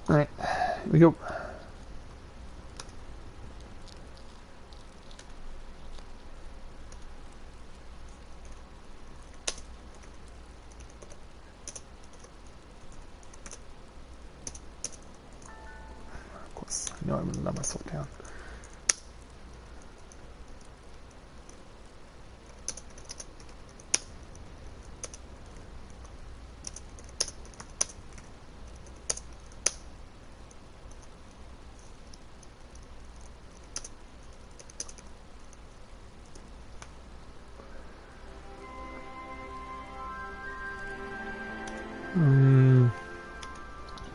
Alright, here we go. Of course, I know I'm gonna let myself down.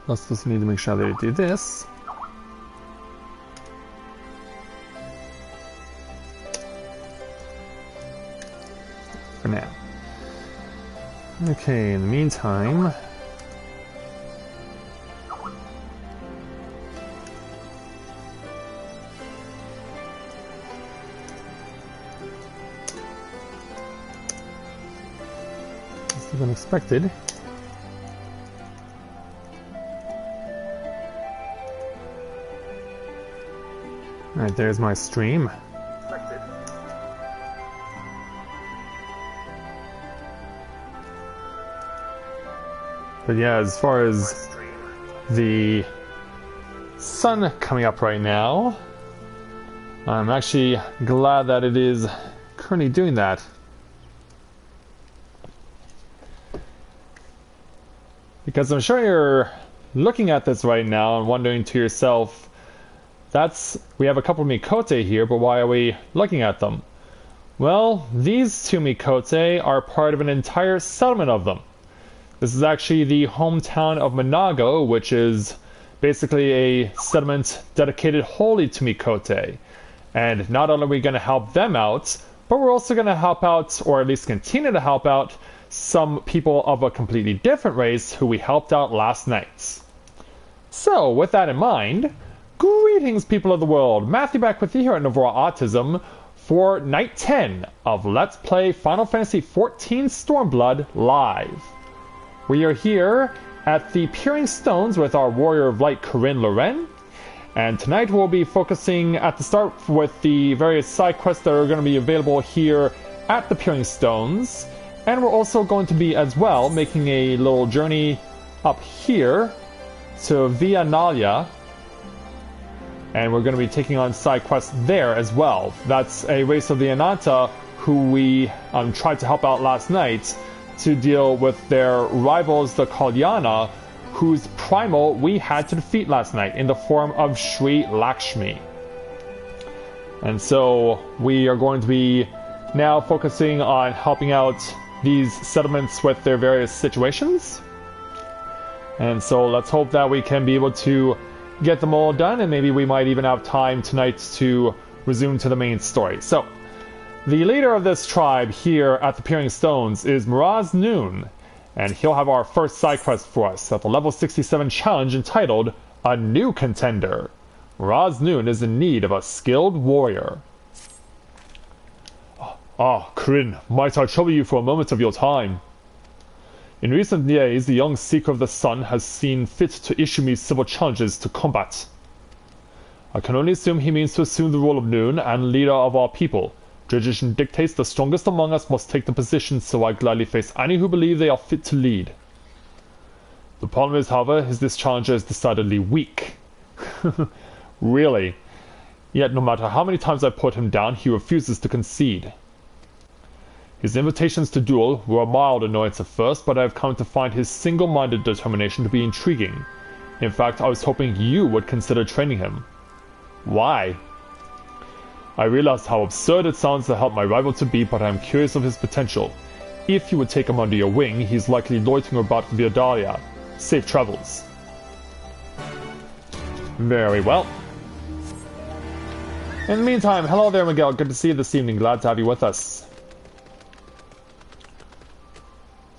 Let's just need to make sure that I do this. For now. Okay, in the meantime... This is unexpected. Alright, there's my stream. But yeah, as far as the sun coming up right now, I'm actually glad that it is currently doing that. Because I'm sure you're looking at this right now and wondering to yourself, we have a couple of Mikote here, but why are we looking at them? Well, these two Mikote are part of an entire settlement of them. This is actually the hometown of Monago, which is basically a settlement dedicated wholly to Mikote. And not only are we going to help them out, but we're also going to help out, or at least continue to help out, some people of a completely different race who we helped out last night. So, with that in mind, greetings, people of the world. Matthew back with you here at Novaura Autism for Night 10 of Let's Play Final Fantasy XIV Stormblood Live. We are here at the Peering Stones with our Warrior of Light, Corinne Loren. And tonight we'll be focusing at the start with the various side quests that are going to be available here at the Peering Stones. And we're also going to be, as well, making a little journey up here to Via Nalia. And we're going to be taking on side quests there as well. That's a race of the Ananta who we tried to help out last night to deal with their rivals, the Kalyana, whose primal we had to defeat last night in the form of Sri Lakshmi. And so we are going to be now focusing on helping out these settlements with their various situations. And so let's hope that we can be able to get them all done, and maybe we might even have time tonight to resume to the main story. So, the leader of this tribe here at the Peering Stones is Miraz Noon, and he'll have our first side quest for us at the level 67 challenge entitled A New Contender. Miraz Noon is in need of a skilled warrior. Corinne, might I trouble you for a moment of your time? In recent days, the young Seeker of the Sun has seen fit to issue me civil challenges to combat. I can only assume he means to assume the role of Noon and leader of our people. Tradition dictates the strongest among us must take the position, so I gladly face any who believe they are fit to lead. The problem is, however, this challenger is decidedly weak. Really. Yet no matter how many times I put him down, he refuses to concede. His invitations to duel were a mild annoyance at first, but I have come to find his single-minded determination to be intriguing. In fact, I was hoping you would consider training him. Why? I realized how absurd it sounds to help my rival to be, but I am curious of his potential. If you would take him under your wing, he is likely loitering about Via Dahlia. Safe travels. Very well. In the meantime, hello there, Miguel. Good to see you this evening. Glad to have you with us.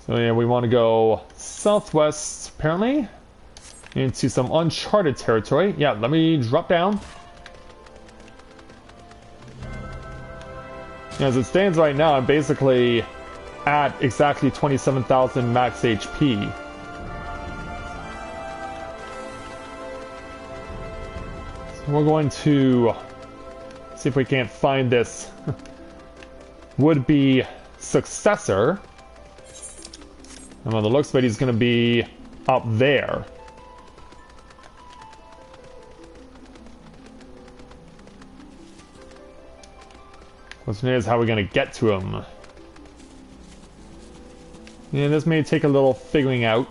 So yeah, we want to go southwest, apparently, into some uncharted territory. Yeah, let me drop down. As it stands right now, I'm basically at exactly 27,000 max HP. we're going to see if we can't find this would-be successor. And by the looks of it, he's going to be up there. Question is, how are we going to get to him? Yeah, this may take a little figuring out.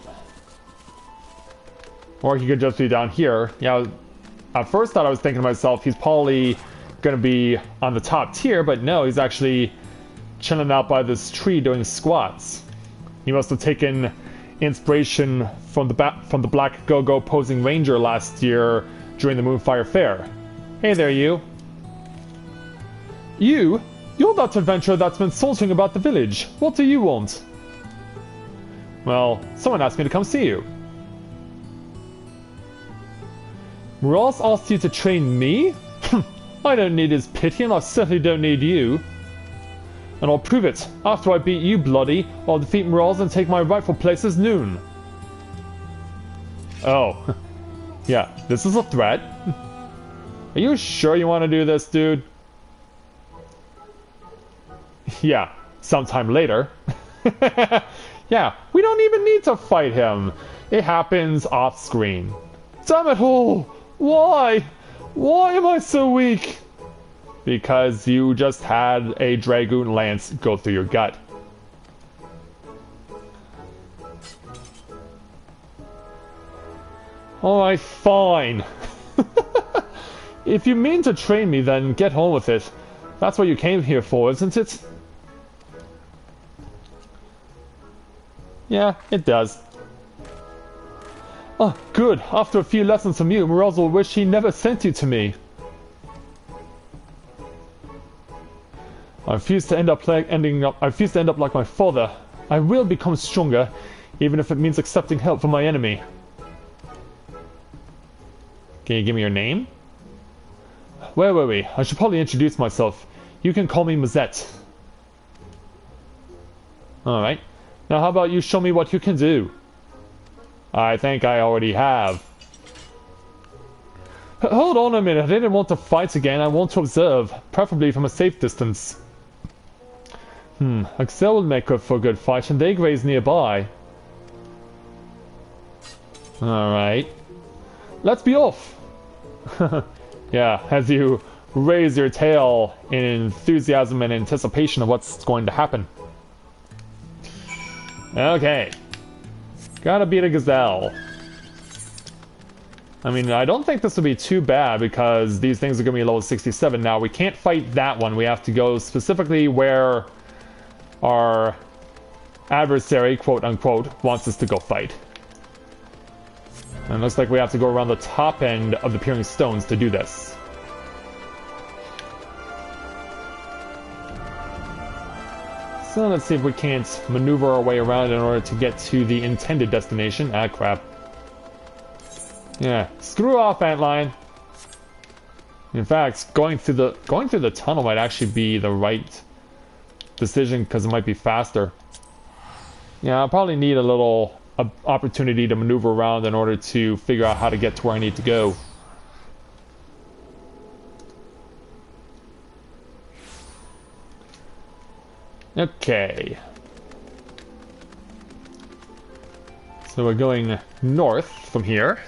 Or he could just be down here. Yeah, at first thought I was thinking to myself, he's probably going to be on the top tier, but no, he's actually chilling out by this tree doing squats. He must have taken inspiration from the Black Go-Go posing ranger last year during the Moonfire Fair. Hey there, you. You're that adventurer that's been sauntering about the village. What do you want? Well, someone asked me to come see you. Ross asked you to train me? I don't need his pity, and I certainly don't need you. And I'll prove it. After I beat you, bloody, I'll defeat Morales and take my rightful place as Noon. Oh. Yeah, this is a threat. Are you sure you want to do this, dude? Yeah, sometime later. Yeah, we don't even need to fight him. It happens off screen. Damn it all! Why? Why am I so weak? Because you just had a Dragoon Lance go through your gut. Alright, fine. If you mean to train me, then get on with it. That's what you came here for, isn't it? Yeah, it does. Oh, good. After a few lessons from you, Morales will wish he never sent you to me. I refuse to end up like my father. I will become stronger, even if it means accepting help from my enemy. Can you give me your name? Where were we? I should probably introduce myself. You can call me Mazette. Alright. Now how about you show me what you can do? I think I already have. Hold on a minute. I didn't want to fight again. I want to observe, preferably from a safe distance. Axel would make for a good fight, and they graze nearby. Alright. Let's be off! Yeah, as you raise your tail in enthusiasm and anticipation of what's going to happen. Okay. Gotta beat a gazelle. I mean, I don't think this will be too bad because these things are going to be level 67. Now, we can't fight that one. We have to go specifically where our adversary, quote-unquote, wants us to go fight. And it looks like we have to go around the top end of the Peering Stones to do this. So let's see if we can't maneuver our way around in order to get to the intended destination. Ah, crap. Yeah, screw off, Antlion. In fact, going through the tunnel might actually be the right decision because it might be faster. Yeah, I'll probably need a little opportunity to maneuver around in order to figure out how to get to where I need to go. Okay. So we're going north from here.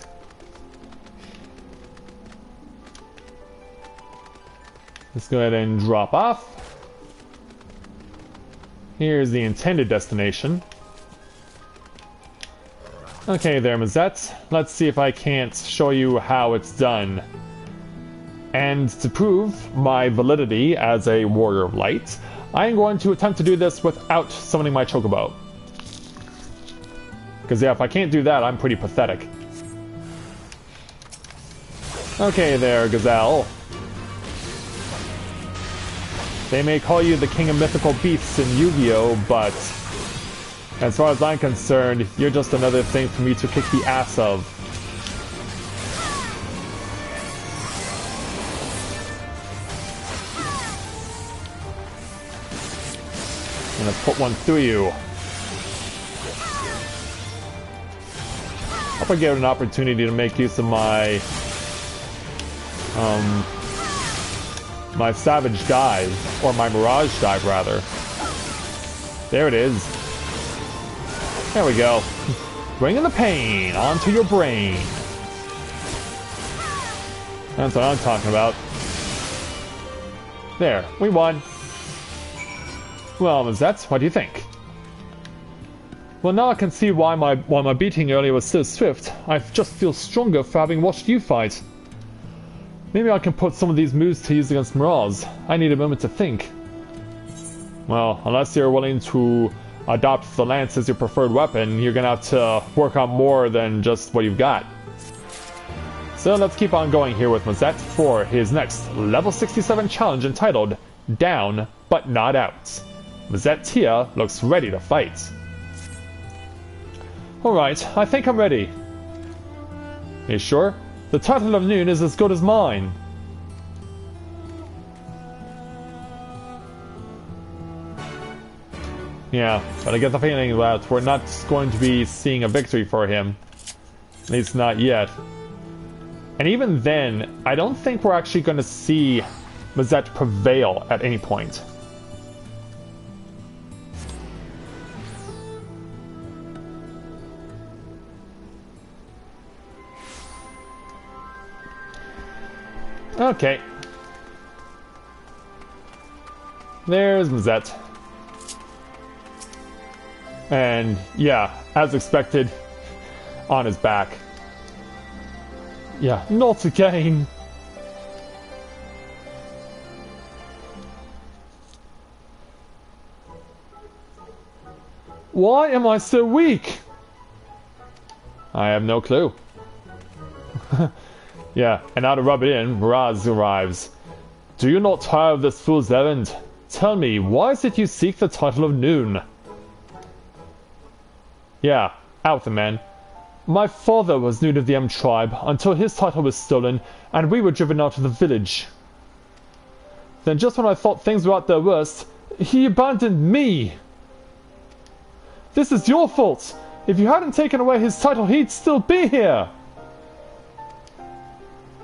Let's go ahead and drop off. Here's the intended destination. Okay there, Mazette. Let's see if I can't show you how it's done. And to prove my validity as a Warrior of Light, I am going to attempt to do this without summoning my Chocobo. Because yeah, if I can't do that, I'm pretty pathetic. Okay there, Gazelle. They may call you the king of mythical beasts in Yu-Gi-Oh, but as far as I'm concerned, you're just another thing for me to kick the ass of. I'm gonna put one through you. Hope I get an opportunity to make use of my My Savage Dive, or my Mirage Dive rather. There it is. There we go. Bringing the pain onto your brain. That's what I'm talking about. There, we won. Well, Mazette, what do you think? Well, now I can see why my beating earlier was so swift. I just feel stronger for having watched you fight. Maybe I can put some of these moves to use against Mirage. I need a moment to think. Well, unless you're willing to adopt the lance as your preferred weapon, you're gonna have to work on more than just what you've got. So let's keep on going here with Mazette for his next level 67 challenge entitled Down But Not Out. Mazette Tia looks ready to fight. Alright, I think I'm ready. You sure? The title of Noon is as good as mine. Yeah, but I get the feeling that we're not going to be seeing a victory for him. At least not yet. And even then, I don't think we're actually going to see Mazette prevail at any point. Okay. There's Mazette. And yeah, as expected, on his back. Yeah, not again. Why am I so weak? I have no clue. Yeah, and now to rub it in, Raz arrives. Do you not tire of this fool's errand? Tell me, why is it you seek the title of Noon? Yeah, out the man. My father was Noon of the M tribe until his title was stolen and we were driven out of the village. Then just when I thought things were at their worst, he abandoned me. This is your fault. If you hadn't taken away his title, he'd still be here.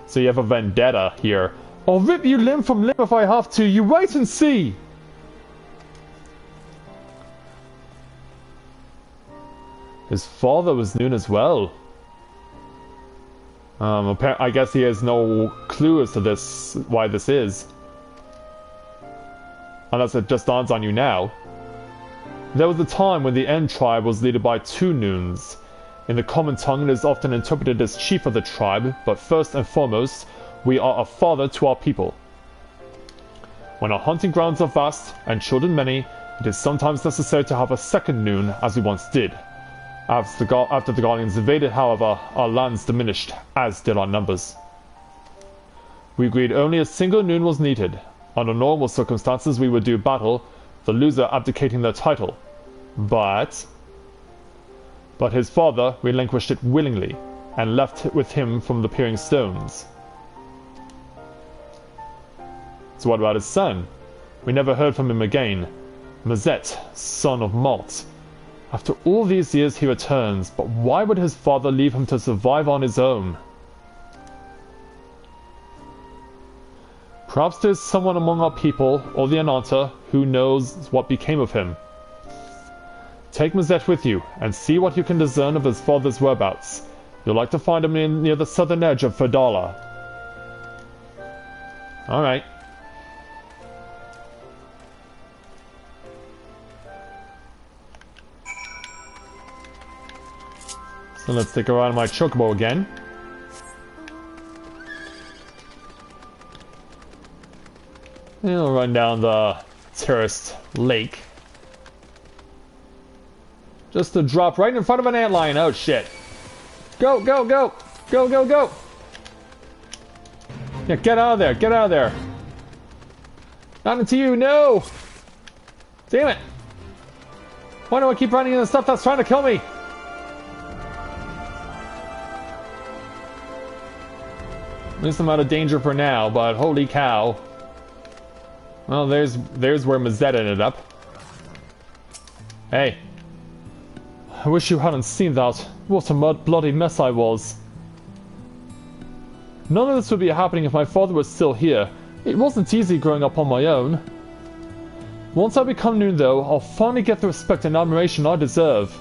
So you have a vendetta here. I'll rip you limb from limb if I have to. You wait and see. His father was Noon as well. I guess he has no clue as to this, why this is. Unless it just dawns on you now. There was a time when the N tribe was led by two Noons. In the common tongue, it is often interpreted as chief of the tribe, but first and foremost, we are a father to our people. When our hunting grounds are vast and children many, it is sometimes necessary to have a second Noon, as we once did. After the Guardians invaded, however, our lands diminished, as did our numbers. We agreed only a single Noon was needed. Under normal circumstances, we would do battle, the loser abdicating their title. But his father relinquished it willingly, and left it with him from the Peering Stones. So what about his son? We never heard from him again. Mazette, son of Malt. After all these years he returns, but why would his father leave him to survive on his own? Perhaps there's someone among our people, or the Ananta, who knows what became of him. Take Mazette with you, and see what you can discern of his father's whereabouts. You'll like to find him near the southern edge of Ferdala. Alright. So let's take a ride on my chocobo again. And we'll run down the terraced lake. Just to drop right in front of an antlion. Oh shit. Go, go, go! Go, go, go! Yeah, get out of there, get out of there. Not into you, no! Damn it! Why do I keep running into stuff that's trying to kill me? At least I'm out of danger for now, but holy cow. Well, there's where Mazette ended up. Hey. I wish you hadn't seen that. What a bloody mess I was. None of this would be happening if my father was still here. It wasn't easy growing up on my own. Once I become new, though, I'll finally get the respect and admiration I deserve.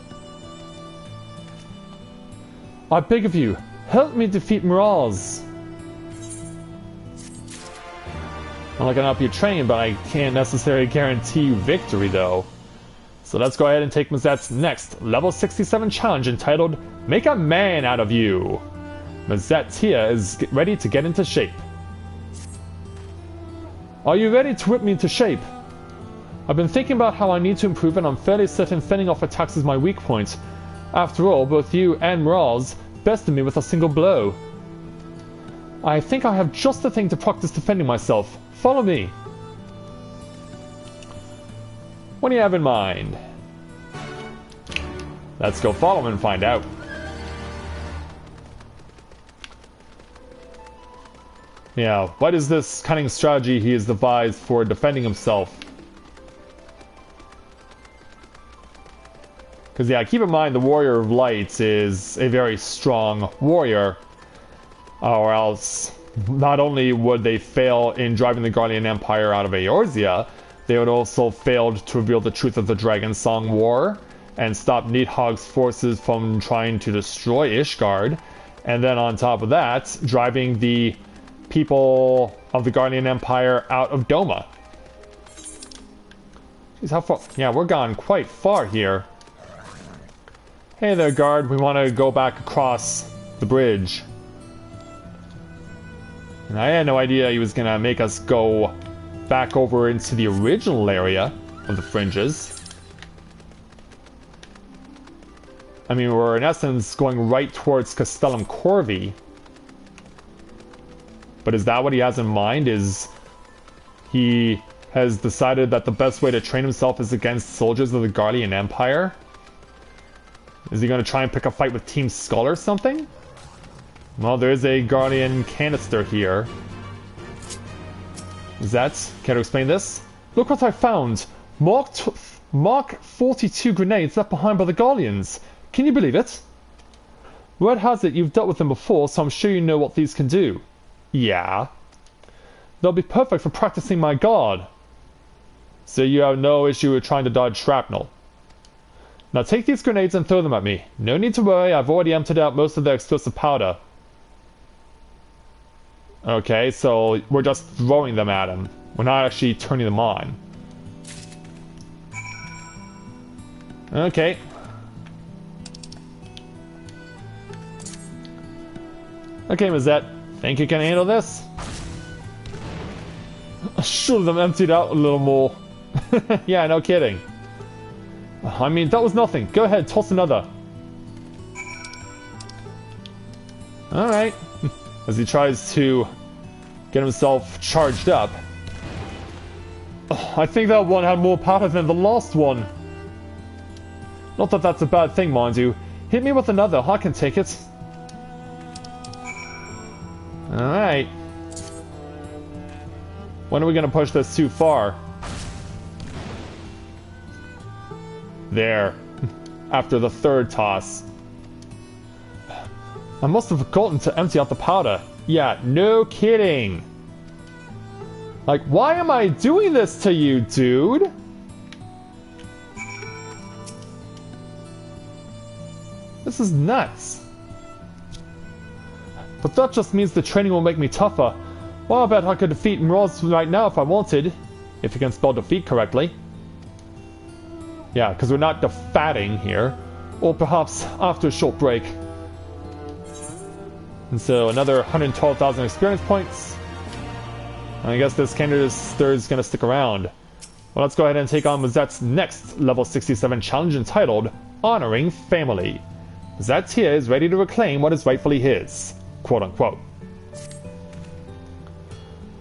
I beg of you, help me defeat Miraz. I'm not gonna help you train, but I can't necessarily guarantee you victory, though. So let's go ahead and take Mazette's next level 67 challenge entitled Make a Man Out of You. Mazette here is ready to get into shape. Are you ready to whip me into shape? I've been thinking about how I need to improve, and I'm fairly certain fending off attacks is my weak point. After all, both you and Miraz bested me with a single blow. I think I have just the thing to practice defending myself. Follow me. What do you have in mind? Let's go follow him and find out. Yeah, what is this cunning strategy he has devised for defending himself? Because, yeah, keep in mind the Warrior of Light is a very strong warrior. Or else, not only would they fail in driving the Guardian Empire out of Eorzea, they would also fail to reveal the truth of the Dragon Song War and stop Nidhogg's forces from trying to destroy Ishgard. And then on top of that, driving the people of the Guardian Empire out of Doma. Jeez, how far? Yeah, we're gone quite far here. Hey there, guard. We want to go back across the bridge. And I had no idea he was going to make us go back over into the original area of the Fringes. I mean, we're in essence going right towards Castellum Corvi. But is that what he has in mind? Is he has decided that the best way to train himself is against soldiers of the Guardian Empire? Is he going to try and pick a fight with Team Skull or something? Well, there is a Guardian canister here. Zet, care to explain this? Look what I found! Mark 42 grenades left behind by the Guardians. Can you believe it? Word has it you've dealt with them before, so I'm sure you know what these can do. Yeah. They'll be perfect for practicing my guard. So you have no issue with trying to dodge shrapnel. Now take these grenades and throw them at me. No need to worry, I've already emptied out most of their explosive powder. Okay, so we're just throwing them at him. We're not actually turning them on. Okay. Okay, Mazette. Think you can handle this? I should have them emptied out a little more. Yeah, no kidding. I mean, that was nothing. Go ahead, toss another. Alright. As he tries to get himself charged up. Oh, I think that one had more power than the last one. Not that that's a bad thing, mind you. Hit me with another, I can take it. Alright. When are we going to push this too far? There. After the third toss. I must have forgotten to empty out the powder. Yeah, no kidding. Like, why am I doing this to you, dude? This is nuts. But that just means the training will make me tougher. Well, I bet I could defeat Miraz right now if I wanted. If you can spell defeat correctly. Yeah, because we're not defatting here. Or perhaps after a short break. And so another 112,000 experience points. And I guess this canister is going to stick around. Well, let's go ahead and take on Mazette's next level 67 challenge entitled Honoring Family. Mazette here is ready to reclaim what is rightfully his. Quote unquote.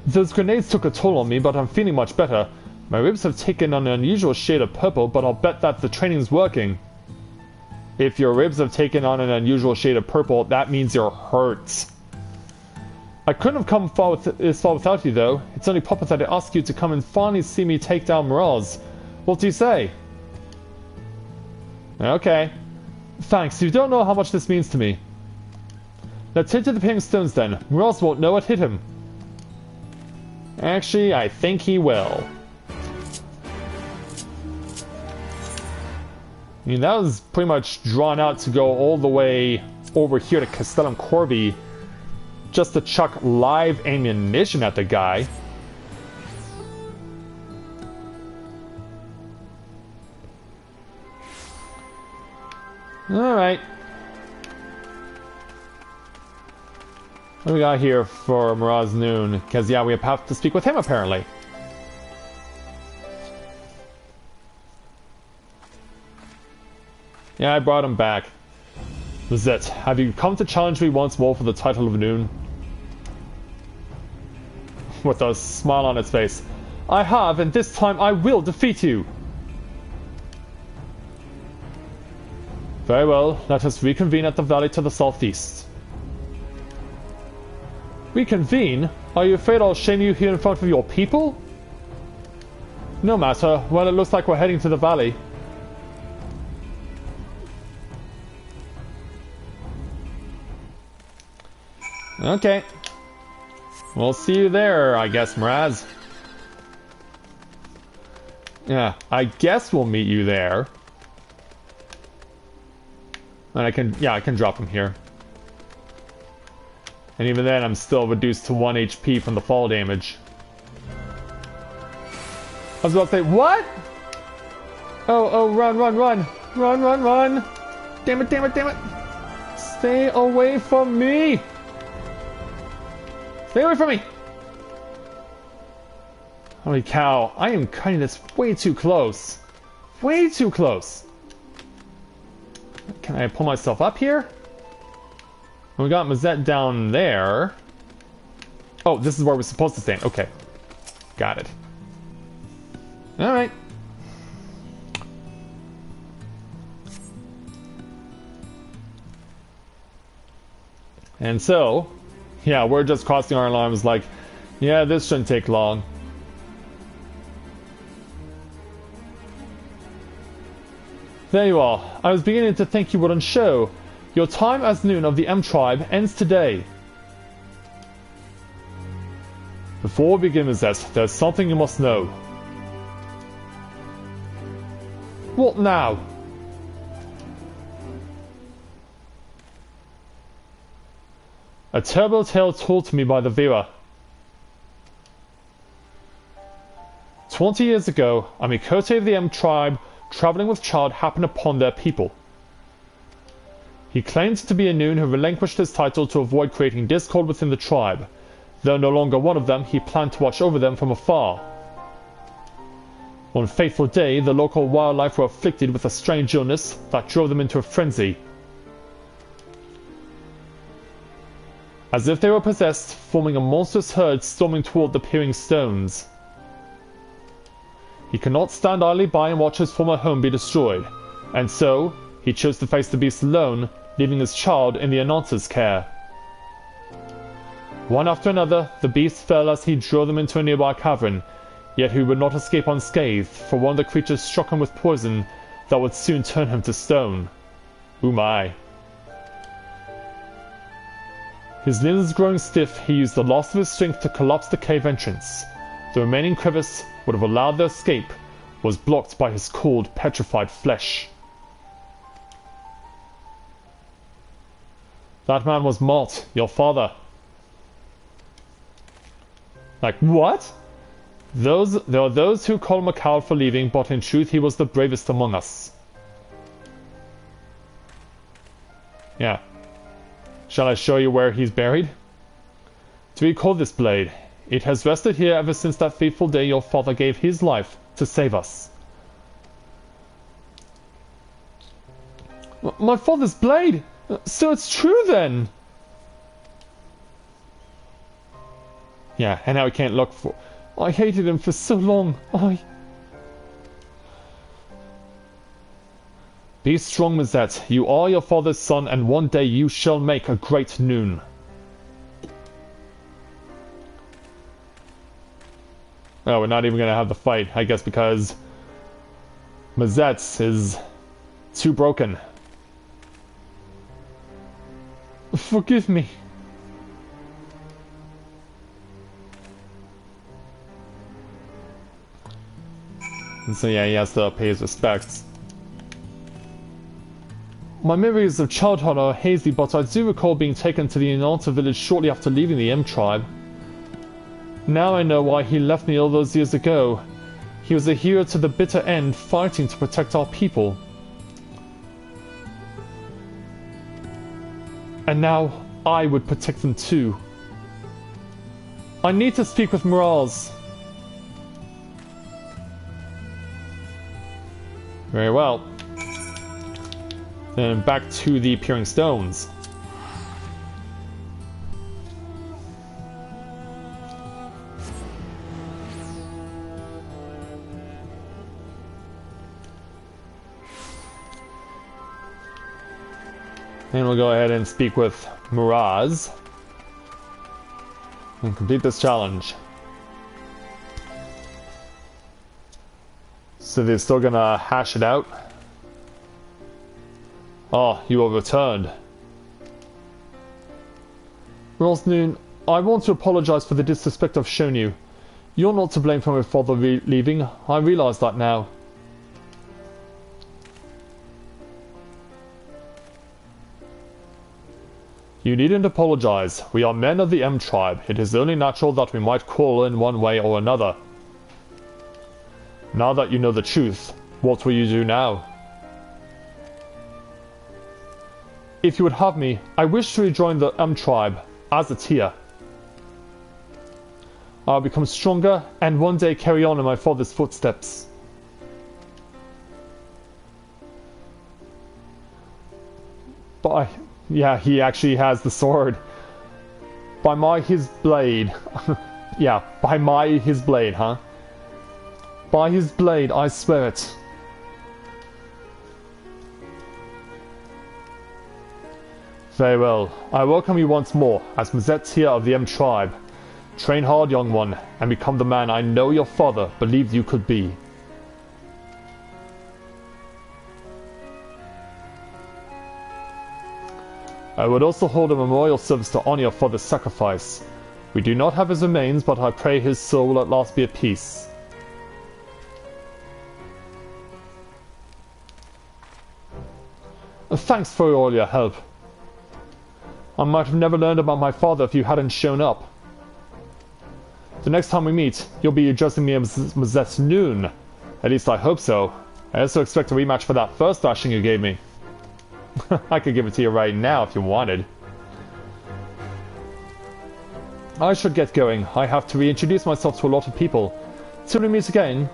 Those grenades took a toll on me, but I'm feeling much better. My ribs have taken on an unusual shade of purple, but I'll bet that the training's working. If your ribs have taken on an unusual shade of purple, that means you're hurt. I couldn't have come this far without you, though. It's only proper that I ask you to come and finally see me take down Miraz. What do you say? Okay. Thanks, you don't know how much this means to me. Let's hit to the pink stones then. Ross won't know what hit him. Actually, I think he will. I mean, that was pretty much drawn out to go all the way over here to Castellum Corby just to chuck live ammunition at the guy. Alright. What do we got here for Miraz Noon? Because, yeah, we have to speak with him, apparently. Yeah, I brought him back. Lizette, have you come to challenge me once more for the title of Noon? With a smile on its face. I have, and this time I will defeat you! Very well, let us reconvene at the valley to the southeast. Reconvene? Are you afraid I'll shame you here in front of your people? No matter. Well, it looks like we're heading to the valley. Okay. We'll see you there, I guess, Miraz. Yeah, I guess we'll meet you there. And I can drop him here. And even then, I'm still reduced to 1 HP from the fall damage. I was about to say, what? Oh, run, run, run. Run, run, run. Damn it, damn it, damn it. Stay away from me. Stay away from me. Holy cow, I am cutting this way too close. Way too close. Can I pull myself up here? We got Mazette down there. Oh, this is where we're supposed to stand. Okay. Got it. Alright. And so, yeah, we're just crossing our alarms like, yeah, this shouldn't take long. There you are. I was beginning to think you wouldn't show. Your time as Noon of the M Tribe ends today. Before we begin, Mazette, there's something you must know. What now? A terrible tale told to me by the Vera. 20 years ago, a Mikote of the M Tribe traveling with child happened upon their people. He claimed to be a Noon who relinquished his title to avoid creating discord within the tribe. Though no longer one of them, he planned to watch over them from afar. One fateful day, the local wildlife were afflicted with a strange illness that drove them into a frenzy. As if they were possessed, forming a monstrous herd storming toward the peering stones. He could not stand idly by and watch his former home be destroyed, and so he chose to face the beast alone, leaving his child in the Ananta's care. One after another, the beasts fell as he drove them into a nearby cavern, yet he would not escape unscathed, for one of the creatures struck him with poison that would soon turn him to stone. Ooh my. His limbs growing stiff, he used the last of his strength to collapse the cave entrance. The remaining crevice would have allowed their escape, was blocked by his cold, petrified flesh. That man was Malt, your father. Like, what? There are those who call him a coward for leaving, but in truth he was the bravest among us. Yeah. Shall I show you where he's buried? To recall this blade. It has rested here ever since that fateful day your father gave his life to save us. My father's blade! So it's true then! Yeah, and now we can't look for... I hated him for so long. Be strong, Mazette. You are your father's son, and one day you shall make a great Noon. Oh, we're not even going to have the fight, I guess, because Mazette is too broken. forgive me. And so yeah, he has to pay his respects. My memories of childhood are hazy, but I do recall being taken to the Inalta village shortly after leaving the M tribe. Now I know why he left me all those years ago. He was a hero to the bitter end, fighting to protect our people. And now I would protect them too. I need to speak with Miraz. Very well. Then back to the Appearing Stones. And we'll go ahead and speak with Miraz and complete this challenge. So they're still gonna hash it out. Ah, you have returned. Rosnoon, I want to apologize for the disrespect I've shown you. You're not to blame for my father leaving. I realize that now. You needn't apologize. We are men of the M tribe. It is only natural that we might quarrel in one way or another. Now that you know the truth, what will you do now? If you would have me, I wish to rejoin the M tribe as a Tia. I'll become stronger and one day carry on in my father's footsteps. Yeah, he actually has the sword. By his blade, huh? By his blade, I swear it. Very well. I welcome you once more as Mazet Tia of the M tribe. Train hard, young one, and become the man I know your father believed you could be. I would also hold a memorial service to honor your father's sacrifice. We do not have his remains, but I pray his soul will at last be at peace. Thanks for all your help. I might have never learned about my father if you hadn't shown up. The next time we meet, you'll be addressing me as Mazet Noon. At least I hope so. I also expect a rematch for that first thrashing you gave me. I could give it to you right now if you wanted. I should get going. I have to reintroduce myself to a lot of people. Till we meet again.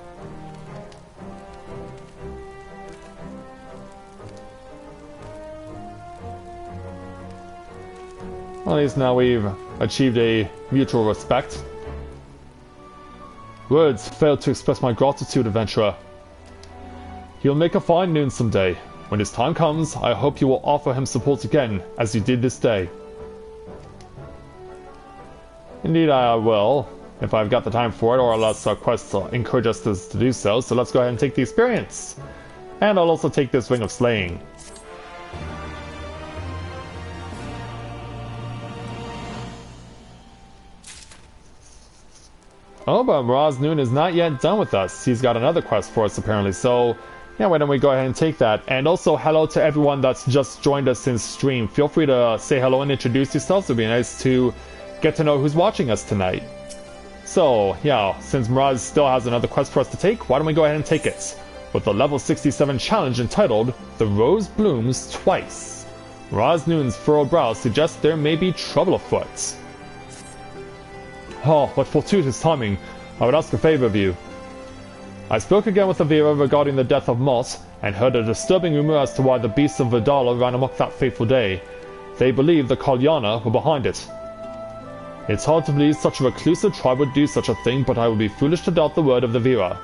At least now we've achieved a mutual respect. Words failed to express my gratitude, adventurer. He'll make a fine Noon someday. When his time comes, I hope you will offer him support again, as you did this day. Indeed I will, if I've got the time for it, or unless our quests encourage us to do so. So let's go ahead and take the experience. And I'll also take this Ring of Slaying. Oh, but Miraz Noon is not yet done with us. He's got another quest for us apparently, so yeah, why don't we go ahead and take that. And also hello to everyone that's just joined us in stream. Feel free to say hello and introduce yourselves. It'd be nice to get to know who's watching us tonight. So yeah, since Miraz still has another quest for us to take, why don't we go ahead and take it with the level 67 challenge entitled The Rose Blooms Twice. Miraz Noon's furrowed brow suggests there may be trouble afoot. Oh, what fortuitous timing. I would ask a favor of you. I spoke again with Avira regarding the death of Mott, and heard a disturbing rumor as to why the beasts of Vidala ran amok that fateful day. They believe the Kalyana were behind it. It's hard to believe such a reclusive tribe would do such a thing, but I would be foolish to doubt the word of the Vira.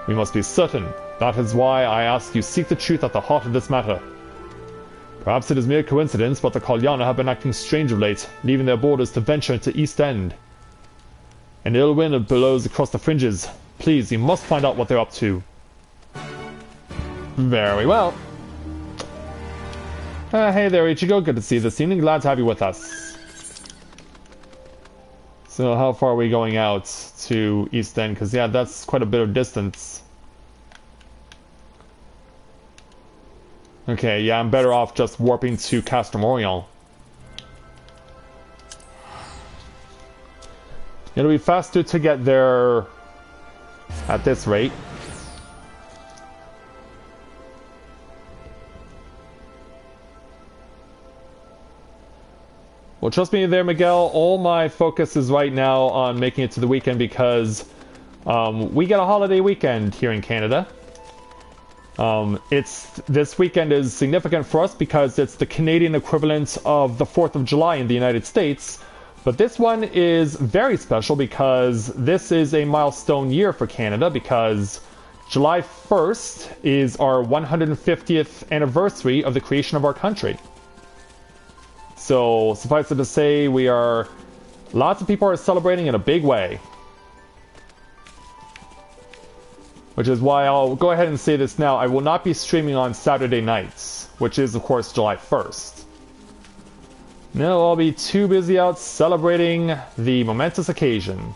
We must be certain. That is why I ask you seek the truth at the heart of this matter. Perhaps it is mere coincidence, but the Kalyana have been acting strange of late, leaving their borders to venture into East End. An ill wind blows across the fringes. Please, you must find out what they're up to. Very well. Hey there, Ichigo. Good to see you this evening. Glad to have you with us. So how far are we going out to East End? Because, yeah, that's quite a bit of distance. Okay, yeah, I'm better off just warping to Castor. It'll be faster to get there at this rate. Well, trust me there, Miguel. All my focus is right now on making it to the weekend because we get a holiday weekend here in Canada. This weekend is significant for us because it's the Canadian equivalent of the 4th of July in the United States. But this one is very special because this is a milestone year for Canada because July 1st is our 150th anniversary of the creation of our country. So suffice it to say, lots of people are celebrating in a big way. Which is why I'll go ahead and say this now. I will not be streaming on Saturday nights, which is of course July 1st. No, I'll be too busy out celebrating the momentous occasion.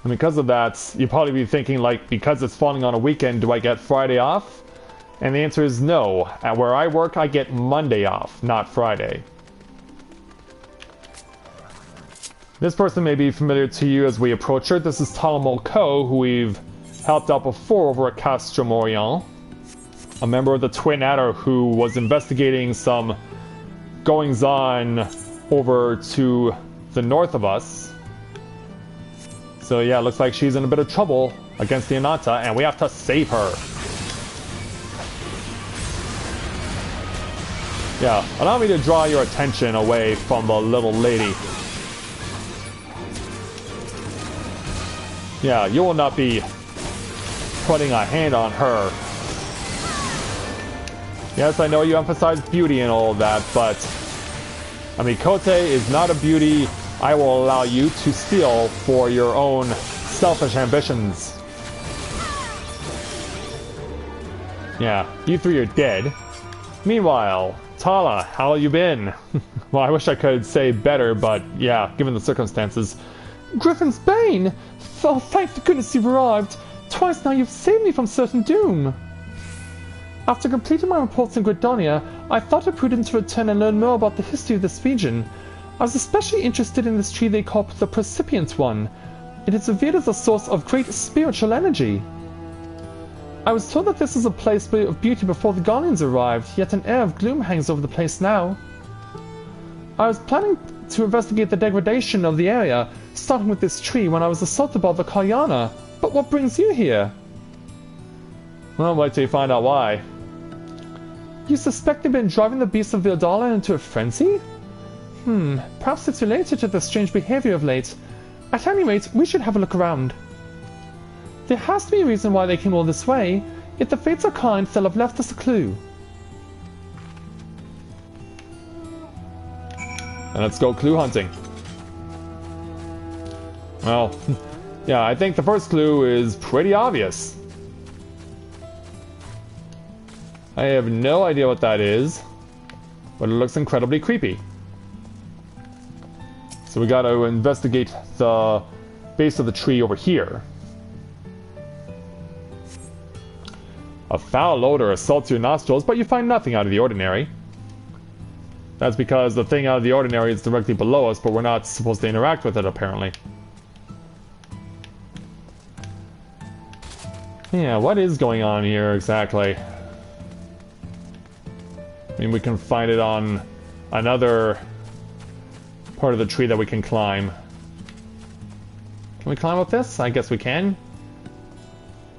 And because of that, you'll probably be thinking, like, because it's falling on a weekend, do I get Friday off? And the answer is no. At where I work, I get Monday off, not Friday. This person may be familiar to you as we approach her. This is Talamo Ko, who we've helped out before over at Castor, a member of the Twin Adder who was investigating some goings-on over to the north of us. So yeah, looks like she's in a bit of trouble against the Ananta, and we have to save her. Yeah, allow me to draw your attention away from the little lady. Yeah, you will not be putting a hand on her. Yes, I know you emphasize beauty and all of that, but Amikote is not a beauty I will allow you to steal for your own selfish ambitions. Yeah, you three are dead. Meanwhile, Tala, how have you been? Well, I wish I could say better, but yeah, given the circumstances. Griffin's Bane! Oh, thank goodness you've arrived! Twice now you've saved me from certain doom! After completing my reports in Gridonia, I thought it prudent to return and learn more about the history of this region. I was especially interested in this tree they call the Precipient One. It is revered as a source of great spiritual energy. I was told that this is a place of beauty before the Guardians arrived, yet an air of gloom hangs over the place now. I was planning to investigate the degradation of the area, starting with this tree when I was assaulted by the Kalyana. But what brings you here? Well, wait till you find out why. You suspect they've been driving the beasts of Vildala into a frenzy? Perhaps it's related to their strange behavior of late. At any rate, we should have a look around. There has to be a reason why they came all this way. If the fates are kind, they'll have left us a clue. And let's go clue hunting. Well, yeah, I think the first clue is pretty obvious. I have no idea what that is, but it looks incredibly creepy. So we gotta investigate the base of the tree over here. A foul odor assaults your nostrils, but you find nothing out of the ordinary. That's because the thing out of the ordinary is directly below us, but we're not supposed to interact with it, apparently. Yeah, what is going on here exactly? I mean, we can find it on another part of the tree that we can climb. Can we climb up this? I guess we can.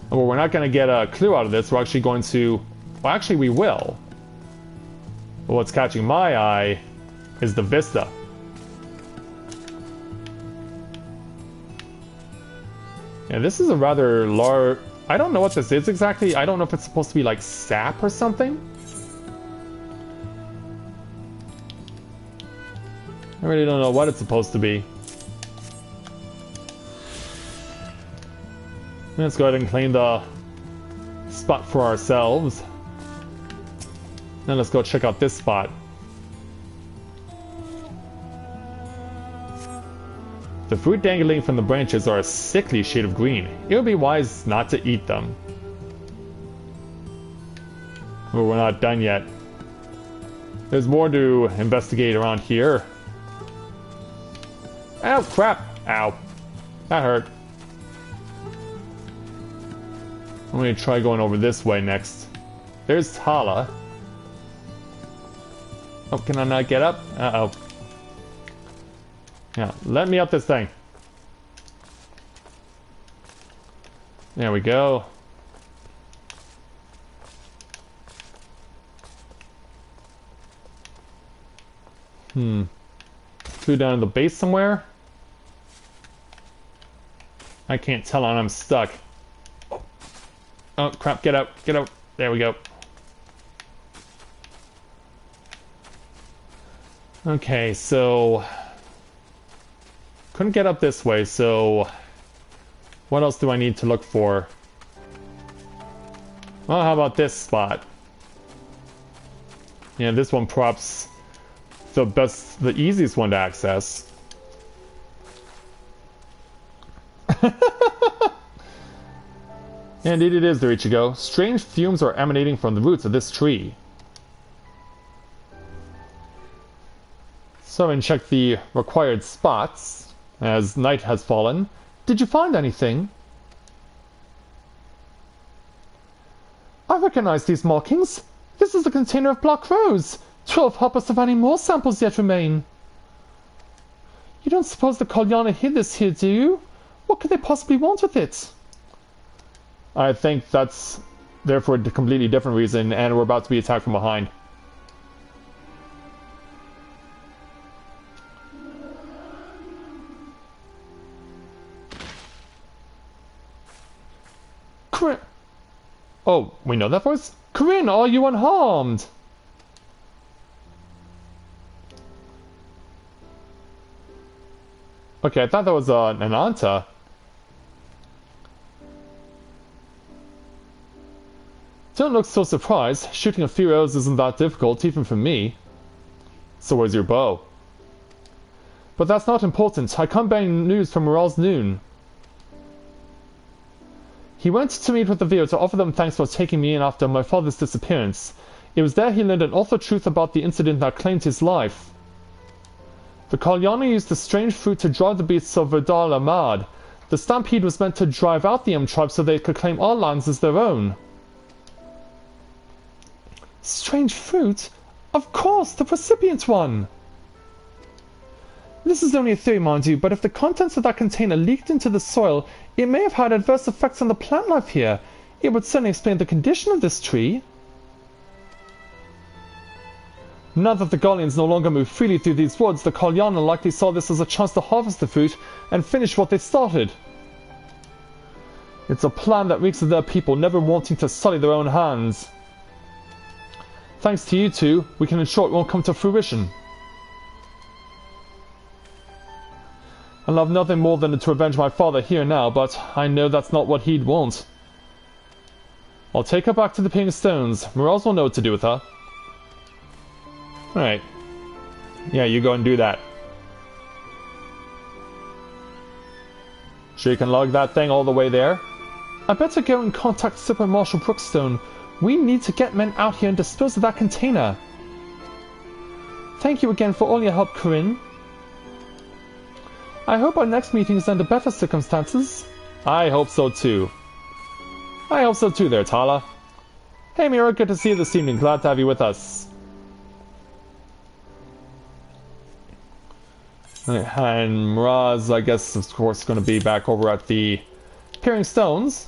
Well, we're not going to get a clue out of this. We're actually going to... Well, actually, we will. But what's catching my eye is the vista. Yeah, this is a rather large... I don't know what this is exactly. I don't know if it's supposed to be like sap or something. I really don't know what it's supposed to be. Let's go ahead and claim the spot for ourselves. Now let's go check out this spot. The fruit dangling from the branches are a sickly shade of green. It would be wise not to eat them. Oh, we're not done yet. There's more to investigate around here. Oh, crap! Ow. That hurt. I'm gonna try going over this way next. There's Tala. Oh, can I not get up? Uh-oh. Yeah, let me up this thing. There we go. Through down to the base somewhere? I can't tell and I'm stuck. Oh crap, get out, get out. There we go. Okay, so couldn't get up this way, so what else do I need to look for? Well, how about this spot? Yeah, this one perhaps the easiest one to access. Indeed it is, Dorichigo. Strange fumes are emanating from the roots of this tree. So, and check the required spots, as night has fallen. Did you find anything? I recognize these markings. This is the container of black rose. 12 hoppers of any more samples yet remain. You don't suppose the Kalyana hid this here, do you? What could they possibly want with it? I think that's there for a completely different reason, and we're about to be attacked from behind. Corinne! Oh, we know that voice? Corinne, are you unharmed? Okay, I thought that was an Anta. Don't look so surprised. Shooting a few arrows isn't that difficult, even for me. So where's your bow? But that's not important. I come bearing news from Morale's noon. He went to meet with the Vio to offer them thanks for taking me in after my father's disappearance. It was there he learned an awful truth about the incident that claimed his life. The Kalyana used the strange fruit to drive the beasts of Verdal Ahmad. The stampede was meant to drive out the M tribe so they could claim our lands as their own. Strange fruit? Of course, the recipient one! This is only a theory, mind you, but if the contents of that container leaked into the soil, it may have had adverse effects on the plant life here. It would certainly explain the condition of this tree. Now that the Gallians no longer move freely through these woods, the Kalyana likely saw this as a chance to harvest the fruit and finish what they started. It's a plan that reeks of their people never wanting to sully their own hands. Thanks to you two, we can ensure it won't come to fruition. I love nothing more than to avenge my father here now, but I know that's not what he'd want. I'll take her back to the Pink Stones. Morales will know what to do with her. Alright. Yeah, you go and do that. Sure you can log that thing all the way there? I better go and contact Super Marshal Brookstone. We need to get men out here and dispose of that container. Thank you again for all your help, Corinne. I hope our next meeting is under better circumstances. I hope so too. I hope so too there, Tala. Hey Mira, good to see you this evening. Glad to have you with us. And Miraz, I guess, of course, going to be back over at the Peering Stones.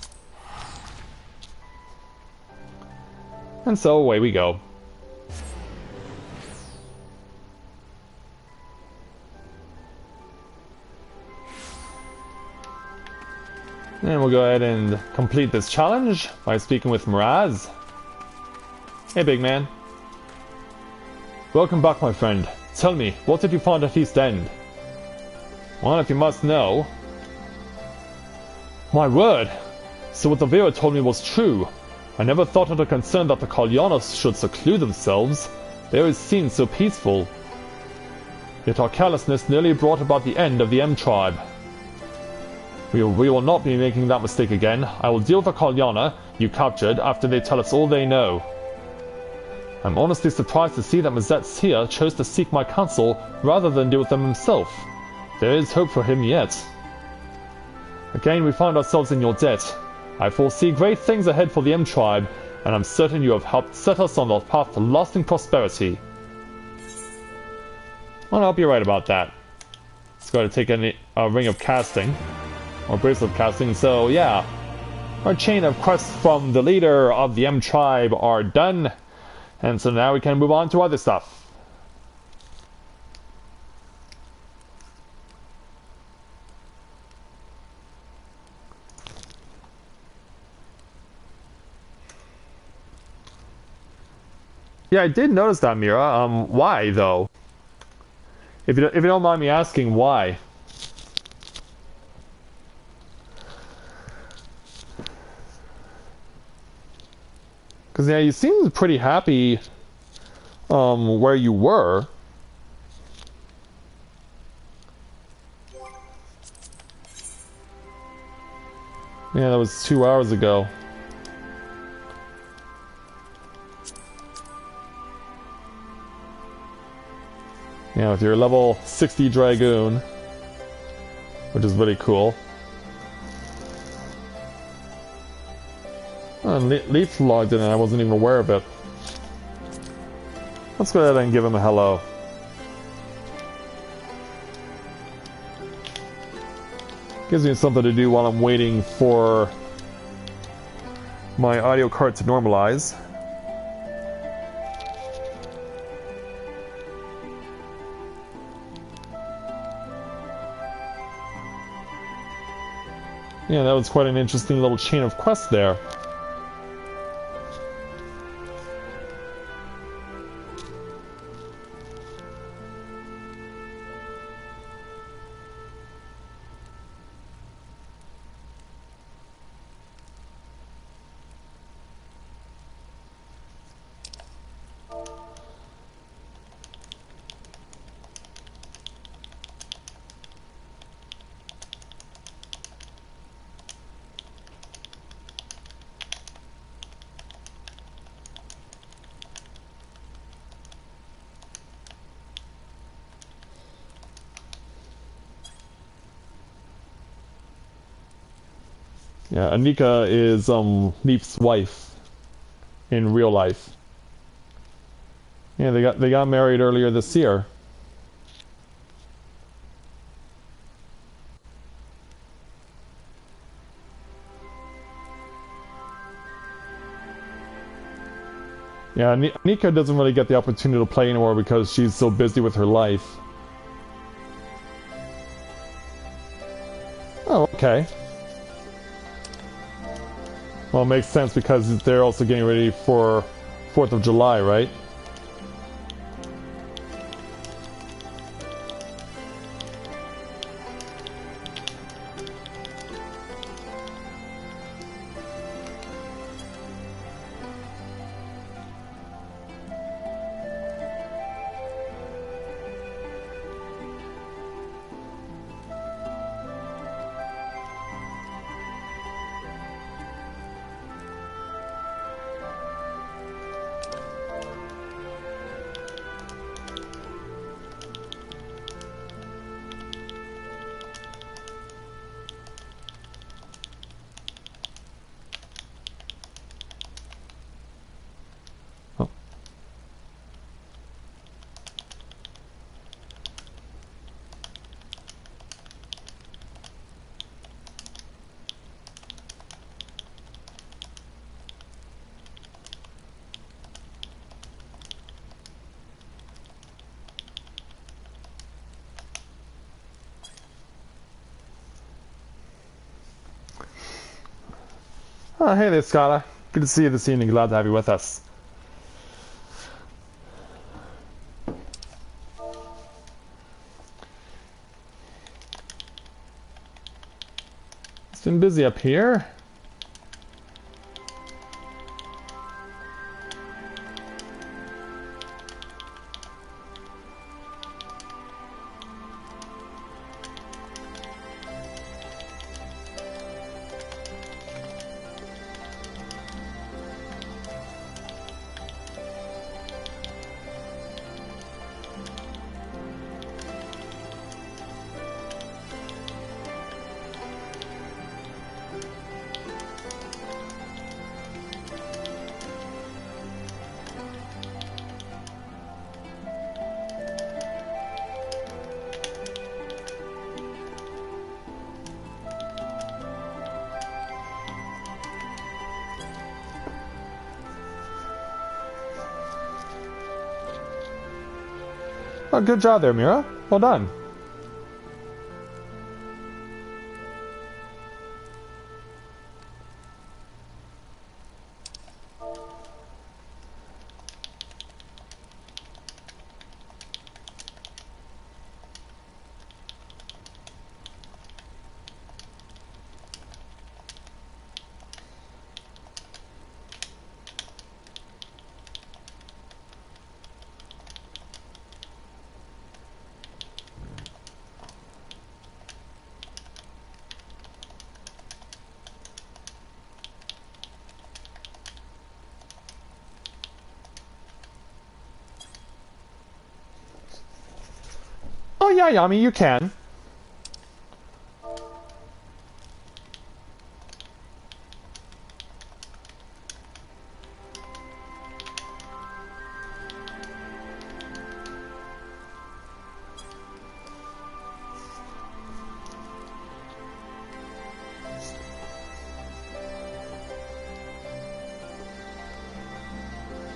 And so away we go. And we'll go ahead and complete this challenge by speaking with Miraz. Hey, big man. Welcome back, my friend. Tell me, what did you find at East End? Well, if you must know... My word! So what the Viewer told me was true. I never thought it a concern that the Kalyanas should seclude themselves. They always seemed so peaceful. Yet our carelessness nearly brought about the end of the M tribe. We will not be making that mistake again. I will deal with the Kalyana you captured after they tell us all they know. I'm honestly surprised to see that Mazet Seer chose to seek my counsel rather than deal with them himself. There is hope for him yet. Again, we find ourselves in your debt. I foresee great things ahead for the M tribe, and I'm certain you have helped set us on the path to lasting prosperity. Well, I'll be right about that. Let's go to take a ring of casting, or bracelet of casting. So yeah, our chain of quests from the leader of the M tribe are done, and so now we can move on to other stuff. Yeah, I did notice that, Mira. Why though? If you don't mind me asking, why? Because yeah, you seemed pretty happy where you were. Yeah, that was 2 hours ago. Yeah, with your level 60 Dragoon, which is really cool. Oh, and Leaf logged in and I wasn't even aware of it. Let's go ahead and give him a hello. Gives me something to do while I'm waiting for my audio card to normalize. Yeah, that was quite an interesting little chain of quests there. Yeah, Anika is Leaf's wife in real life. Yeah, they got married earlier this year. Yeah, Anika doesn't really get the opportunity to play anymore because she's so busy with her life. Oh, okay. Well, it makes sense because they're also getting ready for 4th of July, right? Oh, hey there, Scarla. Good to see you this evening. Glad to have you with us. It's been busy up here. Oh, good job there, Mira. Well done. Oh yeah, Yami, you can.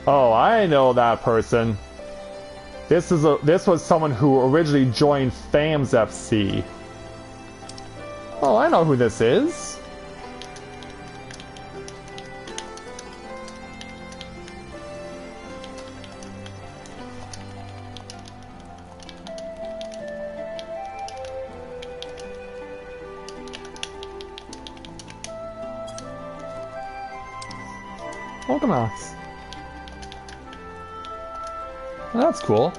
Oh, I know that person. This was someone who originally joined FAMS FC. Oh, I know who this is. Welcome, Alex. Well, that's cool.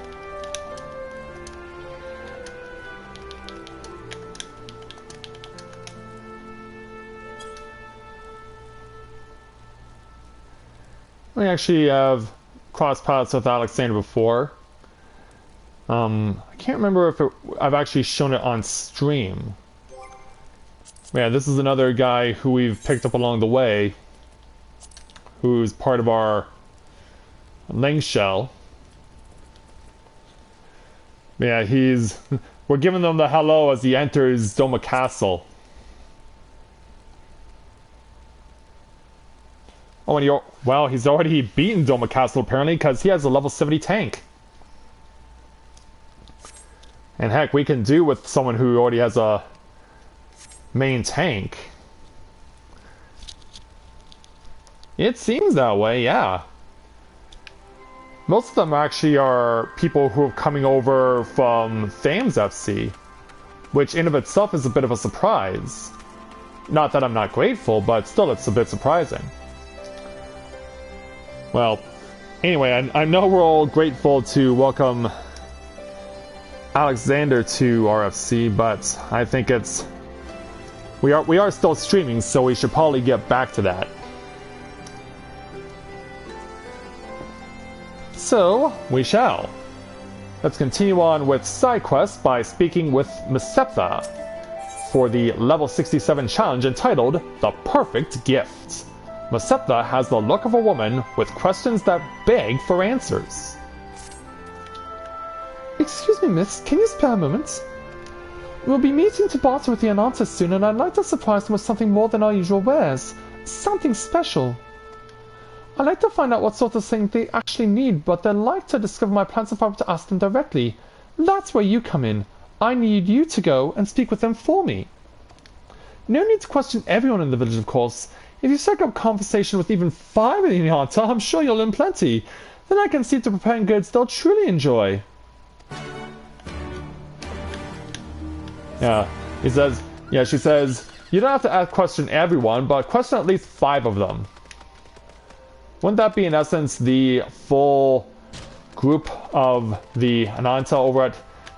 We actually have crossed paths with Alexander before. I can't remember if I've actually shown it on stream. Yeah, this is another guy who we've picked up along the way, who's part of our Ling Shell. Yeah, we're giving them the hello as he enters Doma Castle. Oh, and well, he's already beaten Doma Castle apparently because he has a level 70 tank. And heck, we can do with someone who already has a main tank. It seems that way, yeah. Most of them actually are people who are coming over from FAMS FC, which in of itself is a bit of a surprise. Not that I'm not grateful, but still it's a bit surprising. Well, anyway, I know we're all grateful to welcome Alexander to RFC, but I think we are still streaming, so we should probably get back to that. So, we shall. Let's continue on with side quests by speaking with Mesepha for the level 67 challenge entitled The Perfect Gift. Mesepha has the look of a woman with questions that beg for answers. Excuse me, miss, can you spare a moment? We'll be meeting to barter with the announcers soon, and I'd like to surprise them with something more than our usual wares. Something special. I'd like to find out what sort of thing they actually need, but they'd like to discover my plans if I were to ask them directly. That's where you come in. I need you to go and speak with them for me. No need to question everyone in the village, of course. If you strike up conversation with even 5 in the Yanta, I'm sure you'll learn plenty. Then I can see to preparing goods they'll truly enjoy. Yeah, she says, you don't have to question everyone, but question at least 5 of them. Wouldn't that be, in essence, the full group of the Ananta over at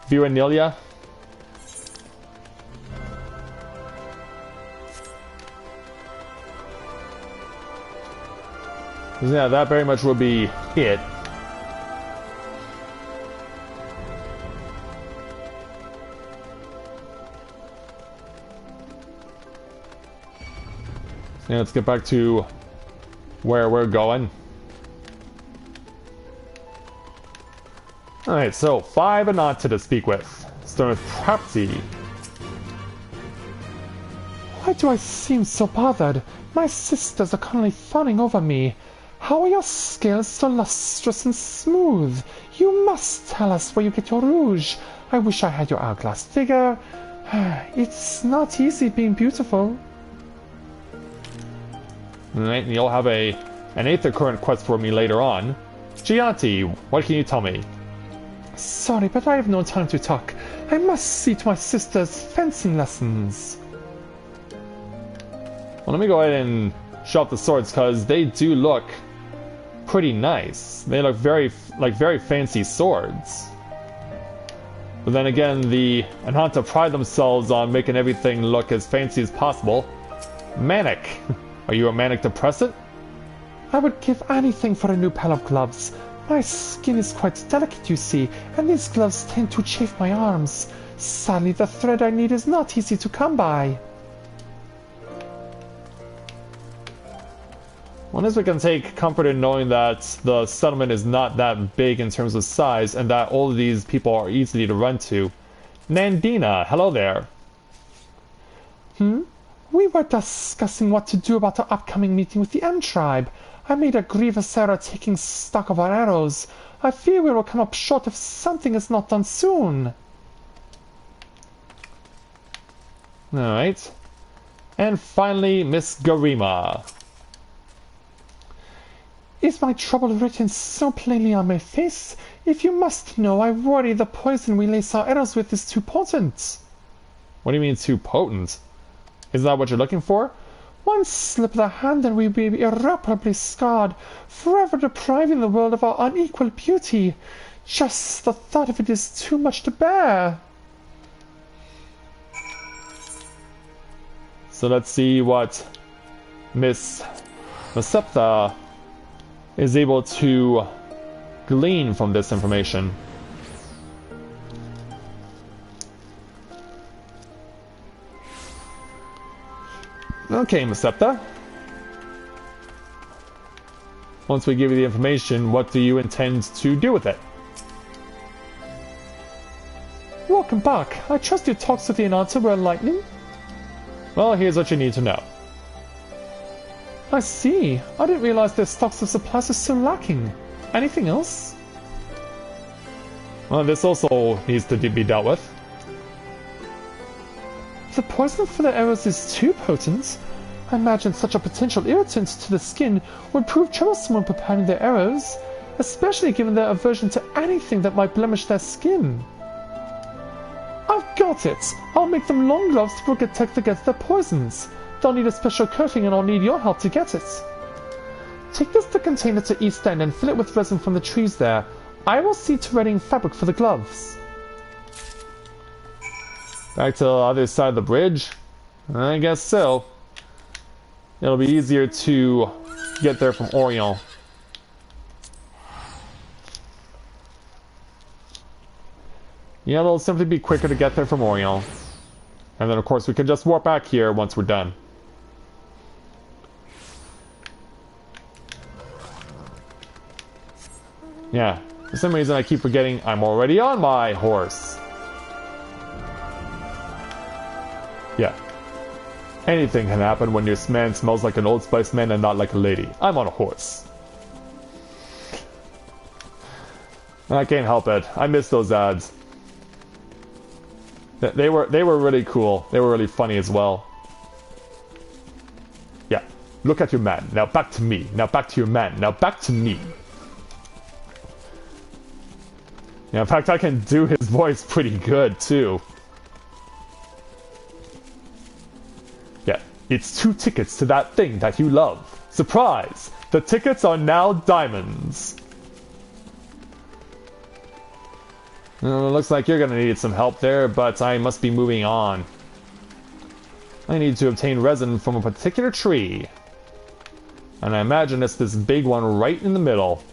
Viranilia? Yeah, that very much would be it. Yeah, let's get back to where we're going. Alright, so 5 Ananta to speak with. Starting with Prapti. Why do I seem so bothered? My sisters are currently fawning over me. How are your scales so lustrous and smooth? You must tell us where you get your rouge. I wish I had your hourglass figure. It's not easy being beautiful. Alright, you'll have an Aether Current quest for me later on. Gianti, what can you tell me? Sorry, but I have no time to talk. I must see to my sister's fencing lessons. Well, let me go ahead and show off the swords, because they do look pretty nice. They look very fancy swords. But then again, the Ananta pride themselves on making everything look as fancy as possible. Manic. Are you a manic depressant? I would give anything for a new pair of gloves. My skin is quite delicate, you see, and these gloves tend to chafe my arms. Sadly, the thread I need is not easy to come by. Well, as we can take comfort in knowing that the settlement is not that big in terms of size, and that all of these people are easy to run to. Nandina, hello there. We were discussing what to do about our upcoming meeting with the M-Tribe. I made a grievous error taking stock of our arrows. I fear we will come up short if something is not done soon. Alright. And finally, Miss Garima. Is my trouble written so plainly on my face? If you must know, I worry the poison we lace our arrows with is too potent. What do you mean too potent? Isn't that what you're looking for? One slip of the hand and we will be irreparably scarred, forever depriving the world of our unequal beauty. Just the thought of it is too much to bear. So let's see what Miss Masepta is able to glean from this information. Okay, Masepta. Once we give you the information, what do you intend to do with it? Welcome back. I trust your talks with the announcer were enlightening? Well, here's what you need to know. I see. I didn't realize their stocks of supplies are so lacking. Anything else? Well, this also needs to be dealt with. The poison for the arrows is too potent. I imagine such a potential irritant to the skin would prove troublesome when preparing their arrows, especially given their aversion to anything that might blemish their skin. I've got it! I'll make them long gloves to protect against their poisons. They'll need a special coating and I'll need your help to get it. Take this to container to East End and fill it with resin from the trees there. I will see to readying fabric for the gloves. Back to the other side of the bridge? I guess so. It'll be easier to get there from Orion. Yeah, it'll simply be quicker to get there from Orion. And then of course we can just warp back here once we're done. Yeah, for some reason I keep forgetting I'm already on my horse. Yeah. Anything can happen when your man smells like an Old Spice man and not like a lady. I'm on a horse. I can't help it. I miss those ads. They were really cool. They were really funny as well. Yeah. Look at your man. Now back to me. Now back to your man. Now back to me. Yeah, in fact, I can do his voice pretty good, too. Yeah. It's 2 tickets to that thing that you love. Surprise! The tickets are now diamonds. Looks like you're gonna need some help there, but I must be moving on. I need to obtain resin from a particular tree. And I imagine it's this big one right in the middle.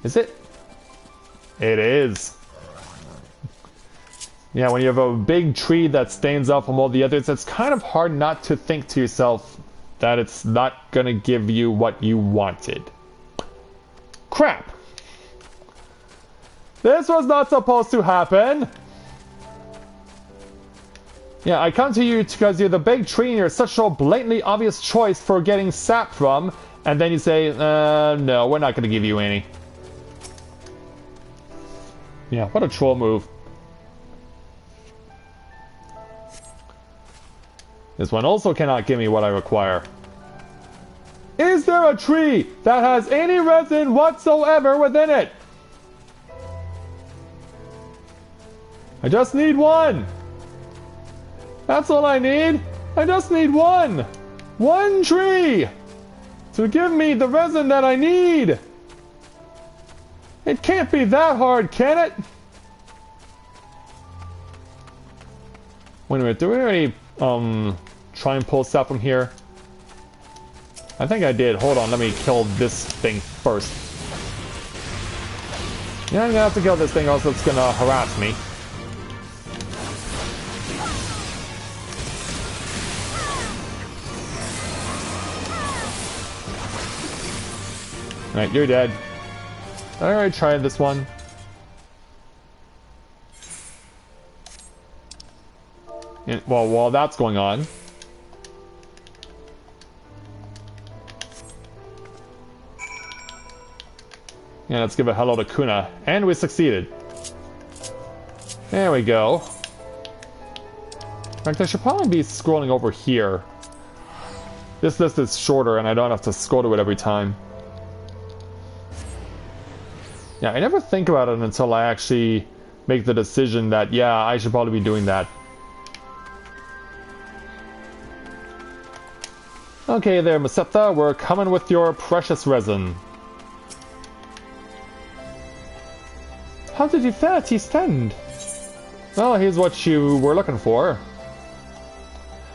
Is it? It is. Yeah, when you have a big tree that stands out from all the others, it's kind of hard not to think to yourself that it's not gonna give you what you wanted. Crap! This was not supposed to happen! Yeah, I come to you because you're the big tree and you're such a blatantly obvious choice for getting sap from, and then you say, no, we're not going to give you any. Yeah, what a troll move. This one also cannot give me what I require. Is there a tree that has any resin whatsoever within it? I just need one. That's all I need. I just need one. One tree to give me the resin that I need. It can't be that hard, can it? Wait a minute, do we already try and pull stuff from here? I think I did. Hold on, let me kill this thing first. Yeah, I'm gonna have to kill this thing, or else it's gonna harass me. Alright, you're dead. I already tried this one. And, well, while that's going on... Yeah, let's give a hello to Kuna. And we succeeded. There we go. In fact, I should probably be scrolling over here. This list is shorter and I don't have to scroll to it every time. Yeah, I never think about it until I actually make the decision that, yeah, I should probably be doing that. Okay there, Masetta, we're coming with your precious resin. How did you fare at East End? Well, here's what you were looking for.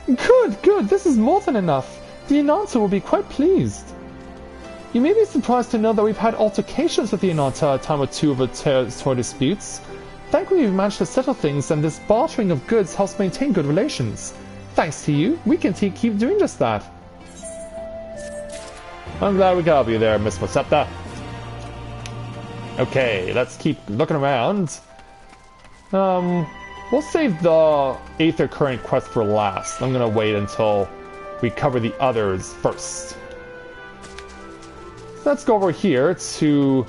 Good, good, this is more than enough. The Inanta will be quite pleased. You may be surprised to know that we've had altercations with the Inanta a time or two over territory disputes. Thankfully we've managed to settle things, and this bartering of goods helps maintain good relations. Thanks to you, we can keep doing just that. I'm glad we could help you there, Miss Masetta. Okay, let's keep looking around. We'll save the Aether Current quest for last. I'm gonna wait until we cover the others first. Let's go over here to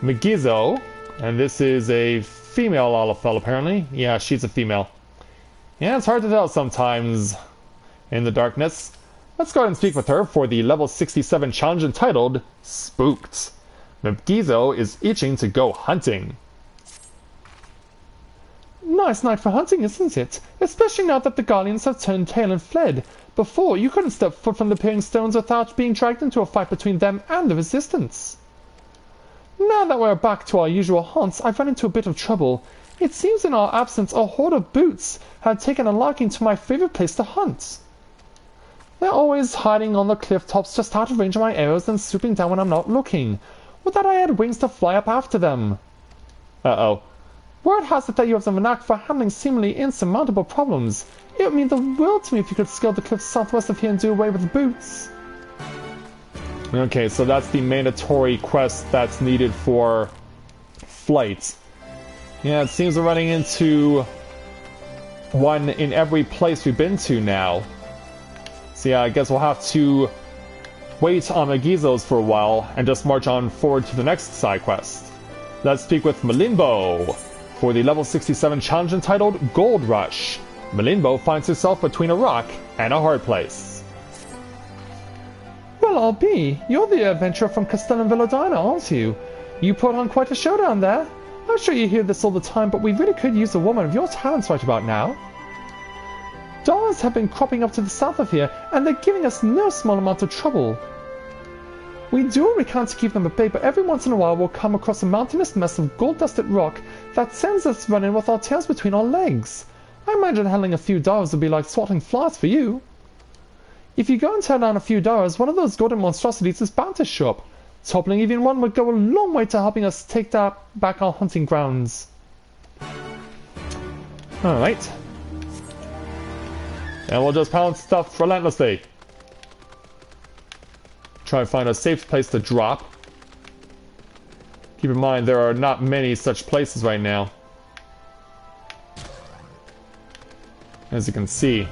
Megizo, and this is a female Olafel apparently. Yeah, she's a female. Yeah, it's hard to tell sometimes in the darkness. Let's go ahead and speak with her for the level 67 challenge entitled Spooked. Megizo is itching to go hunting. Nice night for hunting, isn't it? Especially now that the Guardians have turned tail and fled. Before, you couldn't step foot from the Peering Stones without being dragged into a fight between them and the Resistance. Now that we're back to our usual haunts, I've run into a bit of trouble. It seems in our absence a horde of boots had taken a liking to my favorite place to hunt. They're always hiding on the cliff tops just out of range of my arrows and swooping down when I'm not looking. Would that I had wings to fly up after them. Uh-oh. Word has it that you have the knack for handling seemingly insurmountable problems. It would mean the world to me if you could scale the cliffs southwest of here and do away with the boots. Okay, so that's the mandatory quest that's needed for flight. Yeah, it seems we're running into one in every place we've been to now. So yeah, I guess we'll have to wait on Megizo's for a while and just march on forward to the next side quest. Let's speak with Malinbo for the level 67 challenge entitled Gold Rush. Malinbo finds herself between a rock and a hard place. Well, I'll be. You're the adventurer from Castellan Velodina, aren't you? You put on quite a show down there. I'm sure you hear this all the time, but we really could use a woman of your talents right about now. Dolls have been cropping up to the south of here, and they're giving us no small amount of trouble. We do what we can to keep them at bay, but every once in a while we'll come across a mountainous mess of gold-dusted rock that sends us running with our tails between our legs. I imagine handling a few dollars would be like swatting flies for you. If you go and turn down a few dollars, one of those golden monstrosities is bound to show up. Toppling even one would go a long way to helping us take back our hunting grounds. Alright. And we'll just pound stuff relentlessly. Try and find a safe place to drop. Keep in mind there are not many such places right now. as you can see.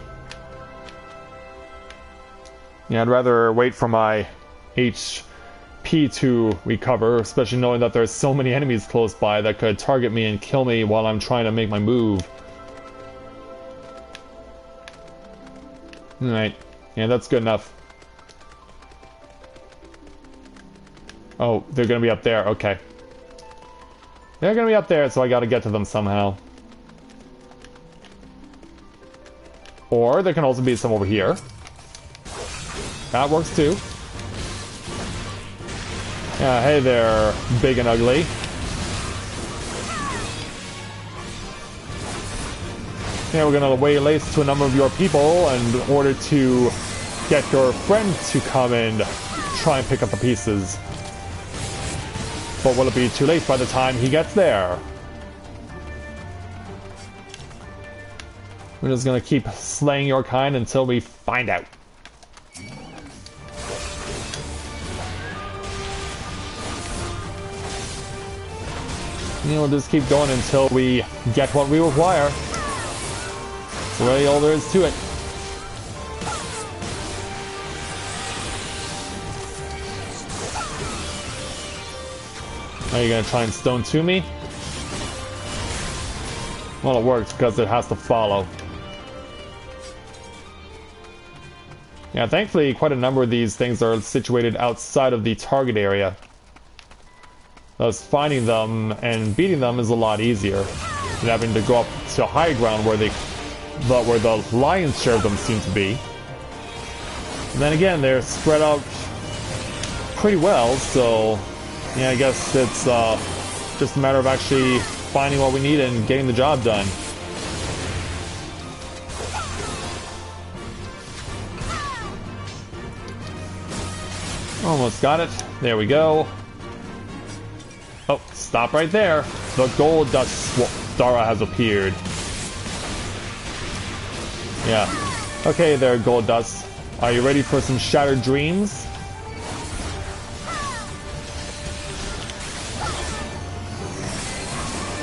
Yeah, I'd rather wait for my HP to recover, especially knowing that there's so many enemies close by that could target me and kill me while I'm trying to make my move. Alright, yeah, that's good enough. Oh, they're gonna be up there, okay. They're gonna be up there, so I gotta get to them somehow. Or there can also be some over here. That works too. Yeah, hey there, big and ugly. Yeah, we're gonna waylace to a number of your people in order to get your friend to come and try and pick up the pieces. But will it be too late by the time he gets there? We're just gonna keep slaying your kind until we find out. And we'll just keep going until we get what we require. That's really all there is to it. Are you gonna try and stone to me? Well, it works because it has to follow. Yeah, thankfully quite a number of these things are situated outside of the target area. Thus finding them and beating them is a lot easier than having to go up to high ground where the lion's share of them seem to be. And then again, they're spread out pretty well, so yeah, I guess it's just a matter of actually finding what we need and getting the job done. Almost got it. There we go. Oh, stop right there. The gold dust Dara has appeared. Yeah. Okay there, gold dust. Are you ready for some shattered dreams?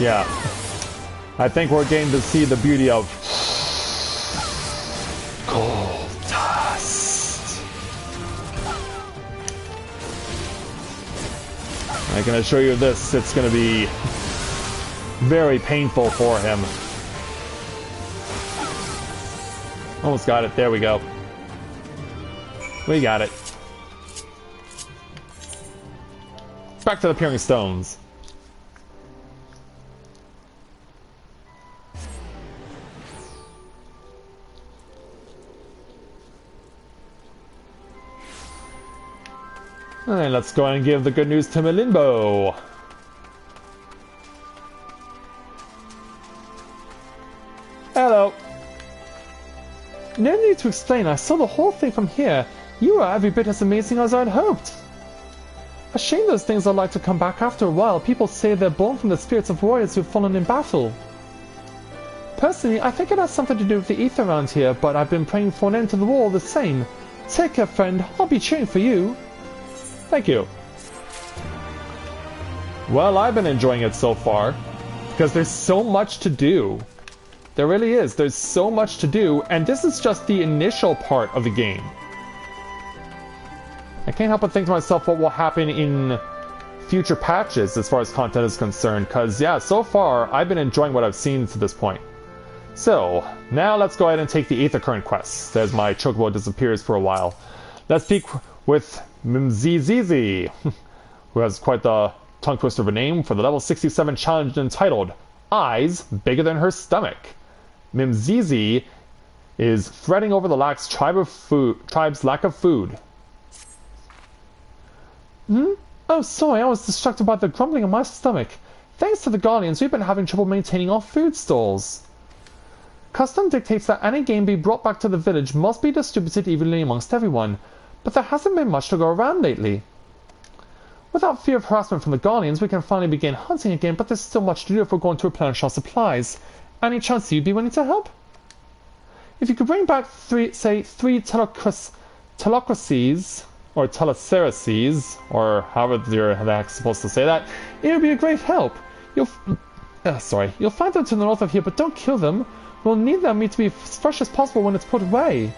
Yeah. I think we're getting to see the beauty of gold dust. I can assure you this, it's going to be very painful for him. Almost got it. There we go. We got it. Back to the Peering Stones. Alright, let's go and give the good news to Melimbo. Hello. No need to explain, I saw the whole thing from here. You are every bit as amazing as I'd hoped. A shame those things are like to come back after a while. People say they're born from the spirits of warriors who've fallen in battle. Personally, I think it has something to do with the ether around here, but I've been praying for an end to the war all the same. Take care, friend. I'll be cheering for you. Thank you. Well, I've been enjoying it so far, because there's so much to do. There really is. There's so much to do, and this is just the initial part of the game. I can't help but think to myself what will happen in future patches as far as content is concerned, because, yeah, so far, I've been enjoying what I've seen to this point. So, now let's go ahead and take the Aether Current quest, as my chocobo disappears for a while. Let's speak with Mimzizizi, who has quite the tongue twister of a name for the level 67 challenge entitled Eyes Bigger Than Her Stomach. Mimzizi is fretting over the tribe's lack of food. Oh, sorry, I was distracted by the grumbling in my stomach. Thanks to the Guardians, we've been having trouble maintaining our food stalls. Custom dictates that any game be brought back to the village must be distributed evenly amongst everyone, but there hasn't been much to go around lately. Without fear of harassment from the Guardians, we can finally begin hunting again, but there's still much to do if we're going to replenish our supplies. Any chance you'd be willing to help? If you could bring back three telocracies, or teleceracies, or however the heck's supposed to say that, it would be a great help. You'll find them to the north of here, but don't kill them. We'll need their meat to be as fresh as possible when it's put away.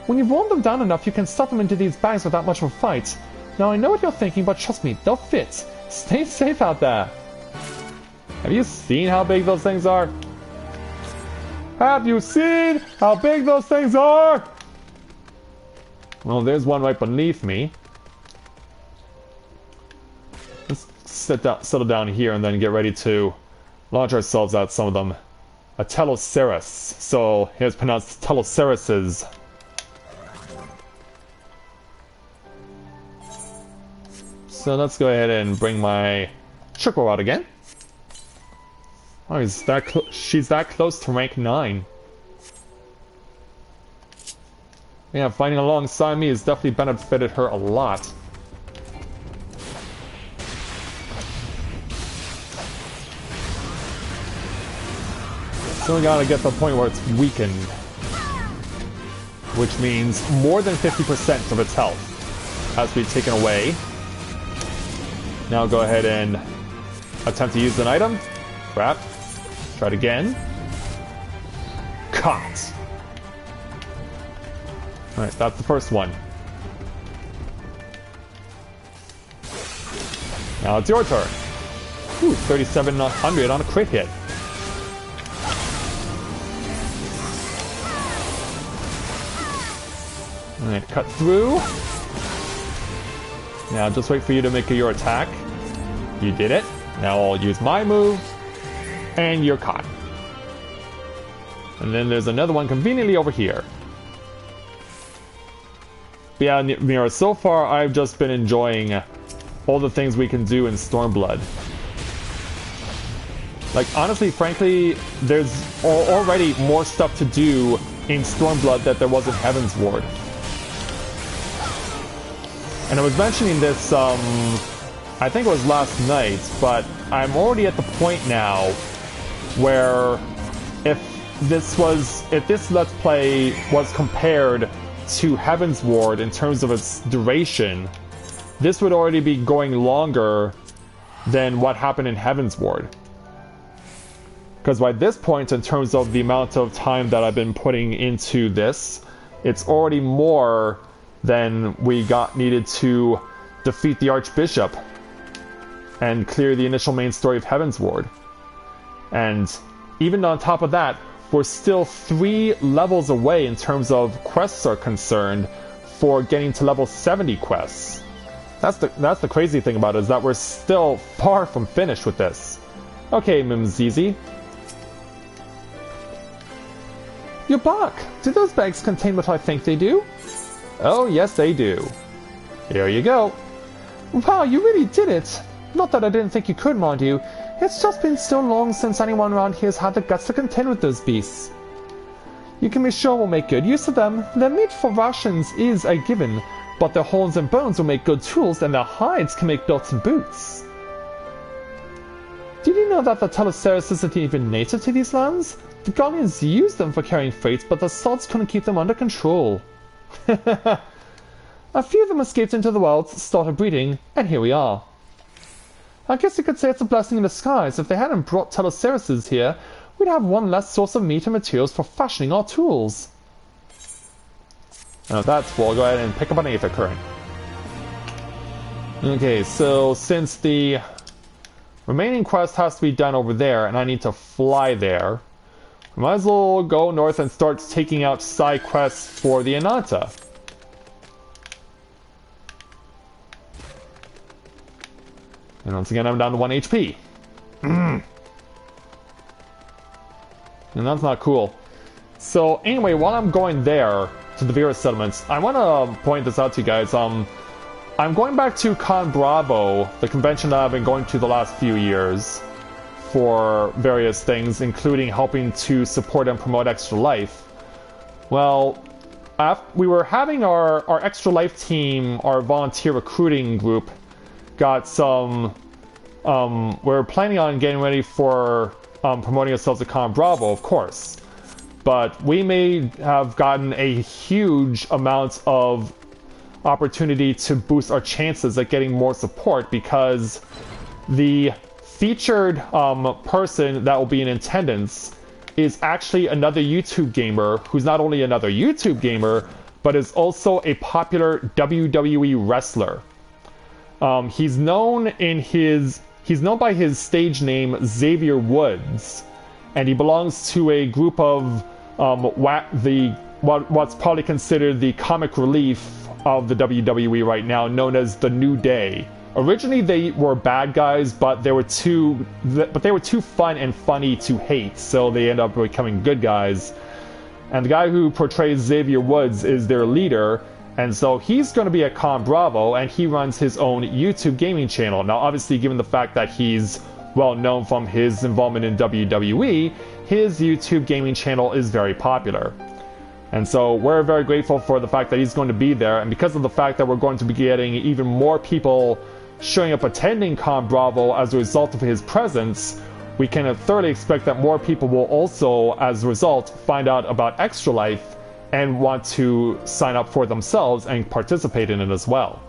When you've worn them down enough, you can stuff them into these bags without much of a fight. Now I know what you're thinking, but trust me, they'll fit. Stay safe out there. Have you seen how big those things are? Have you seen how big those things are? Well, there's one right beneath me. Let's settle down here and then get ready to launch ourselves at some of them. A Teloceras. So here's pronounced Telocerases. So let's go ahead and bring my Choco out again. Oh, she's that close to rank 9. Yeah, fighting alongside me has definitely benefited her a lot. Still gotta get to the point where it's weakened. Which means more than 50% of its health has to be taken away. Now go ahead and attempt to use an item. Crap. Try it again. Caught. Alright, that's the first one. Now it's your turn. Ooh, 3,700 on a crit hit. Alright, cut through. Now just wait for you to make your attack. You did it. Now I'll use my move. And you're caught. And then there's another one conveniently over here. But yeah, Mira, so far I've just been enjoying all the things we can do in Stormblood. Like, honestly, frankly, there's already more stuff to do in Stormblood that there was in Heaven's Ward. And I was mentioning this, I think it was last night, but I'm already at the point now where if this Let's Play was compared to Heaven's Ward in terms of its duration, this would already be going longer than what happened in Heaven's Ward. Because by this point, in terms of the amount of time that I've been putting into this, it's already more than we needed to defeat the Archbishop and clear the initial main story of Heaven's Ward. And even on top of that, we're still 3 levels away in terms of quests are concerned for getting to level 70 quests. That's the crazy thing about it, is that we're still far from finished with this. Okay, Mimzizi. You're back! Do those bags contain what I think they do? Oh, yes they do. Here you go. Wow, you really did it! Not that I didn't think you could, mind you. It's just been so long since anyone around here has had the guts to contend with those beasts. You can be sure we'll make good use of them. Their meat for rations is a given, but their horns and bones will make good tools, and their hides can make belts and boots. Did you know that the Teloceras isn't even native to these lands? The Guardians used them for carrying freight, but the sods couldn't keep them under control. A few of them escaped into the wild, started breeding, and here we are. I guess you could say it's a blessing in disguise. If they hadn't brought Telocerases here, we'd have one less source of meat and materials for fashioning our tools. Now that's full. Go ahead and pick up an Aether Current. Okay, so since the remaining quest has to be done over there, and I need to fly there, we might as well go north and start taking out side quests for the Ananta. And once again, I'm down to 1 HP. And that's not cool. So anyway, while I'm going there to the Vera settlements, I want to point this out to you guys. I'm going back to Con Bravo, the convention that I've been going to the last few years for various things, including helping to support and promote Extra Life. Well, we were having our Extra Life team, our volunteer recruiting group, got some, we're planning on getting ready for promoting ourselves at Con Bravo, of course. But we may have gotten a huge amount of opportunity to boost our chances at getting more support, because the featured person that will be in attendance is actually another YouTube gamer who's not only another YouTube gamer, but is also a popular WWE wrestler. He's known by his stage name Xavier Woods, and he belongs to a group of what's probably considered the comic relief of the WWE right now, known as the New Day. Originally, they were bad guys, but they were too fun and funny to hate, so they end up becoming good guys. And the guy who portrays Xavier Woods is their leader, and so he's going to be at Con Bravo, and he runs his own YouTube gaming channel. Now, obviously, given the fact that he's well known from his involvement in WWE, his YouTube gaming channel is very popular. And so we're very grateful for the fact that he's going to be there, and because of the fact that we're going to be getting even more people showing up attending Con Bravo as a result of his presence, we can thoroughly expect that more people will also, as a result, find out about Extra Life and want to sign up for themselves and participate in it as well.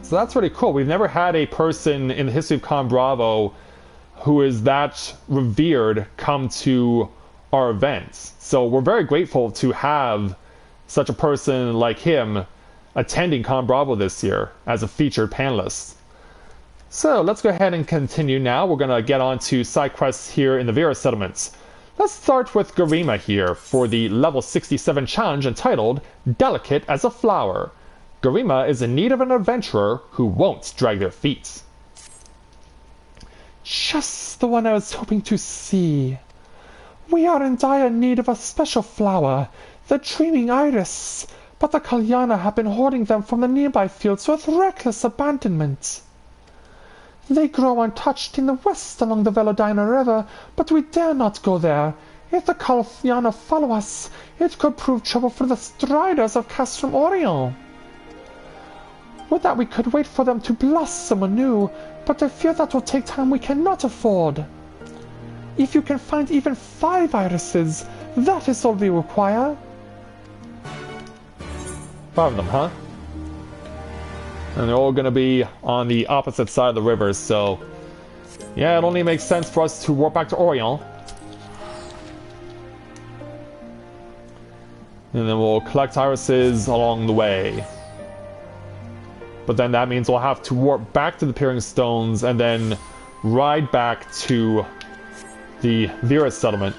So that's really cool. We've never had a person in the history of Con Bravo who is that revered come to our events. So we're very grateful to have such a person like him attending Con Bravo this year as a featured panelist. So let's go ahead and continue now. We're going to get on to side quests here in the Vera settlements. Let's start with Garima here for the level 67 challenge entitled Delicate as a Flower. Garima is in need of an adventurer who won't drag their feet. Just the one I was hoping to see. We are in dire need of a special flower, the Dreaming Iris, but the Kalyana have been hoarding them from the nearby fields with reckless abandonment. They grow untouched in the west along the Velodina River, but we dare not go there. If the Kalyana follow us, it could prove trouble for the Striders of Castrum Orion. Would that we could wait for them to blossom anew, but I fear that will take time we cannot afford. If you can find even 5 irises, that is all we require. 5 of them, huh? And they're all going to be on the opposite side of the river, so yeah, it only makes sense for us to warp back to Orion. And then we'll collect irises along the way. But then that means we'll have to warp back to the Peering Stones and then ride back to the Vera settlement.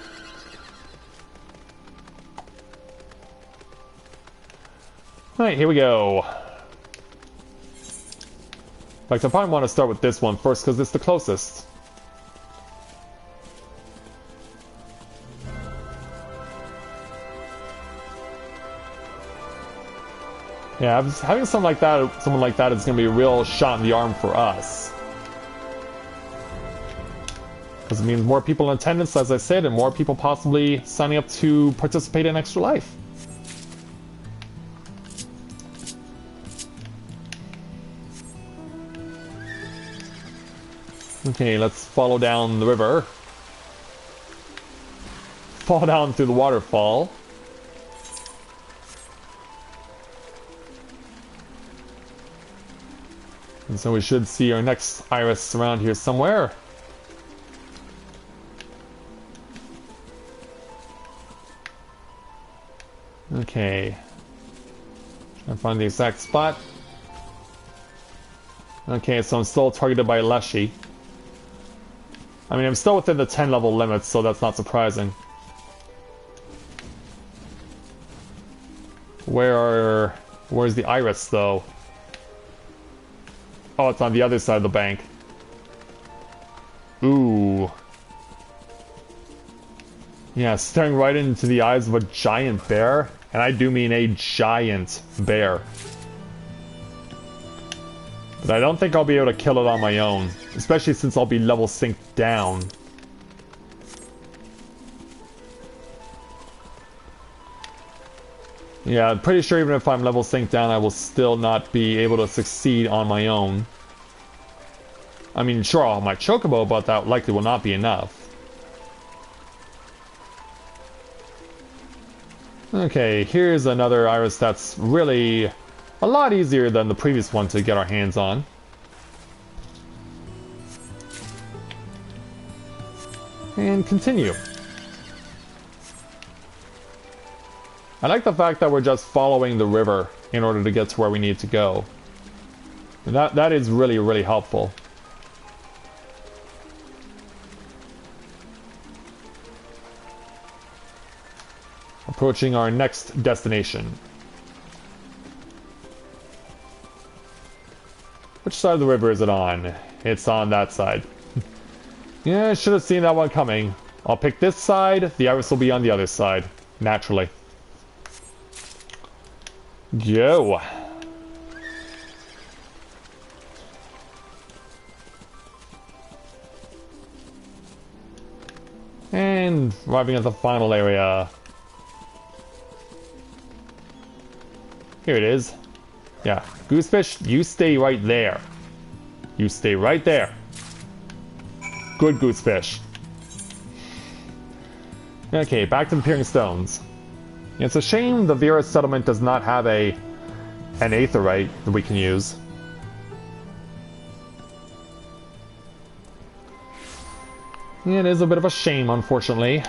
Alright, here we go. In fact, I probably want to start with this one first because it's the closest. Yeah, having someone like that is going to be a real shot in the arm for us. Because it means more people in attendance, as I said, and more people possibly signing up to participate in Extra Life. Okay, let's follow down the river. Fall down through the waterfall. And so we should see our next iris around here somewhere. Okay. Trying to find the exact spot. Okay, so I'm still targeted by Leshy. I mean, I'm still within the 10 level limits, so that's not surprising. Where's the iris, though? Oh, it's on the other side of the bank. Ooh. Yeah, staring right into the eyes of a giant bear. And I do mean a giant bear. But I don't think I'll be able to kill it on my own. Especially since I'll be level synced down. Yeah, I'm pretty sure even if I'm level synced down, I will still not be able to succeed on my own. I mean, sure, I'll have my chocobo, but that likely will not be enough. Okay, here's another iris that's really a lot easier than the previous one to get our hands on. And continue. I like the fact that we're just following the river in order to get to where we need to go. That is really, really helpful. Approaching our next destination. Which side of the river is it on? It's on that side. Yeah, I should have seen that one coming. I'll pick this side, the iris will be on the other side. Naturally. Yo! And arriving at the final area. Here it is. Yeah, Goosefish, you stay right there. You stay right there. Good Goosefish. Okay, back to the Peering Stones. It's a shame the Vera settlement does not have an aetheryte that we can use. It is a bit of a shame, unfortunately.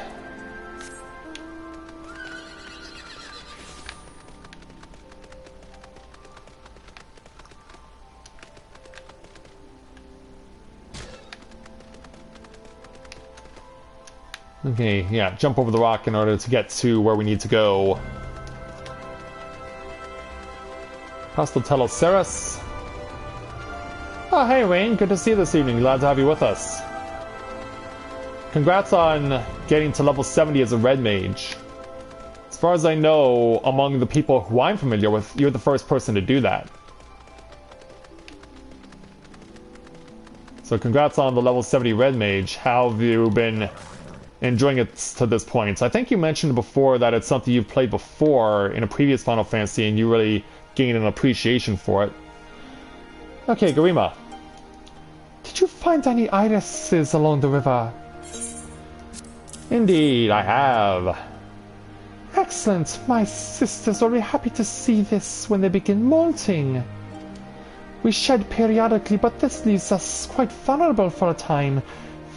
Okay, yeah, jump over the rock in order to get to where we need to go. Pastotello Ceres. Oh, hey Wayne, good to see you this evening. Glad to have you with us. Congrats on getting to level 70 as a red mage. As far as I know, among the people who I'm familiar with, you're the first person to do that. So congrats on the level 70 red mage. How have you been enjoying it to this point? I think you mentioned before that it's something you've played before in a previous Final Fantasy and you really gained an appreciation for it. Okay, Garima. Did you find any irises along the river? Indeed, I have. Excellent. My sisters will be happy to see this when they begin molting. We shed periodically, but this leaves us quite vulnerable for a time.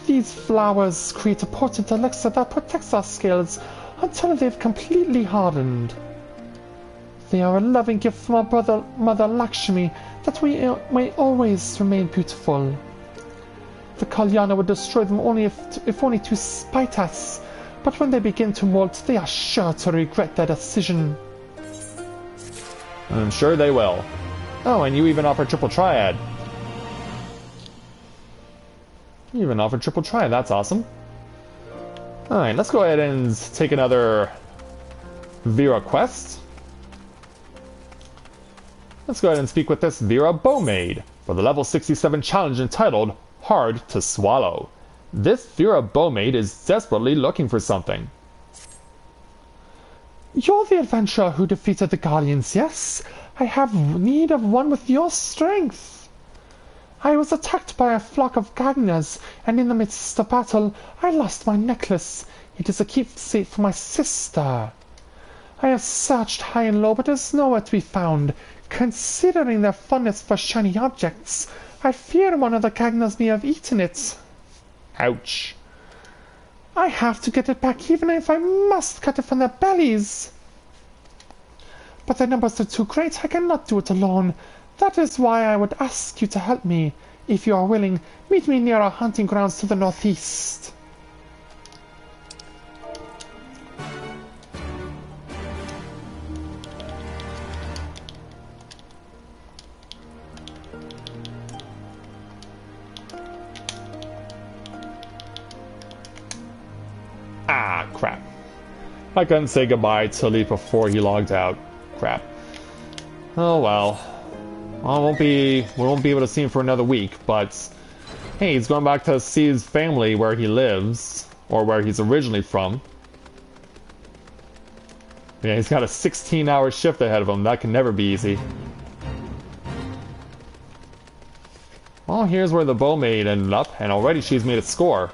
These flowers create a potent elixir that protects our scales until they've completely hardened. They are a loving gift from our Mother Lakshmi that we may always remain beautiful. The Kalyana would destroy them only if only to spite us, but when they begin to molt, they are sure to regret their decision. I'm sure they will. Oh, and you even offer triple triad. You even offer triple triad, that's awesome. Alright, let's go ahead and take another Vera quest. Let's go ahead and speak with this Vera Bowmaid for the level 67 challenge entitled Hard to Swallow. This Vera Bowmaid is desperately looking for something. You're the adventurer who defeated the Guardians, yes? I have need of one with your strength. I was attacked by a flock of Gagnas, and in the midst of battle, I lost my necklace. It is a keepsake for my sister. I have searched high and low, but it is nowhere to be found. Considering their fondness for shiny objects, I fear one of the Gagnas may have eaten it. Ouch. I have to get it back, even if I must cut it from their bellies. But their numbers are too great, I cannot do it alone. That is why I would ask you to help me. If you are willing, meet me near our hunting grounds to the northeast. Ah, crap. I couldn't say goodbye to Leaf before he logged out. Crap. Oh well. We won't be able to see him for another week, but hey, he's going back to see his family where he lives, or where he's originally from. Yeah, he's got a 16-hour shift ahead of him. That can never be easy. Well, here's where the Bowmaid ended up, and already she's made a score.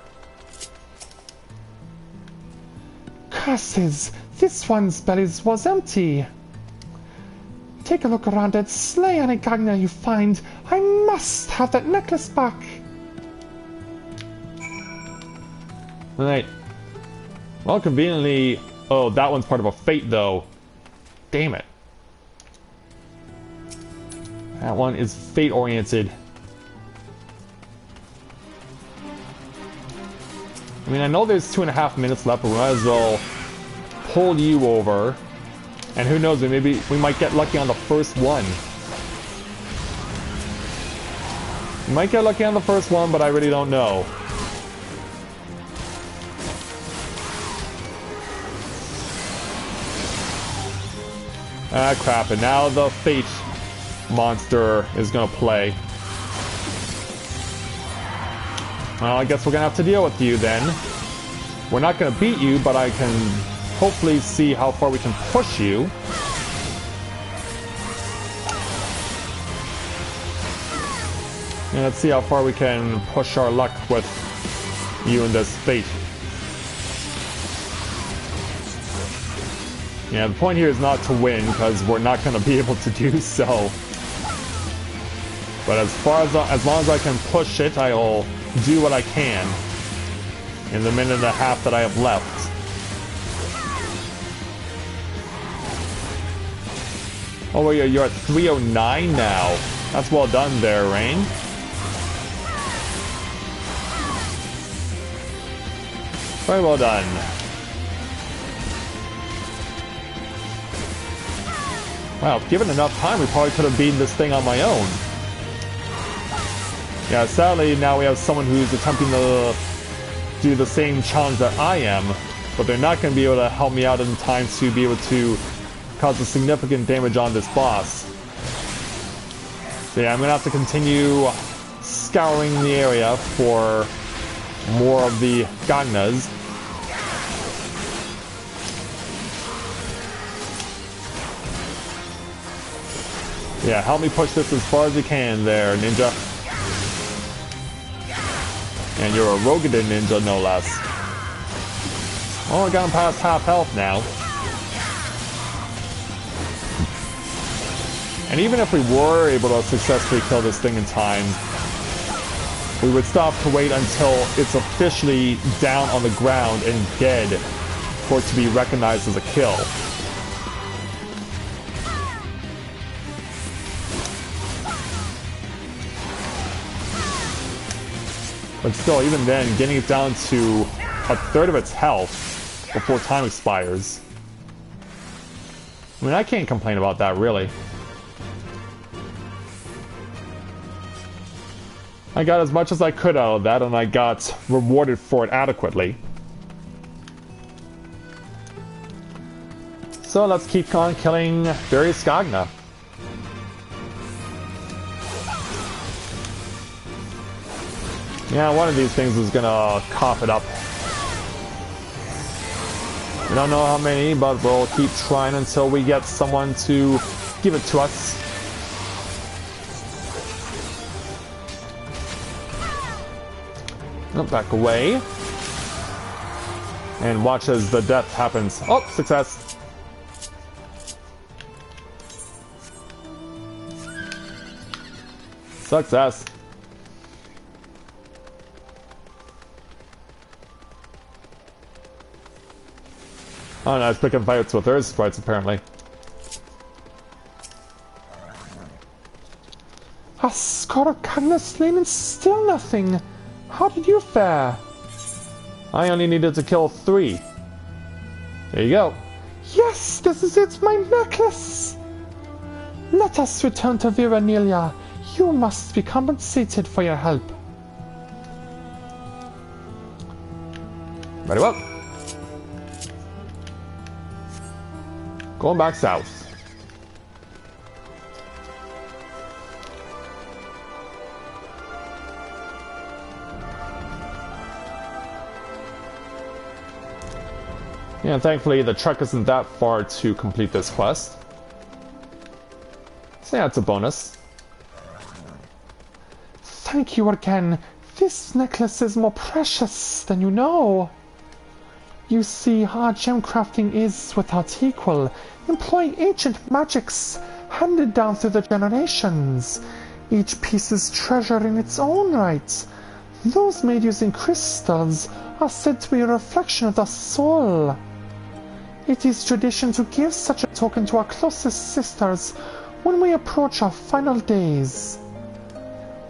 Curses! This one's belly was empty. Take a look around and slay any Gagna you find. I must have that necklace back. Alright. Well, conveniently... Oh, that one's part of a fate, though. damn it. That one is fate-oriented. I mean, I know there's 2.5 minutes left, but we might as well pull you over. And who knows, maybe we might get lucky on the first one. We might get lucky on the first one, but I really don't know. Ah, crap, and now the fate monster is gonna play. Well, I guess we're gonna have to deal with you then. We're not gonna beat you, but I can hopefully see how far we can push you. And let's see how far we can push our luck with you in this fate. Yeah, the point here is not to win, because we're not going to be able to do so. But as long as I can push it, I'll do what I can in the minute and a half that I have left. Oh, well, you're at 309 now. That's well done there, Rain. Very well done. Wow, if given enough time, we probably could have beaten this thing on my own. Yeah, sadly, now we have someone who's attempting to do the same challenge that I am, but they're not going to be able to help me out in time to be able to cause a significant damage on this boss. So yeah, I'm going to have to continue scouring the area for more of the Gagnas. Yeah, help me push this as far as you can there, Ninja. And you're a Rogadin Ninja, no less. Oh, I got him past half health now. And even if we were able to successfully kill this thing in time, we would stop to wait until it's officially down on the ground and dead for it to be recognized as a kill. But still, even then, getting it down to a third of its health before time expires. I mean, I can't complain about that, really. I got as much as I could out of that, and I got rewarded for it adequately. So let's keep on killing various Skagna. Yeah, one of these things is gonna cough it up. We don't know how many, but we'll keep trying until we get someone to give it to us. Oh, back away. And watch as the death happens. Oh, success! Success! Oh no, it's picking fights with Earth sprites, apparently. A score of Gagna slain and still nothing. How did you fare? I only needed to kill 3. There you go. Yes, this is it, my necklace! Let us return to Viranelia. You must be compensated for your help. Very well. Going back south. Yeah, thankfully the truck isn't that far to complete this quest. So yeah, it's a bonus. Thank you again. This necklace is more precious than you know. You see, our gem crafting is without equal, employing ancient magics handed down through the generations. Each piece is treasure in its own right. Those made using crystals are said to be a reflection of the soul. It is tradition to give such a token to our closest sisters when we approach our final days.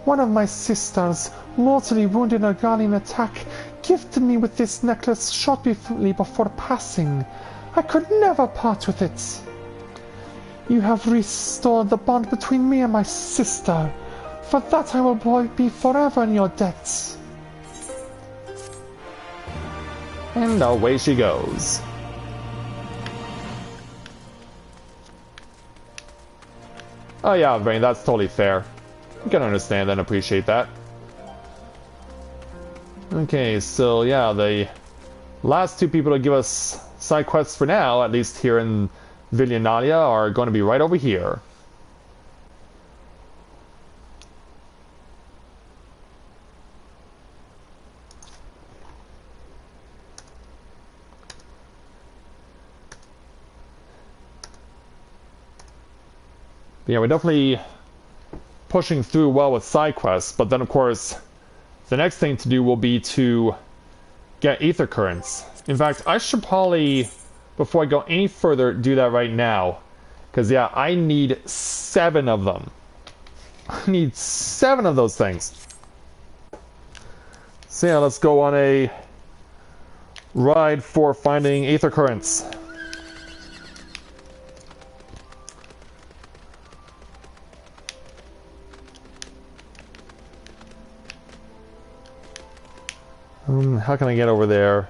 One of my sisters, mortally wounded in a Guardian attack, gifted me with this necklace shortly before passing. I could never part with it. You have restored the bond between me and my sister. For that I will be forever in your debt. And away she goes. Oh yeah, Rain, that's totally fair. You can understand and appreciate that. Okay, so yeah, the last two people to give us side quests for now, at least here in Villianalia, are going to be right over here. Yeah, we're definitely pushing through well with side quests, but then of course the next thing to do will be to get ether currents. In fact, I should probably, before I go any further, do that right now. Because yeah, I need 7 of them. I need 7 of those things. So yeah, let's go on a ride for finding ether currents. How can I get over there?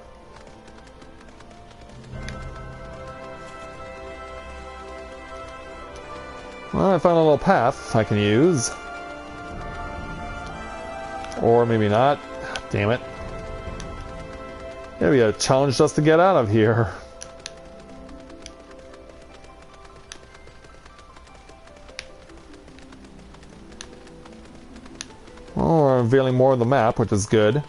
Well, I found a little path I can use. Or maybe not. Damn it. Maybe a challenge just to get out of here. Oh, we're unveiling more of the map, which is good.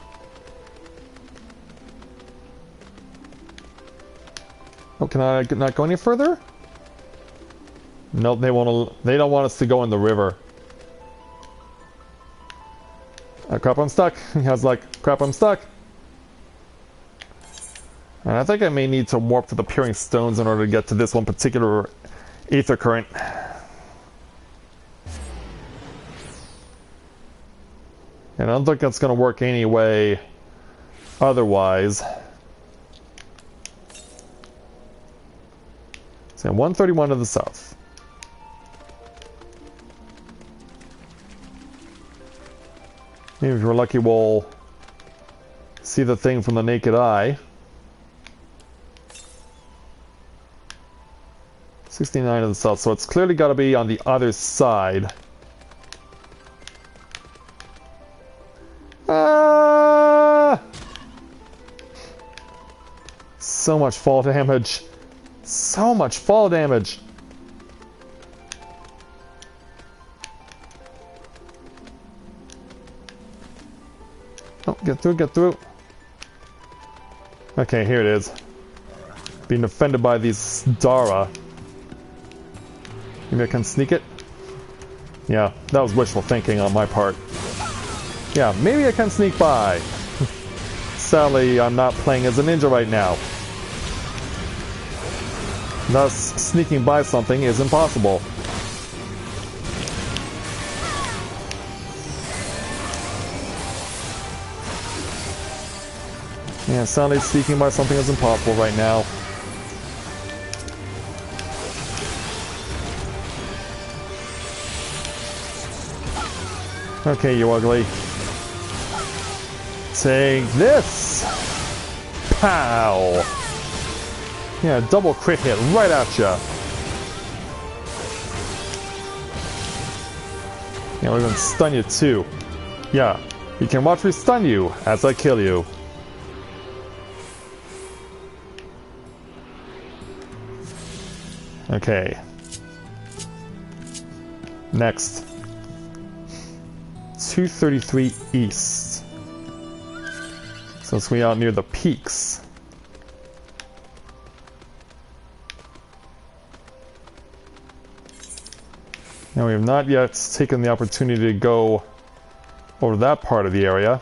Oh, can I not go any further? Nope, they don't want us to go in the river. Crap, I'm stuck. I was like, crap, I'm stuck. And I think I may need to warp to the Peering Stones in order to get to this one particular ether current. And I don't think that's going to work anyway otherwise. So 131 to the south. Maybe if we're lucky we'll see the thing from the naked eye. 69 to the south, so it's clearly got to be on the other side. Ah! So much fall damage. So much fall damage. Oh, get through, get through. Okay, here it is. Being defended by these Dara. Maybe I can sneak it? Yeah, that was wishful thinking on my part. Yeah, maybe I can sneak by. Sadly, I'm not playing as a ninja right now. Thus, sneaking by something is impossible. Yeah, sadly, sneaking by something is impossible right now. Okay, you ugly. Take this! Pow! Yeah, double crit hit right at ya. Yeah, we're gonna stun you too. Yeah, you can watch me stun you as I kill you. Okay. Next. 233 east. So it's way out near the peaks. Now we have not yet taken the opportunity to go over that part of the area.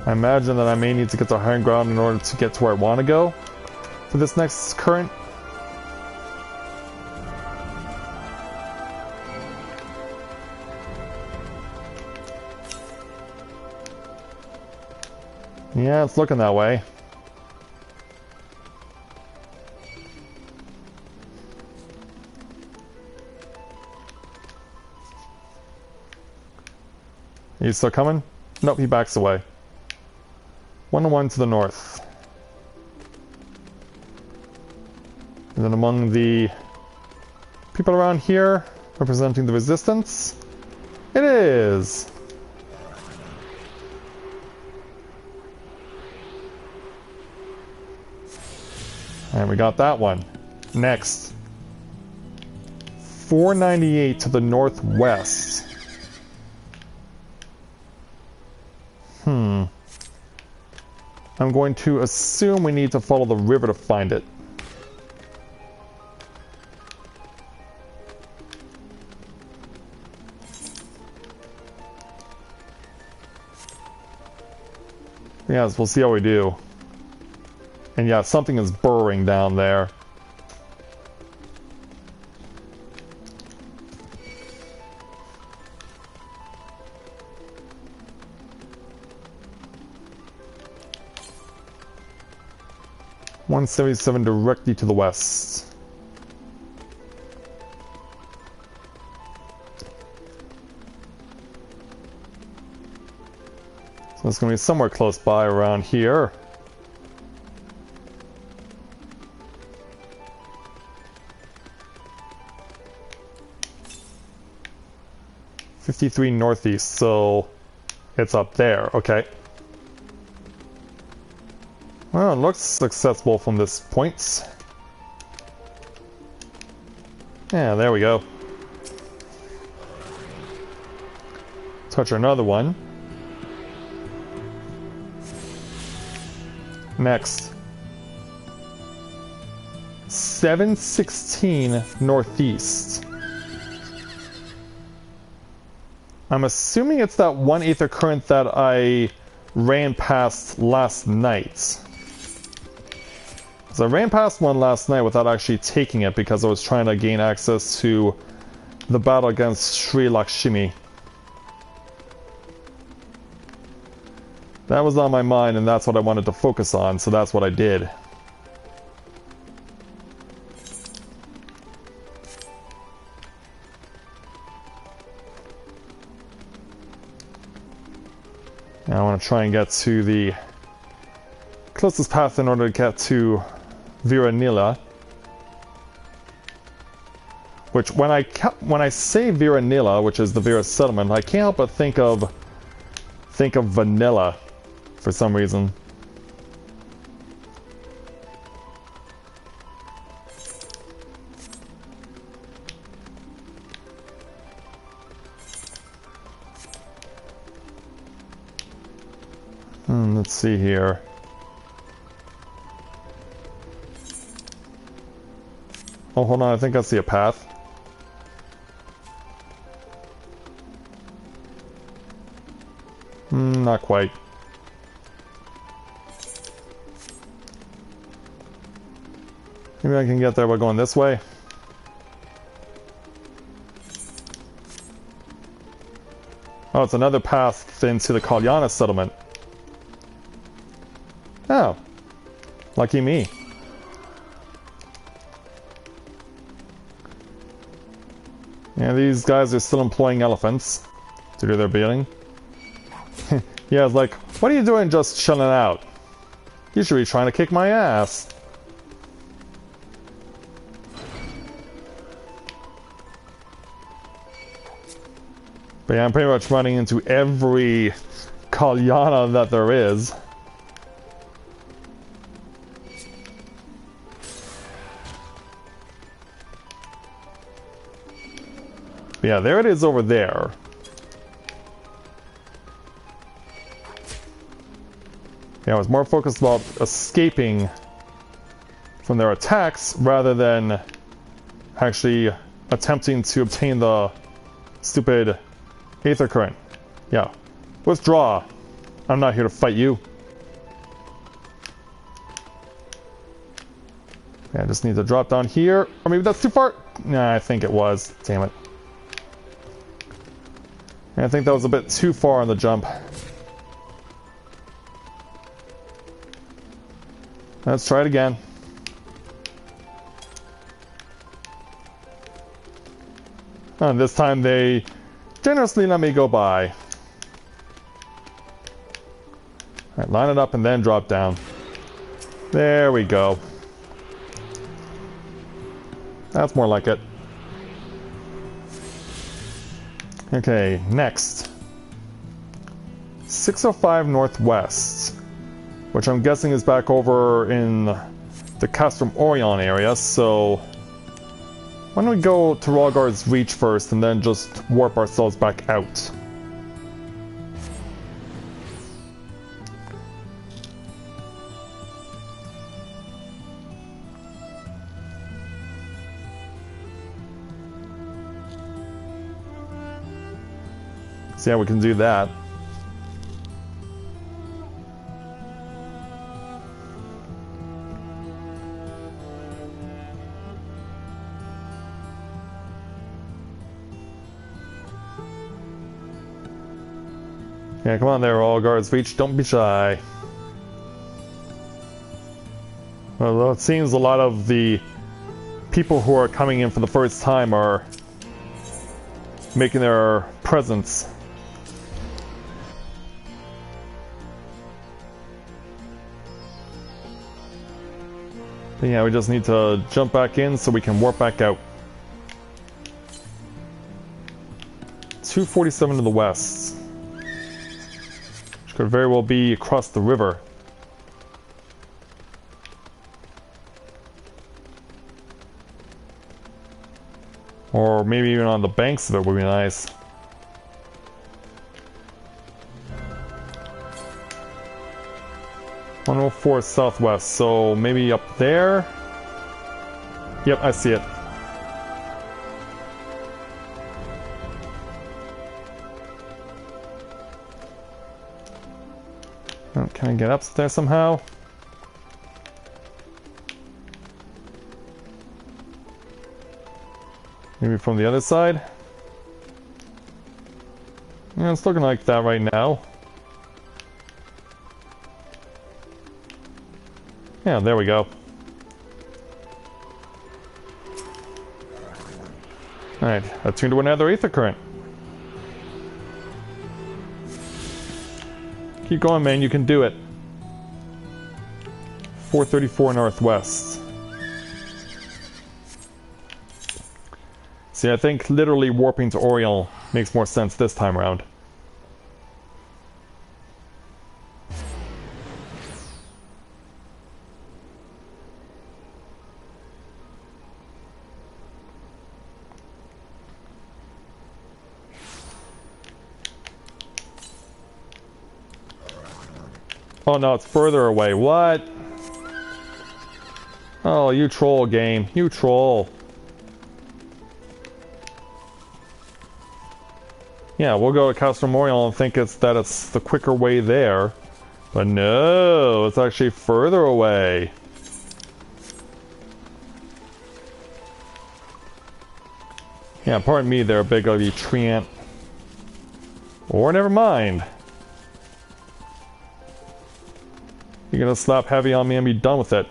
I imagine that I may need to get to higher ground in order to get to where I want to go. for this next current. Yeah, it's looking that way. He's still coming? Nope, he backs away. 1-1 to the north. And then among the people around here representing the resistance, it is! And we got that one. Next. 498 to the northwest. I'm going to assume we need to follow the river to find it. Yes, we'll see how we do. And yeah, something is burrowing down there. .177 directly to the west. So it's going to be somewhere close by around here. .53 northeast, so it's up there, okay. Well, it looks accessible from this point. Yeah, there we go. Touch another one. Next. 716 northeast. I'm assuming it's that one aether current that I ran past last night. So I ran past one last night without actually taking it because I was trying to gain access to the battle against Sri Lakshmi. That was on my mind and that's what I wanted to focus on, so that's what I did. Now I want to try and get to the closest path in order to get to Viranila, which when I say Viranila, which is the Vira settlement, I can't help but think of vanilla for some reason. Let's see here. Oh, hold on, I think I see a path. Not quite. Maybe I can get there by going this way. Oh, it's another path into the Kalyana settlement. Oh, lucky me. Yeah, these guys are still employing elephants to do their beating. Yeah, it's like, what are you doing just chilling out? You should be trying to kick my ass. But yeah, I'm pretty much running into every Kalyana that there is. Yeah, there it is over there. Yeah, I was more focused about escaping from their attacks rather than actually attempting to obtain the stupid aether current. Yeah. Withdraw. I'm not here to fight you. Yeah, I just need to drop down here. Or maybe that's too far. Nah, I think it was. Damn it. I think that was a bit too far on the jump. Let's try it again. And this time they generously let me go by. Alright, line it up and then drop down. There we go. That's more like it. Okay, next. 605 Northwest, which I'm guessing is back over in the Castrum Orion area, so why don't we go to Ralgard's Reach first and then just warp ourselves back out. So yeah, we can do that. Yeah, come on there, all guards reach, don't be shy. Well, it seems a lot of the people who are coming in for the first time are making their presence. But yeah, we just need to jump back in so we can warp back out. 247 to the west. Which could very well be across the river. Or maybe even on the banks of it would be nice. .104 southwest, so maybe up there? Yep, I see it. Oh, can I get up there somehow? Maybe from the other side? Yeah, it's looking like that right now. Yeah, there we go. Alright, let's turn to another ether current. Keep going, man, you can do it. 434 northwest. See, I think literally warping to Oriel makes more sense this time around. Oh no, it's further away. What? Oh, you troll, game. You troll. Yeah, we'll go to Castle Memorial and think it's the quicker way there. But no, it's actually further away. Yeah, pardon me there, big ugly treant. Or never mind. You're gonna slap heavy on me and be done with it.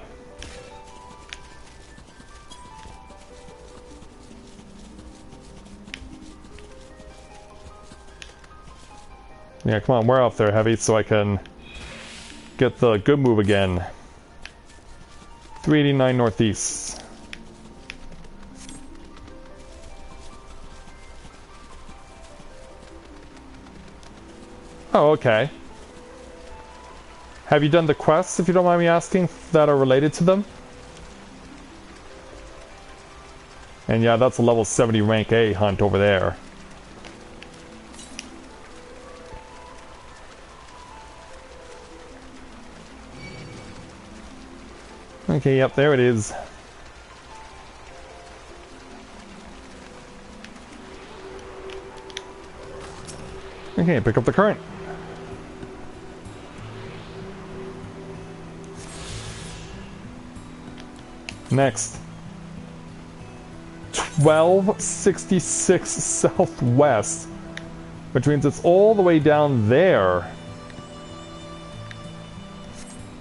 Yeah, come on, we're out there, heavy, so I can get the good move again. 389 northeast. Oh, okay. Have you done the quests, if you don't mind me asking, that are related to them? And yeah, that's a level 70 rank A hunt over there. Okay, yep, there it is. Okay, pick up the current. Next. 1266 southwest. Which means it's all the way down there.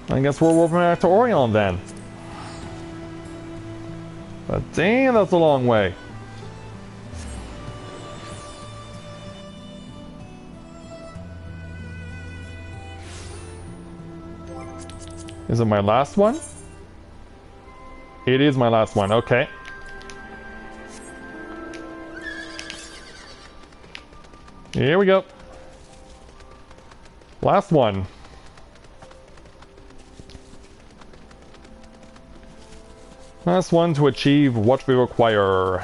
I guess we're moving back to Orion then. But damn, that's a long way. Is it my last one? It is my last one, okay. Here we go. Last one. Last one to achieve what we require.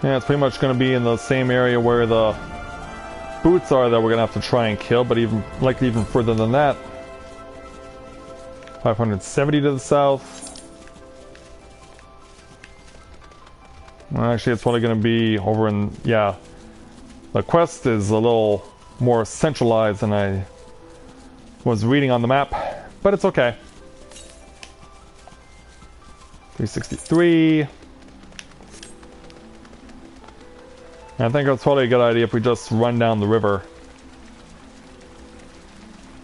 Yeah, it's pretty much going to be in the same area where the boots are that we're going to have to try and kill, but even likely even further than that. 570 to the south. Well, actually, it's probably going to be over in... yeah. The quest is a little more centralized than I was reading on the map, but it's okay. 363. I think it's probably a good idea if we just run down the river.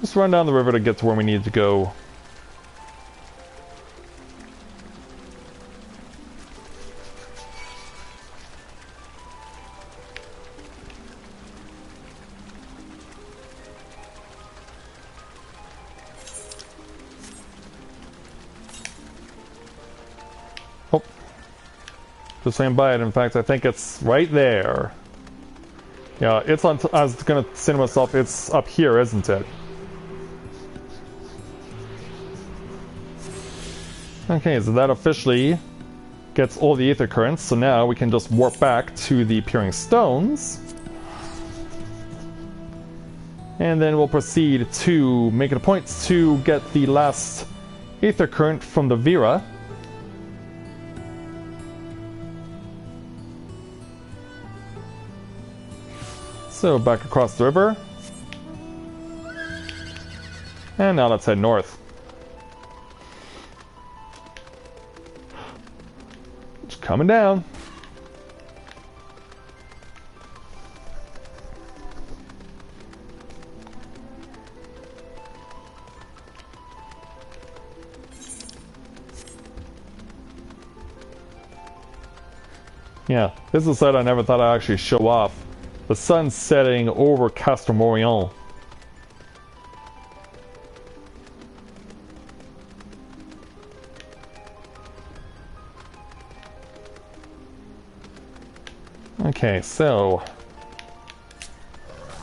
Just run down the river to get to where we need to go. Just swing by it. In fact, I think it's right there. Yeah, it's on. I was gonna say to myself, it's up here, isn't it? Okay, so that officially gets all the ether currents. So now we can just warp back to the Peering Stones, and then we'll proceed to make it a point to get the last ether current from the Vera. So back across the river. And now let's head north. It's coming down. Yeah, this is a site I never thought I'd actually show off. The sun setting over Castor Morion. Okay, so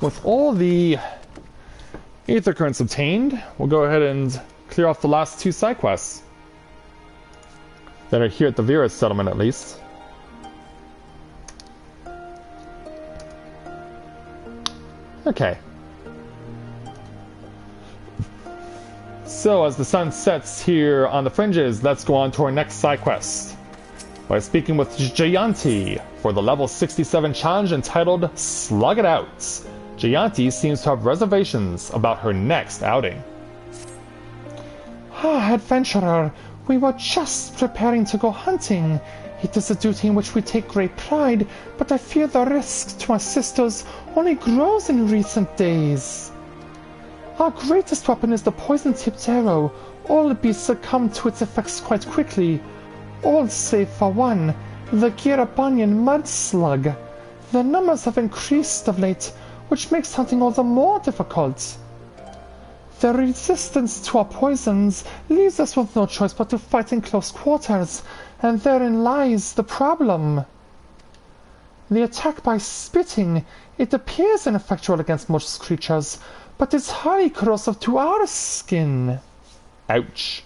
with all the ether currents obtained, we'll go ahead and clear off the last two side quests that are here at the Vera settlement, at least. Okay. So as the sun sets here on the fringes, let's go on to our next side quest by speaking with Jayanti for the level 67 challenge entitled Slug It Out. Jayanti seems to have reservations about her next outing. Ah, adventurer, we were just preparing to go hunting. It is a duty in which we take great pride, but I fear the risk to our sisters only grows in recent days. Our greatest weapon is the poison-tipped arrow. All beasts succumb to its effects quite quickly. All save for one, the Girabanian mud slug. Their numbers have increased of late, which makes hunting all the more difficult. Their resistance to our poisons leaves us with no choice but to fight in close quarters, and therein lies the problem. The attack by spitting, it appears ineffectual against most creatures, but is highly corrosive to our skin. Ouch.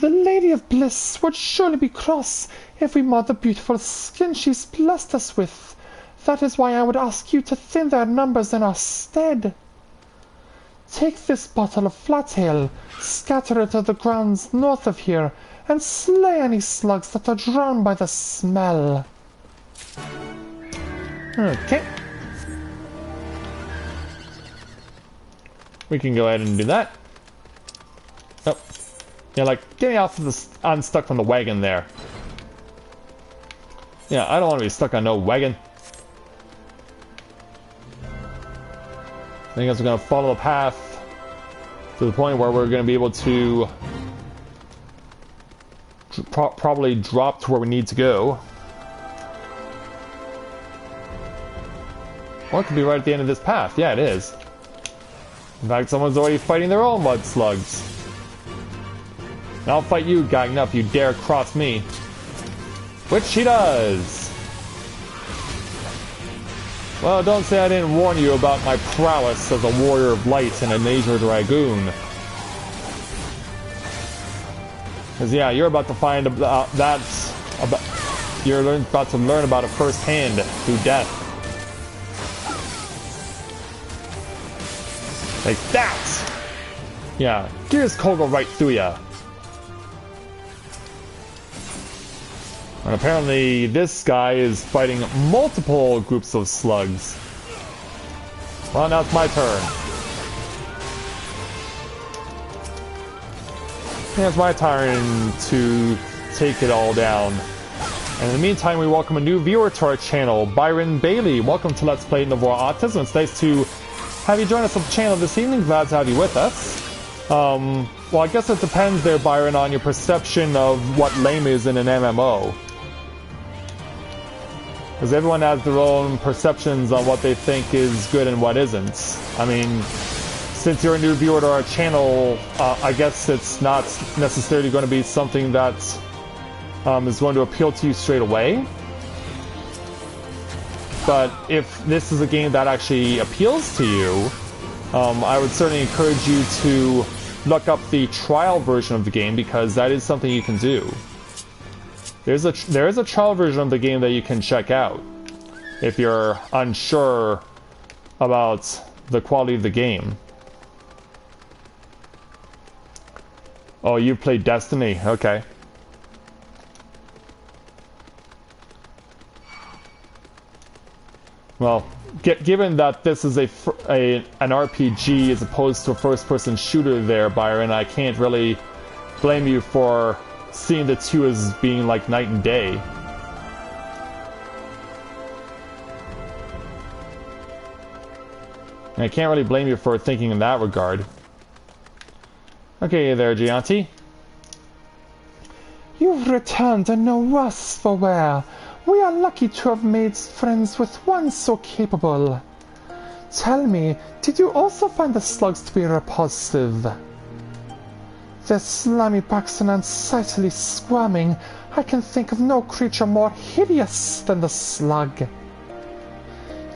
The Lady of Bliss would surely be cross if we marred the beautiful skin she's blessed us with. That is why I would ask you to thin their numbers in our stead. Take this bottle of flat ale, scatter it to the grounds north of here, and slay any slugs that are drawn by the smell. Okay. we can go ahead and do that. Oh. Yeah, like, getting off of the... unstuck from the wagon there. Yeah, I don't want to be stuck on no wagon. I think we're going to follow the path to the point where we're going to be able to probably drop to where we need to go. Or it could be right at the end of this path. Yeah, it is. In fact, someone's already fighting their own mud slugs. I'll fight you, Gagna, if you dare cross me. Which she does! Well, don't say I didn't warn you about my prowess as a warrior of light and a Nature Dragoon. Because, yeah, you're about to find you're about to learn about it firsthand through death. Like that! Yeah, Gears Koga right through ya. And apparently this guy is fighting multiple groups of slugs. Well, now it's my turn. Yeah, it's my turn to take it all down. And in the meantime, we welcome a new viewer to our channel, Byron Bailey. Welcome to Let's Play Novaura Autism. It's nice to have you join us on the channel this evening. Glad to have you with us. Well, I guess it depends there, Byron, on your perception of what lame is in an MMO. Because everyone has their own perceptions on what they think is good and what isn't. I mean, since you're a new viewer to our channel, I guess it's not necessarily going to be something that is going to appeal to you straight away. But if this is a game that actually appeals to you, I would certainly encourage you to look up the trial version of the game, because that is something you can do. There is a trial version of the game that you can check out if you're unsure about the quality of the game. Oh, you played Destiny? Okay. Well, given that this is an RPG as opposed to a first-person shooter there, Byron, I can't really blame you for seeing the two as being like night and day. And I can't really blame you for thinking in that regard. Okay there, Gianti. You've returned and no worse for wear. We are lucky to have made friends with one so capable. Tell me, did you also find the slugs to be repulsive? Their slimy backs and unsightly squirming, I can think of no creature more hideous than the slug.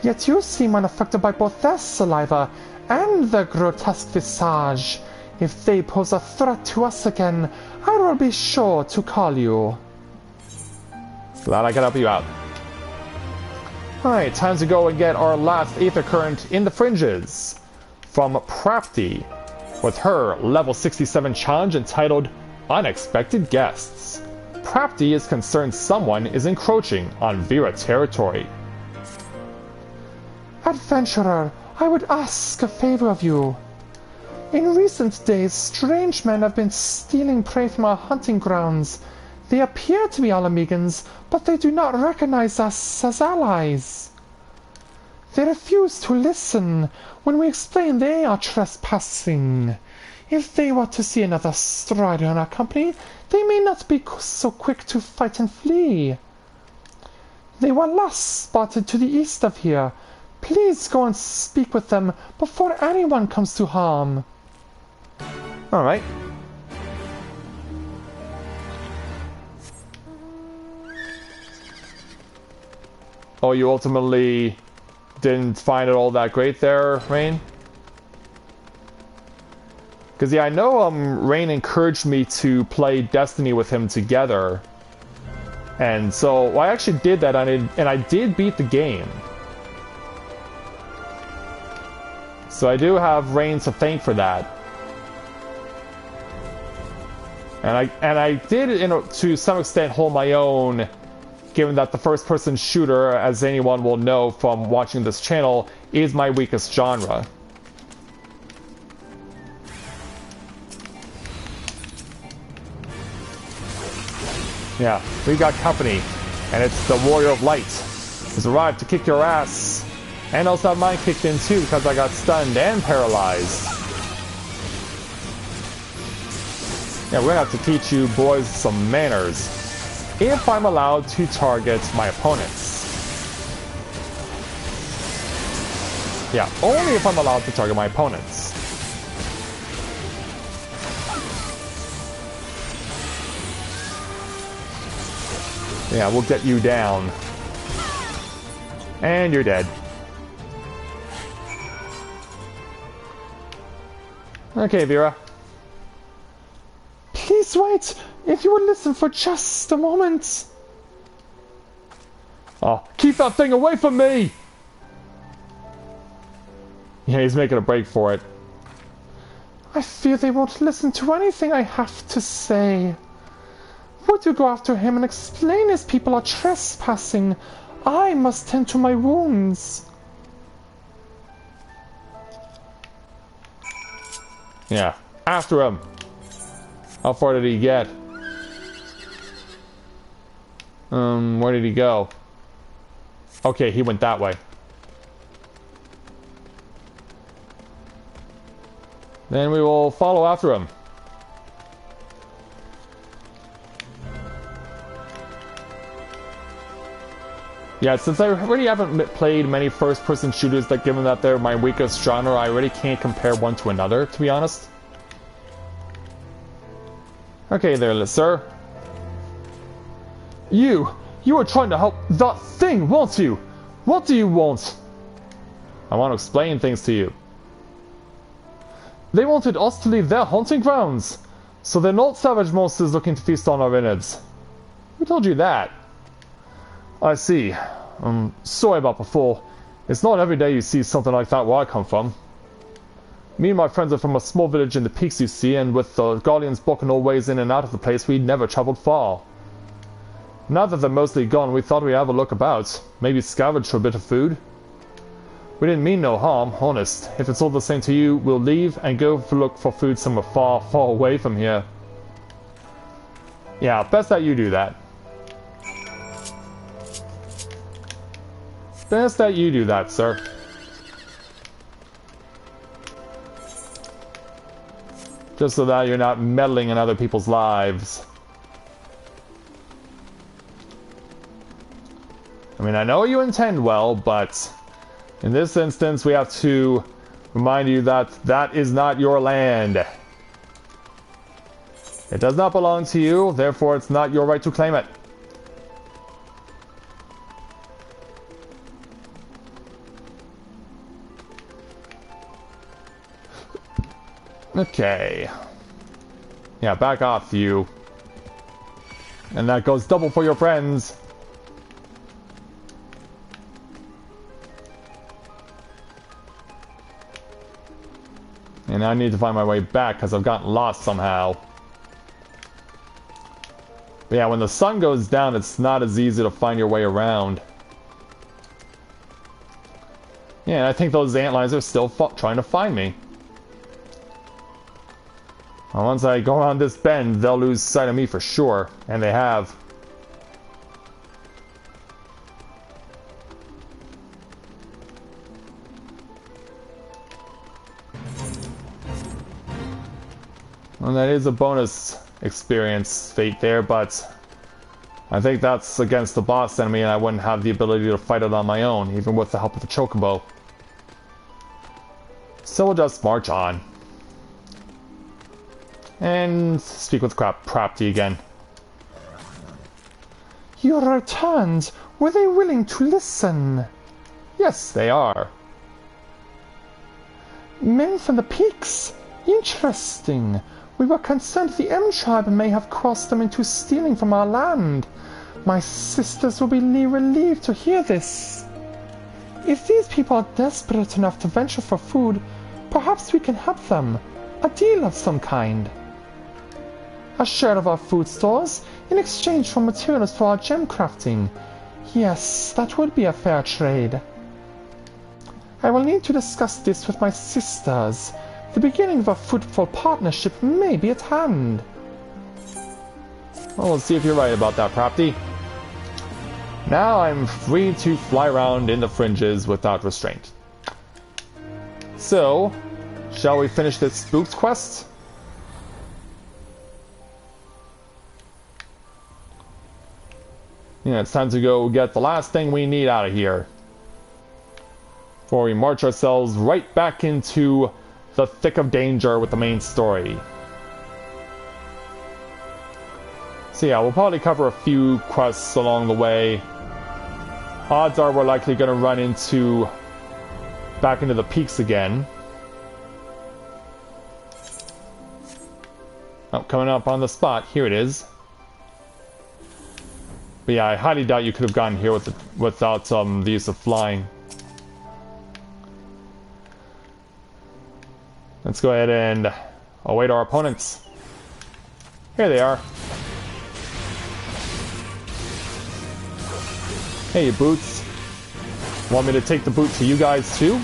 Yet you seem unaffected by both their saliva and their grotesque visage. If they pose a threat to us again, I will be sure to call you. Glad I can help you out. Alright, time to go and get our last Aether Current in the fringes. From Prapti, with her level 67 challenge entitled Unexpected Guests. Prapti is concerned someone is encroaching on Vera territory. Adventurer, I would ask a favor of you. In recent days, strange men have been stealing prey from our hunting grounds. They appear to be Alamegans, but they do not recognize us as allies. They refuse to listen when we explain they are trespassing. If they were to see another strider in our company, they may not be so quick to fight and flee. They were last spotted to the east of here. Please go and speak with them before anyone comes to harm. Alright. Oh, you ultimately didn't find it all that great there, Rain? Because, yeah, I know Rain encouraged me to play Destiny with him together. And so I actually did that, and I did beat the game. So I do have Rain to thank for that. And I did, to some extent, hold my own, given that the first-person shooter, as anyone will know from watching this channel, is my weakest genre. Yeah, we got company, and it's the Warrior of Light. He's arrived to kick your ass, and also have mine kicked in too because I got stunned and paralyzed. Yeah, we're gonna have to teach you boys some manners. If I'm allowed to target my opponents. Yeah, only if I'm allowed to target my opponents. Yeah, we'll get you down. And you're dead. Okay, Vera. Please wait! If you would listen for just a moment. Oh, keep that thing away from me! Yeah, he's making a break for it. I fear they won't listen to anything I have to say. Would you go after him and explain his people are trespassing? I must tend to my wounds. Yeah, after him. How far did he get? Where did he go? Okay, he went that way. Then we will follow after him. Yeah, since I already haven't played many first-person shooters that, given that they're my weakest genre, I really can't compare one to another, to be honest. Okay there, sir. You were trying to help that thing, weren't you? What do you want? I want to explain things to you. They wanted us to leave their hunting grounds, so they're not savage monsters looking to feast on our innards. Who told you that? I see. Sorry about before. It's not every day you see something like that where I come from. Me and my friends are from a small village in the peaks, you see, and with the Guardians blocking all ways in and out of the place, we never traveled far. Now that they're mostly gone, we thought we'd have a look about. Maybe scavenge for a bit of food. We didn't mean no harm, honest. If it's all the same to you, we'll leave and go look for food somewhere far, far away from here. Yeah, best that you do that. Best that you do that, sir. Just so that you're not meddling in other people's lives. I mean, I know you intend well, but in this instance, we have to remind you that that is not your land. It does not belong to you, therefore it's not your right to claim it. Okay. Yeah, back off, you. And that goes double for your friends. And I need to find my way back because I've gotten lost somehow. But yeah, when the sun goes down, it's not as easy to find your way around. Yeah, I think those antlions are still trying to find me. Well, once I go around this bend, they'll lose sight of me for sure. And they have. Well, that is a bonus experience fate there, but I think that's against the boss enemy and I wouldn't have the ability to fight it on my own, even with the help of the chocobo. So we'll just march on. And speak with Prapti again. You returned. Were they willing to listen? Yes, they are. Men from the peaks? Interesting. We were concerned the M tribe may have crossed them into stealing from our land. My sisters will be relieved to hear this. If these people are desperate enough to venture for food, perhaps we can help them. A deal of some kind. A share of our food stores in exchange for materials for our gem crafting. Yes, that would be a fair trade. I will need to discuss this with my sisters. The beginning of a fruitful partnership may be at hand. Well, let's see if you're right about that, Prapti. Now I'm free to fly around in the fringes without restraint. So, shall we finish this Spooks quest? Yeah, it's time to go get the last thing we need out of here. Before we march ourselves right back into the thick of danger with the main story. So yeah, we'll probably cover a few quests along the way. Odds are we're likely going to run back into the peaks again. Oh, coming up on the spot. Here it is. But yeah, I highly doubt you could have gotten here without the use of flying. Let's go ahead and await our opponents. Here they are. Hey, Boots. Want me to take the boot to you guys too?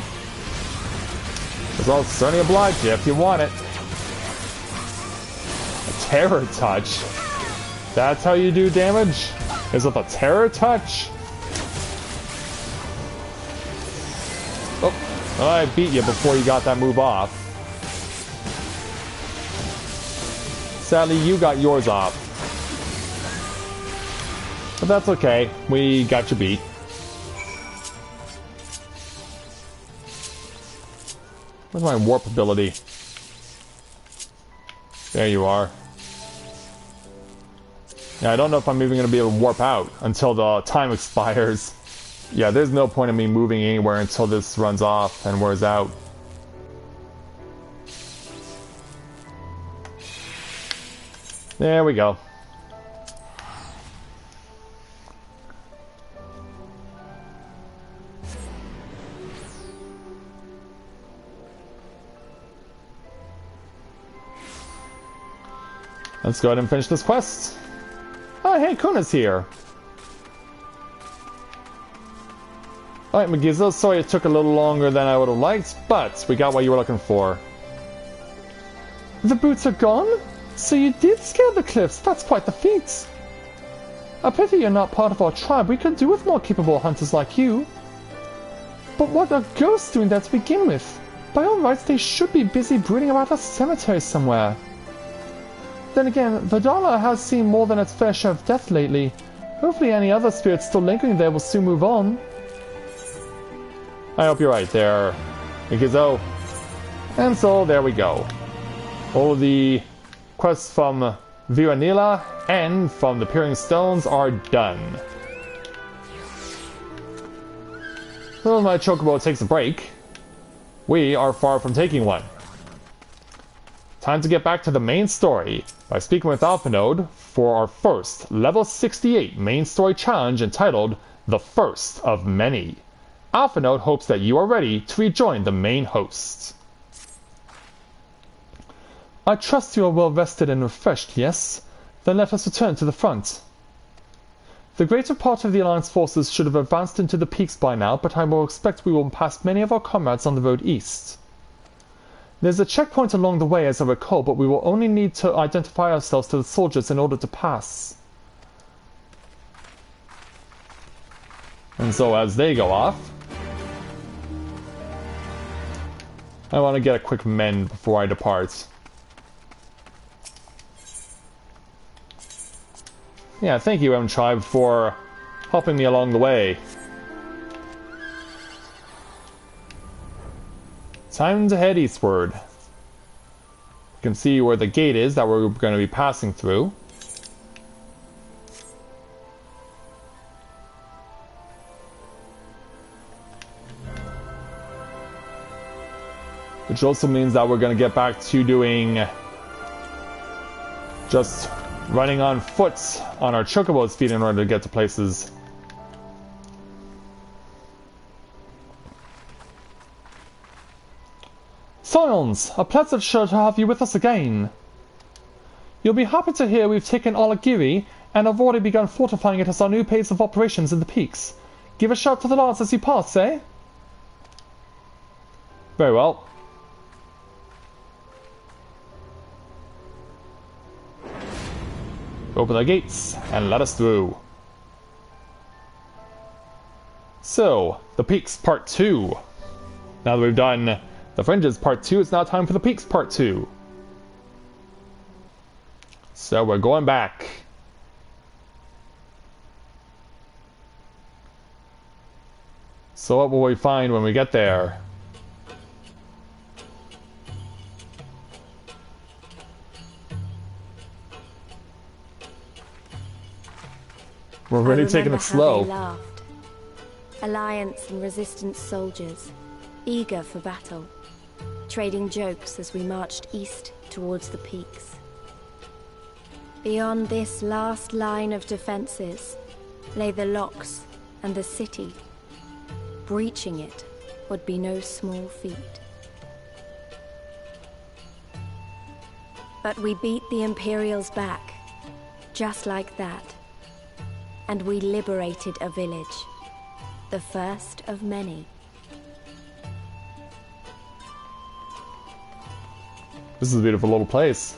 Because I'll certainly oblige you if you want it. A terror touch? That's how you do damage? Is it a terror touch? Oh, I beat you before you got that move off. Sadly, you got yours off. But that's okay. We got you beat. Where's my warp ability? There you are. Yeah, I don't know if I'm even going to be able to warp out until the time expires. Yeah, there's no point in me moving anywhere until this runs off and wears out. There we go. Let's go ahead and finish this quest. Oh, hey, Kuna's here. Alright, Megizzo, sorry it took a little longer than I would have liked, but we got what you were looking for. The boots are gone? So you did scale the cliffs, that's quite the feat. I pity you're not part of our tribe, we could do with more capable hunters like you. But what are ghosts doing there to begin with? By all rights, they should be busy brooding about a cemetery somewhere. Then again, Vidala has seen more than its fair share of death lately. Hopefully any other spirits still lingering there will soon move on. I hope you're right there, Megizzo. And so, there we go. All the quests from Viranila and from the Peering Stones are done. Well, my chocobo takes a break. We are far from taking one. Time to get back to the main story by speaking with Alphanode for our first level 68 main story challenge entitled The First of Many. Alphanode hopes that you are ready to rejoin the main hosts. I trust you are well rested and refreshed, yes? Then let us return to the front. The greater part of the Alliance forces should have advanced into the peaks by now, but I will expect we will pass many of our comrades on the road east. There's a checkpoint along the way as I recall, but we will only need to identify ourselves to the soldiers in order to pass. And so as they go off, I want to get a quick mend before I depart. Yeah, thank you, M-Tribe, for helping me along the way. Time to head eastward. You can see where the gate is that we're going to be passing through. Which also means that we're going to get back to doing just running on foot on our chocobo's feet in order to get to places. Scions, a pleasure to have you with us again. You'll be happy to hear we've taken Alagiri and have already begun fortifying it as our new base of operations in the peaks. Give a shout to the lads as you pass, eh? Very well. Open the gates and let us through. So, the Peaks Part 2. Now that we've done the Fringes Part 2, it's now time for the Peaks Part 2. So we're going back. So what will we find when we get there? We're really taking it slow. They laughed. Alliance and Resistance soldiers, eager for battle, trading jokes as we marched east towards the peaks. Beyond this last line of defenses lay the locks and the city. Breaching it would be no small feat. But we beat the Imperials back, just like that. And we liberated a village, the first of many. This is a beautiful little place.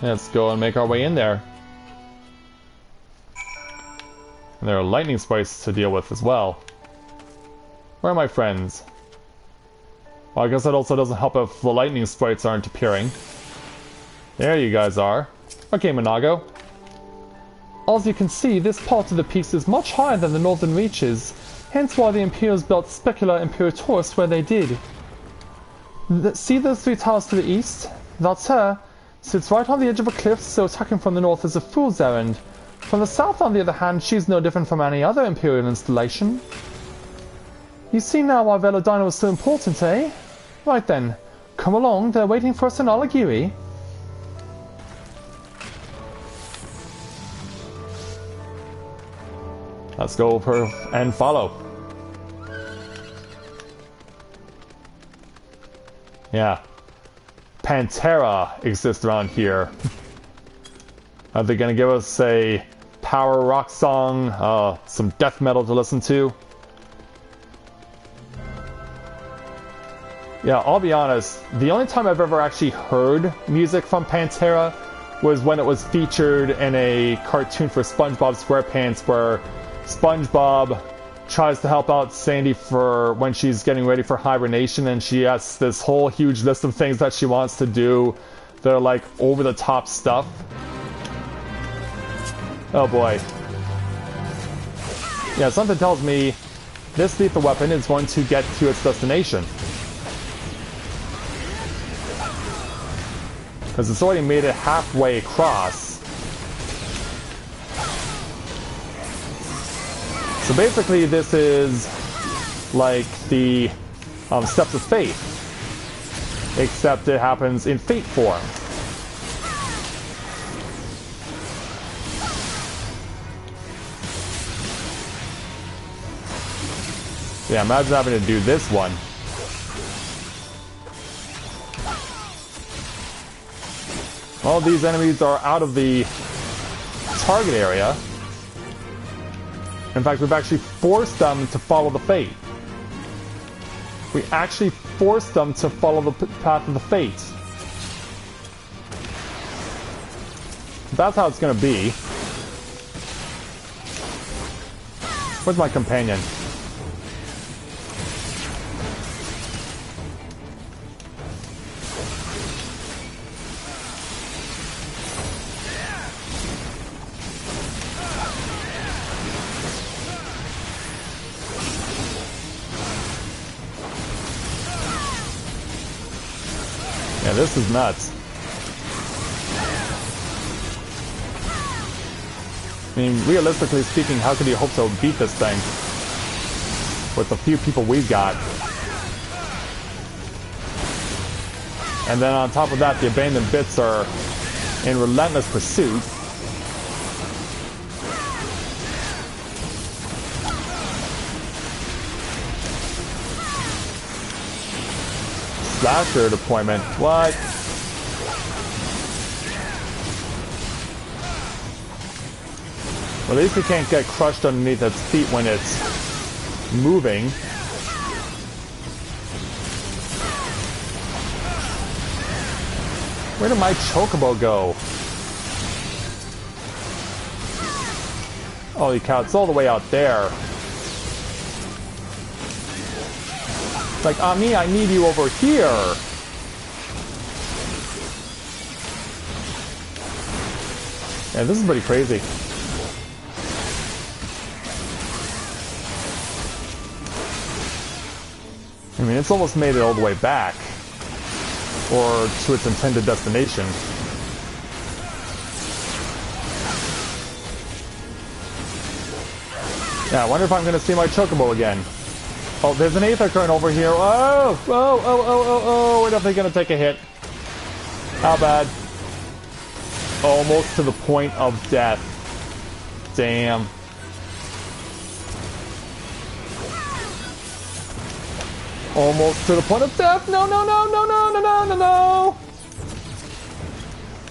Let's go and make our way in there. And there are lightning sprites to deal with as well. Where are my friends? Well, I guess that also doesn't help if the lightning sprites aren't appearing. There you guys are. Okay, Monago. As you can see, this part of the peaks is much higher than the northern reaches, hence why the Imperials built Specula Imperatorus where they did. See those three towers to the east? That's her. Sits right on the edge of a cliff, so attacking from the north is a fool's errand. From the south, on the other hand, she's no different from any other Imperial installation. You see now why Velodino was so important, eh? Right then, come along, they're waiting for us in Alagiri. Let's go and follow. Yeah. Pantera exists around here. Are they gonna give us a power rock song? Some death metal to listen to? Yeah, I'll be honest, the only time I've ever actually heard music from Pantera was when it was featured in a cartoon for SpongeBob SquarePants where SpongeBob tries to help out Sandy for when she's getting ready for hibernation, and she has this whole huge list of things that she wants to do. They're like over-the-top stuff. Oh boy. Yeah, something tells me this lethal weapon is going to get to its destination. Because it's already made it halfway across. So basically this is like the Steps of Fate, except it happens in Fate form. Yeah, imagine having to do this one. All these enemies are out of the target area. In fact, we've actually forced them to follow the fate. We actually forced them to follow the path of the fate. That's how it's going to be. Where's my companion? Yeah, this is nuts. I mean, realistically speaking, how could you hope to beat this thing with the few people we've got? And then on top of that, the abandoned bits are in relentless pursuit. Slasher deployment. What? Well, at least we can't get crushed underneath its feet when it's moving. Where did my chocobo go? Holy cow, it's all the way out there. Like, Ami, I need you over here. Yeah, this is pretty crazy. I mean, it's almost made it all the way back. Or to its intended destination. Yeah, I wonder if I'm going to see my chocobo again. Oh, there's an aether current over here. Oh, we're definitely going to take a hit. How bad? Almost to the point of death. Damn. Almost to the point of death. No.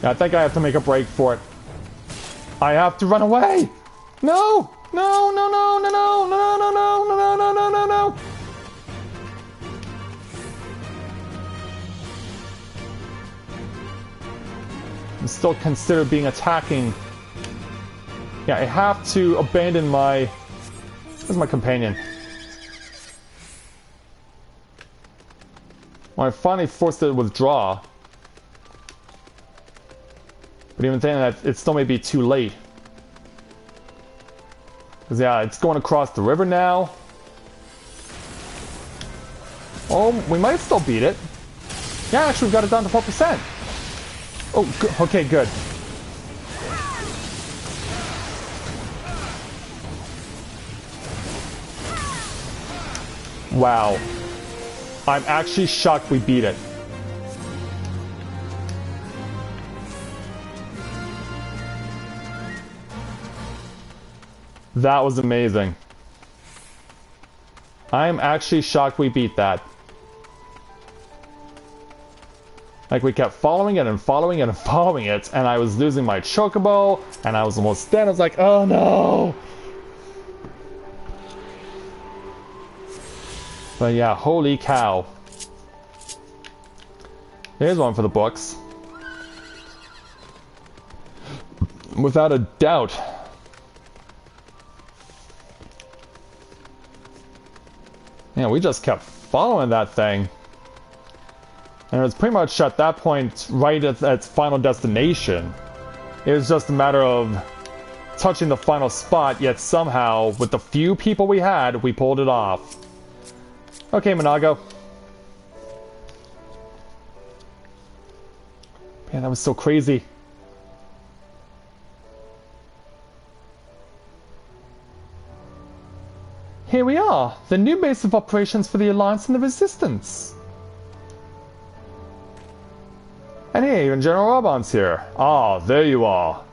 Yeah, I think I have to make a break for it. I have to run away. No. I'm still considered being attacking. Yeah, I have to abandon my... Where's my companion? Well, I finally forced it to withdraw. But even then, that it still may be too late. Because, yeah, it's going across the river now. Oh, we might still beat it. Yeah, actually, we've got it down to 4%. Oh, okay, good. Wow. I'm actually shocked we beat it. That was amazing. I'm actually shocked we beat that. Like, we kept following it and following it and following it, and I was losing my chocobo, and I was almost dead. I was like, oh no! But yeah, holy cow. Here's one for the books. Without a doubt. Yeah, we just kept following that thing. And it was pretty much at that point right at its final destination. It was just a matter of touching the final spot, yet somehow, with the few people we had, we pulled it off. Okay, Monago. Man, that was so crazy. Here we are, the new base of operations for the Alliance and the Resistance. And hey, even General Robon's here. Ah, there you are.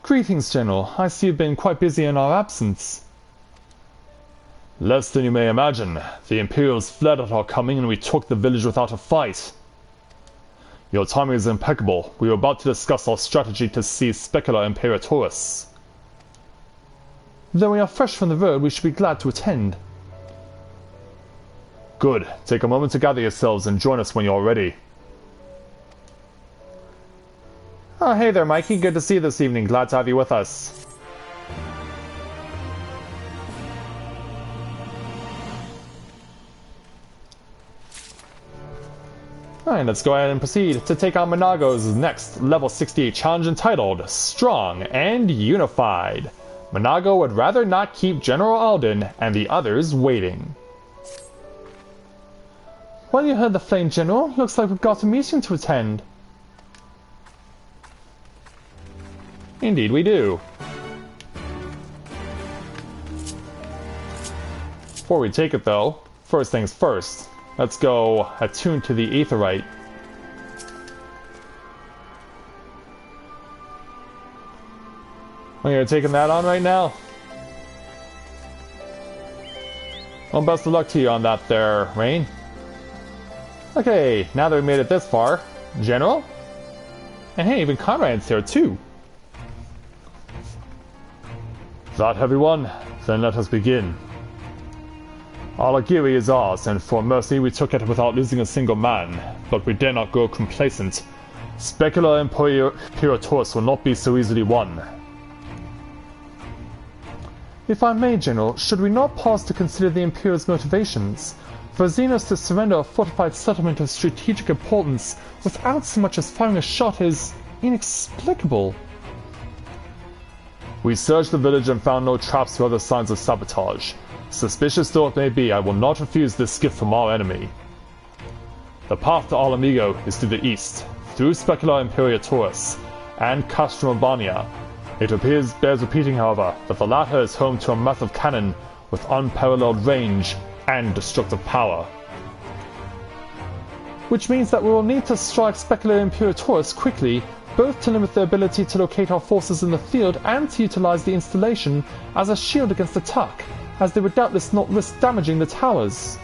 Greetings, General. I see you've been quite busy in our absence. Less than you may imagine. The Imperials fled at our coming and we took the village without a fight. Your timing is impeccable. We were about to discuss our strategy to seize Specula Imperatoris. Though we are fresh from the road, we should be glad to attend. Good. Take a moment to gather yourselves and join us when you're ready. Oh, hey there, Mikey. Good to see you this evening. Glad to have you with us. Alright, let's go ahead and proceed to take on Monago's next level 68 challenge entitled Strong and Unified. Monago would rather not keep General Alden and the others waiting. Well, you heard the flame, General. Looks like we've got a meeting to attend. Indeed we do. Before we take it though, first things first. Let's go attune to the Aetherite. Oh, you're taking that on right now? Well, best of luck to you on that there, Rain. Okay, now that we made it this far, General? And hey, even Conrad's here too. That heavy one, Then let us begin. Alagiri is ours, and for mercy we took it without losing a single man, but we dare not grow complacent. Specula Imperatorus will not be so easily won. If I may, General, should we not pause to consider the Imperial's motivations? For Xenos to surrender a fortified settlement of strategic importance without so much as firing a shot is inexplicable. We searched the village and found no traps or other signs of sabotage. Suspicious though it may be, I will not refuse this gift from our enemy. The path to Alamigo is to the east, through Specula Imperatorus and Castrum Urbania. It bears repeating, however, that the latter is home to a massive cannon with unparalleled range and destructive power. Which means that we will need to strike Specula Imperatorus quickly, both to limit their ability to locate our forces in the field and to utilize the installation as a shield against attack, as they would doubtless not risk damaging the towers.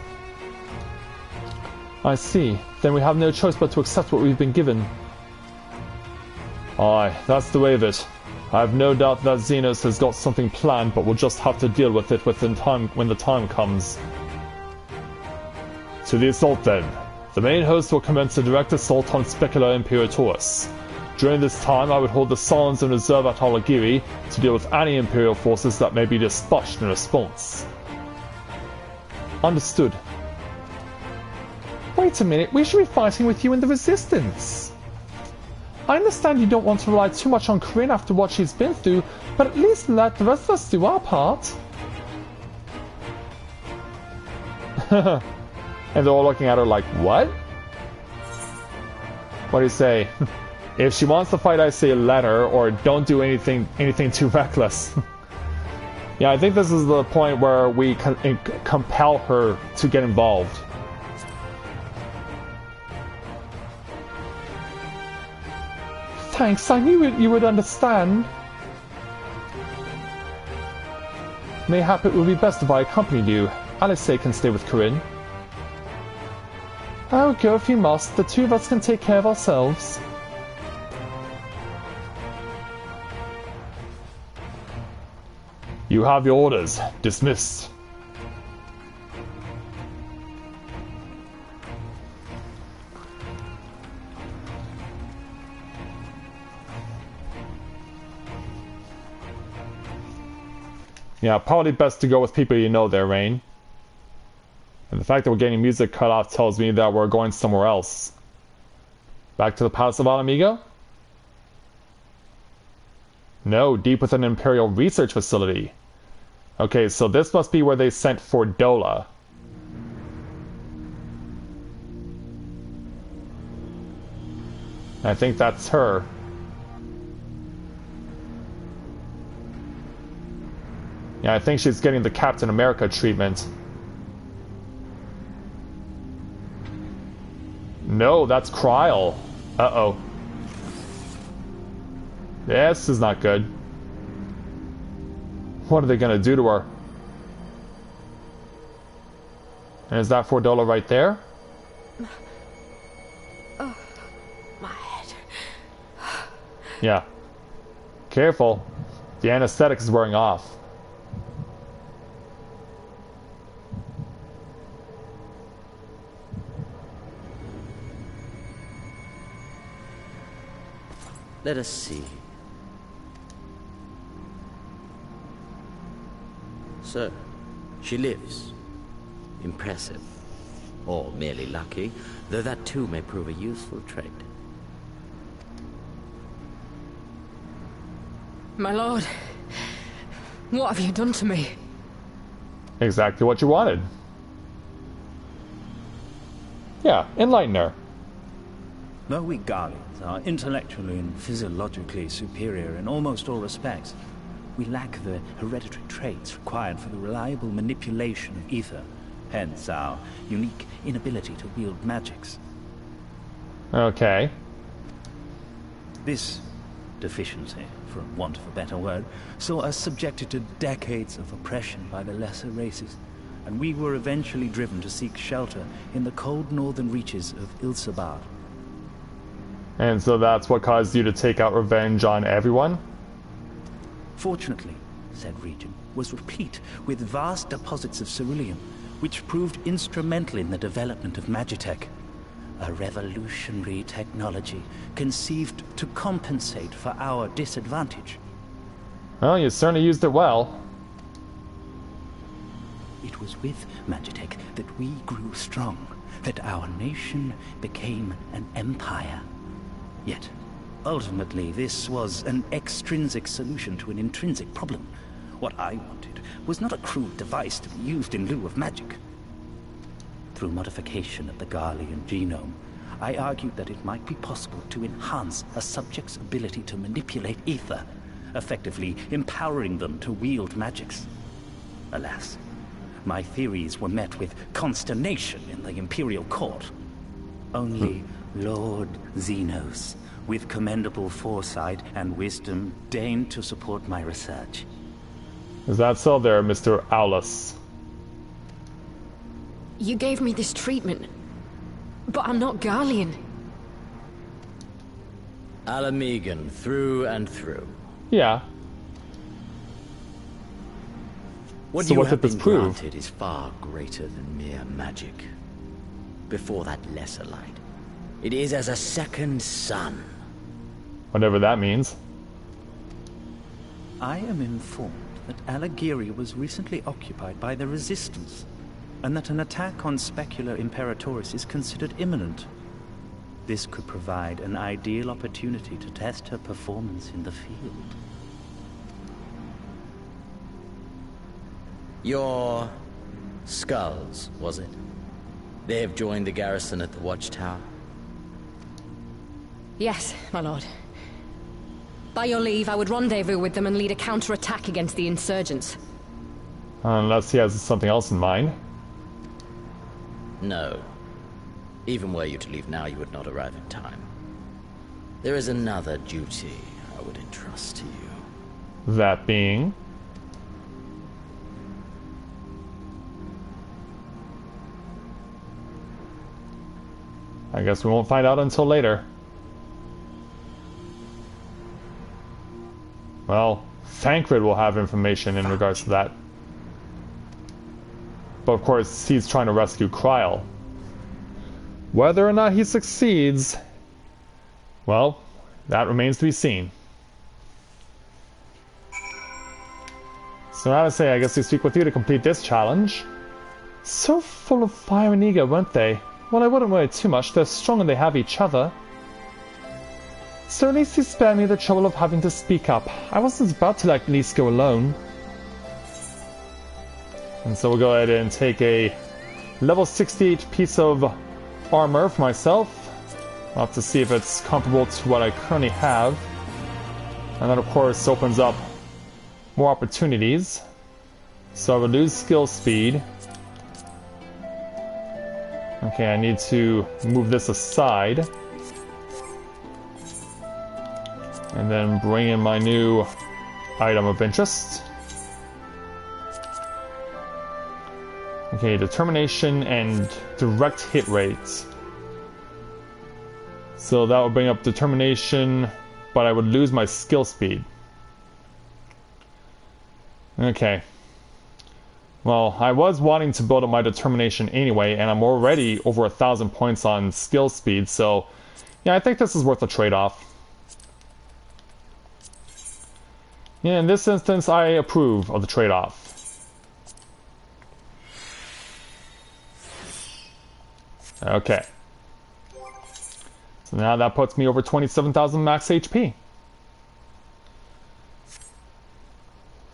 I see. Then we have no choice but to accept what we've been given. Aye, that's the way of it. I have no doubt that Xenos has got something planned, but we'll just have to deal with it when the time comes. To the assault then. The main host will commence a direct assault on Specula Imperatorus. During this time, I would hold the Solons in reserve at Alagiri to deal with any Imperial forces that may be dispatched in response. Understood. Wait a minute, we should be fighting with you in the Resistance. I understand you don't want to rely too much on Corinne after what she's been through, but at least let the rest of us do our part. And they're all looking at her like, what? What do you say? If she wants to fight, I say let her, or don't do anything too reckless. Yeah, I think this is the point where we compel her to get involved. Thanks, I knew you would understand. Mayhap it would be best if I accompanied you. Alice can stay with Corinne. Oh, go if you must. The two of us can take care of ourselves. You have your orders. Dismissed. Yeah, probably best to go with people you know there, Rain. And the fact that we're getting music cut off tells me that we're going somewhere else. Back to the Palace of Alamigo? No, deep within an Imperial research facility. Okay, so this must be where they sent for Dola. I think that's her. Yeah, I think she's getting the Captain America treatment. No, that's Kryl. Uh-oh. This is not good. What are they gonna do to her? And is that Fordola right there? Oh, my head. Yeah. Careful. The anesthetic is wearing off. Let us see. So, she lives. Impressive. Or merely lucky, though that too may prove a useful trait. My lord, what have you done to me? Exactly what you wanted. Yeah, enlighten her. Though we Guardians are intellectually and physiologically superior in almost all respects, we lack the hereditary traits required for the reliable manipulation of ether, hence our unique inability to wield magics. Okay. This deficiency, for want of a better word, saw us subjected to decades of oppression by the lesser races, and we were eventually driven to seek shelter in the cold northern reaches of Ilsabad. And so that's what caused you to take out revenge on everyone? Fortunately, said region was replete with vast deposits of ceruleum, which proved instrumental in the development of Magitech. A revolutionary technology conceived to compensate for our disadvantage. Well, you certainly used it well. It was with Magitech that we grew strong, that our nation became an empire. Yet, ultimately, this was an extrinsic solution to an intrinsic problem. What I wanted was not a crude device to be used in lieu of magic. Through modification of the Garlean genome, I argued that it might be possible to enhance a subject's ability to manipulate ether, effectively empowering them to wield magics. Alas, my theories were met with consternation in the Imperial Court. Only Lord Xenos, with commendable foresight and wisdom, deigned to support my research. Is that so there, Mr. Aulus? You gave me this treatment, but I'm not Garlean. Alamegan, through and through. Yeah. What So you what have did this been prove? granted is far greater than mere magic. Before that lesser light, it is as a second sun. Whatever that means. I am informed that Alighieri was recently occupied by the Resistance, and that an attack on Specular Imperatoris is considered imminent. This could provide an ideal opportunity to test her performance in the field. Your skulls, was it? They have joined the garrison at the Watchtower? Yes, my lord. By your leave, I would rendezvous with them and lead a counterattack against the insurgents. Unless he has something else in mind. No. Even were you to leave now, you would not arrive in time. There is another duty I would entrust to you. That being... I guess we won't find out until later. Well, Thancred will have information in regards to that. But of course, he's trying to rescue Kryl. Whether or not he succeeds, well, that remains to be seen. So now to say, I guess we speak with you to complete this challenge. So full of fire and eager, weren't they? Well, I wouldn't worry too much. They're strong and they have each other. So at least you spared me the trouble of having to speak up. I wasn't about to let Lise go alone. And so we'll go ahead and take a level 68 piece of armor for myself. I'll have to see if it's comparable to what I currently have. And that of course opens up more opportunities. So I would lose skill speed. Okay, I need to move this aside. And then bring in my new item of interest. Okay, determination and direct hit rates. So that would bring up determination, but I would lose my skill speed. Okay. Well, I was wanting to build up my determination anyway, and I'm already over 1,000 points on skill speed, so yeah, I think this is worth a trade-off. Yeah, in this instance, I approve of the trade-off. Okay. So now that puts me over 27,000 max HP.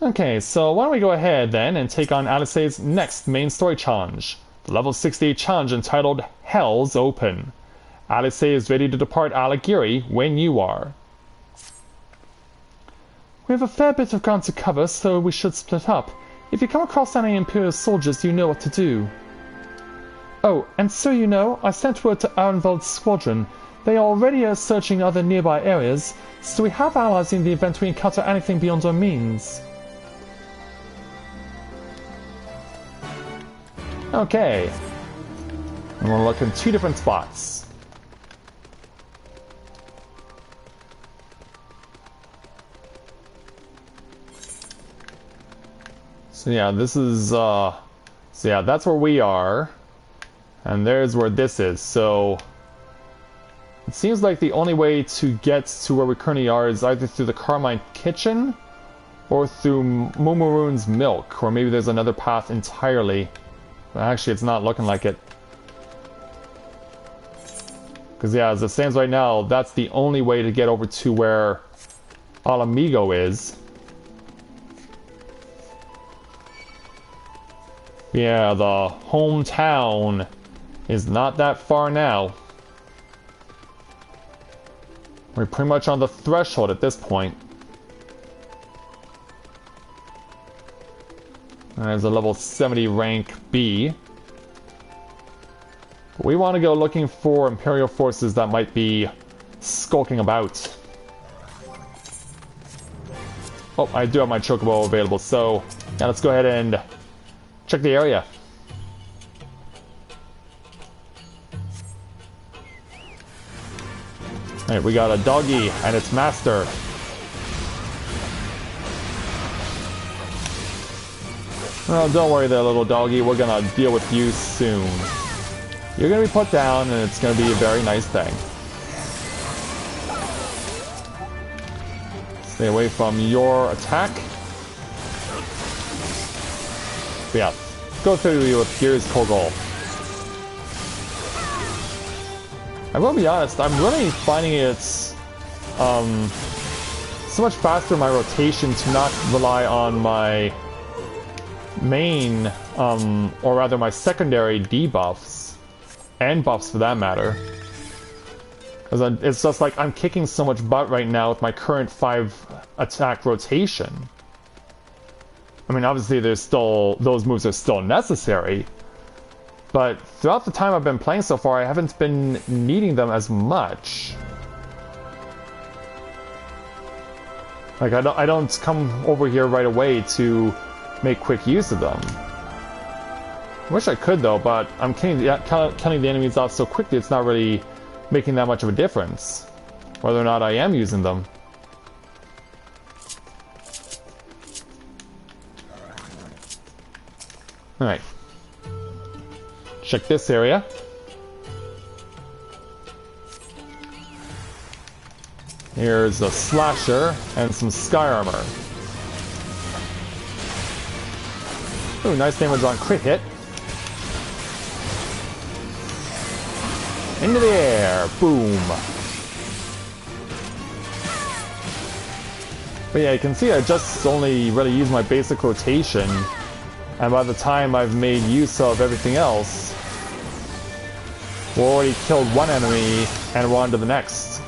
Okay, so why don't we go ahead then and take on Alice's next main story challenge. The level 68 challenge entitled Hell's Open. Alice is ready to depart Alighieri when you are. We have a fair bit of ground to cover, so we should split up. If you come across any Imperial soldiers, you know what to do. Oh, and so you know, I sent word to Arenvald's squadron. They are already searching other nearby areas, so we have allies in the event we encounter anything beyond our means. Okay. I'm gonna look in 2 different spots. So yeah, this is, so yeah, that's where we are. And there's where this is, so... It seems like the only way to get to where we currently are is either through the Carmine Kitchen or through Mumurune's Milk, or maybe there's another path entirely. But actually, it's not looking like it. Because yeah, as it stands right now, that's the only way to get over to where Alamigo is. Yeah, the hometown is not that far now. We're pretty much on the threshold at this point. There's a level 70 rank B. But we want to go looking for Imperial forces that might be skulking about. Oh, I do have my Chocobo available, so yeah, let's go ahead and check the area. Alright, we got a doggy and its master. Oh, don't worry there, little doggy. We're gonna deal with you soon. You're gonna be put down, and it's gonna be a very nice thing. Stay away from your attack. But yeah, go through you with Gears Kogol. I will be honest, I'm really finding it's so much faster in my rotation to not rely on my main, or rather my secondary debuffs, and buffs for that matter. Because it's just like I'm kicking so much butt right now with my current 5 attack rotation. I mean, obviously there's still, those moves are still necessary, but throughout the time I've been playing so far, I haven't been needing them as much. Like, I don't come over here right away to make quick use of them. I wish I could though, but I'm killing the enemies off so quickly it's not really making that much of a difference, whether or not I am using them. Alright. Check this area. Here's a slasher and some sky armor. Ooh, nice damage on crit hit. Into the air, boom. But yeah, you can see I just only really use my basic rotation, and by the time I've made use of everything else, we're already killed one enemy and we're on to the next.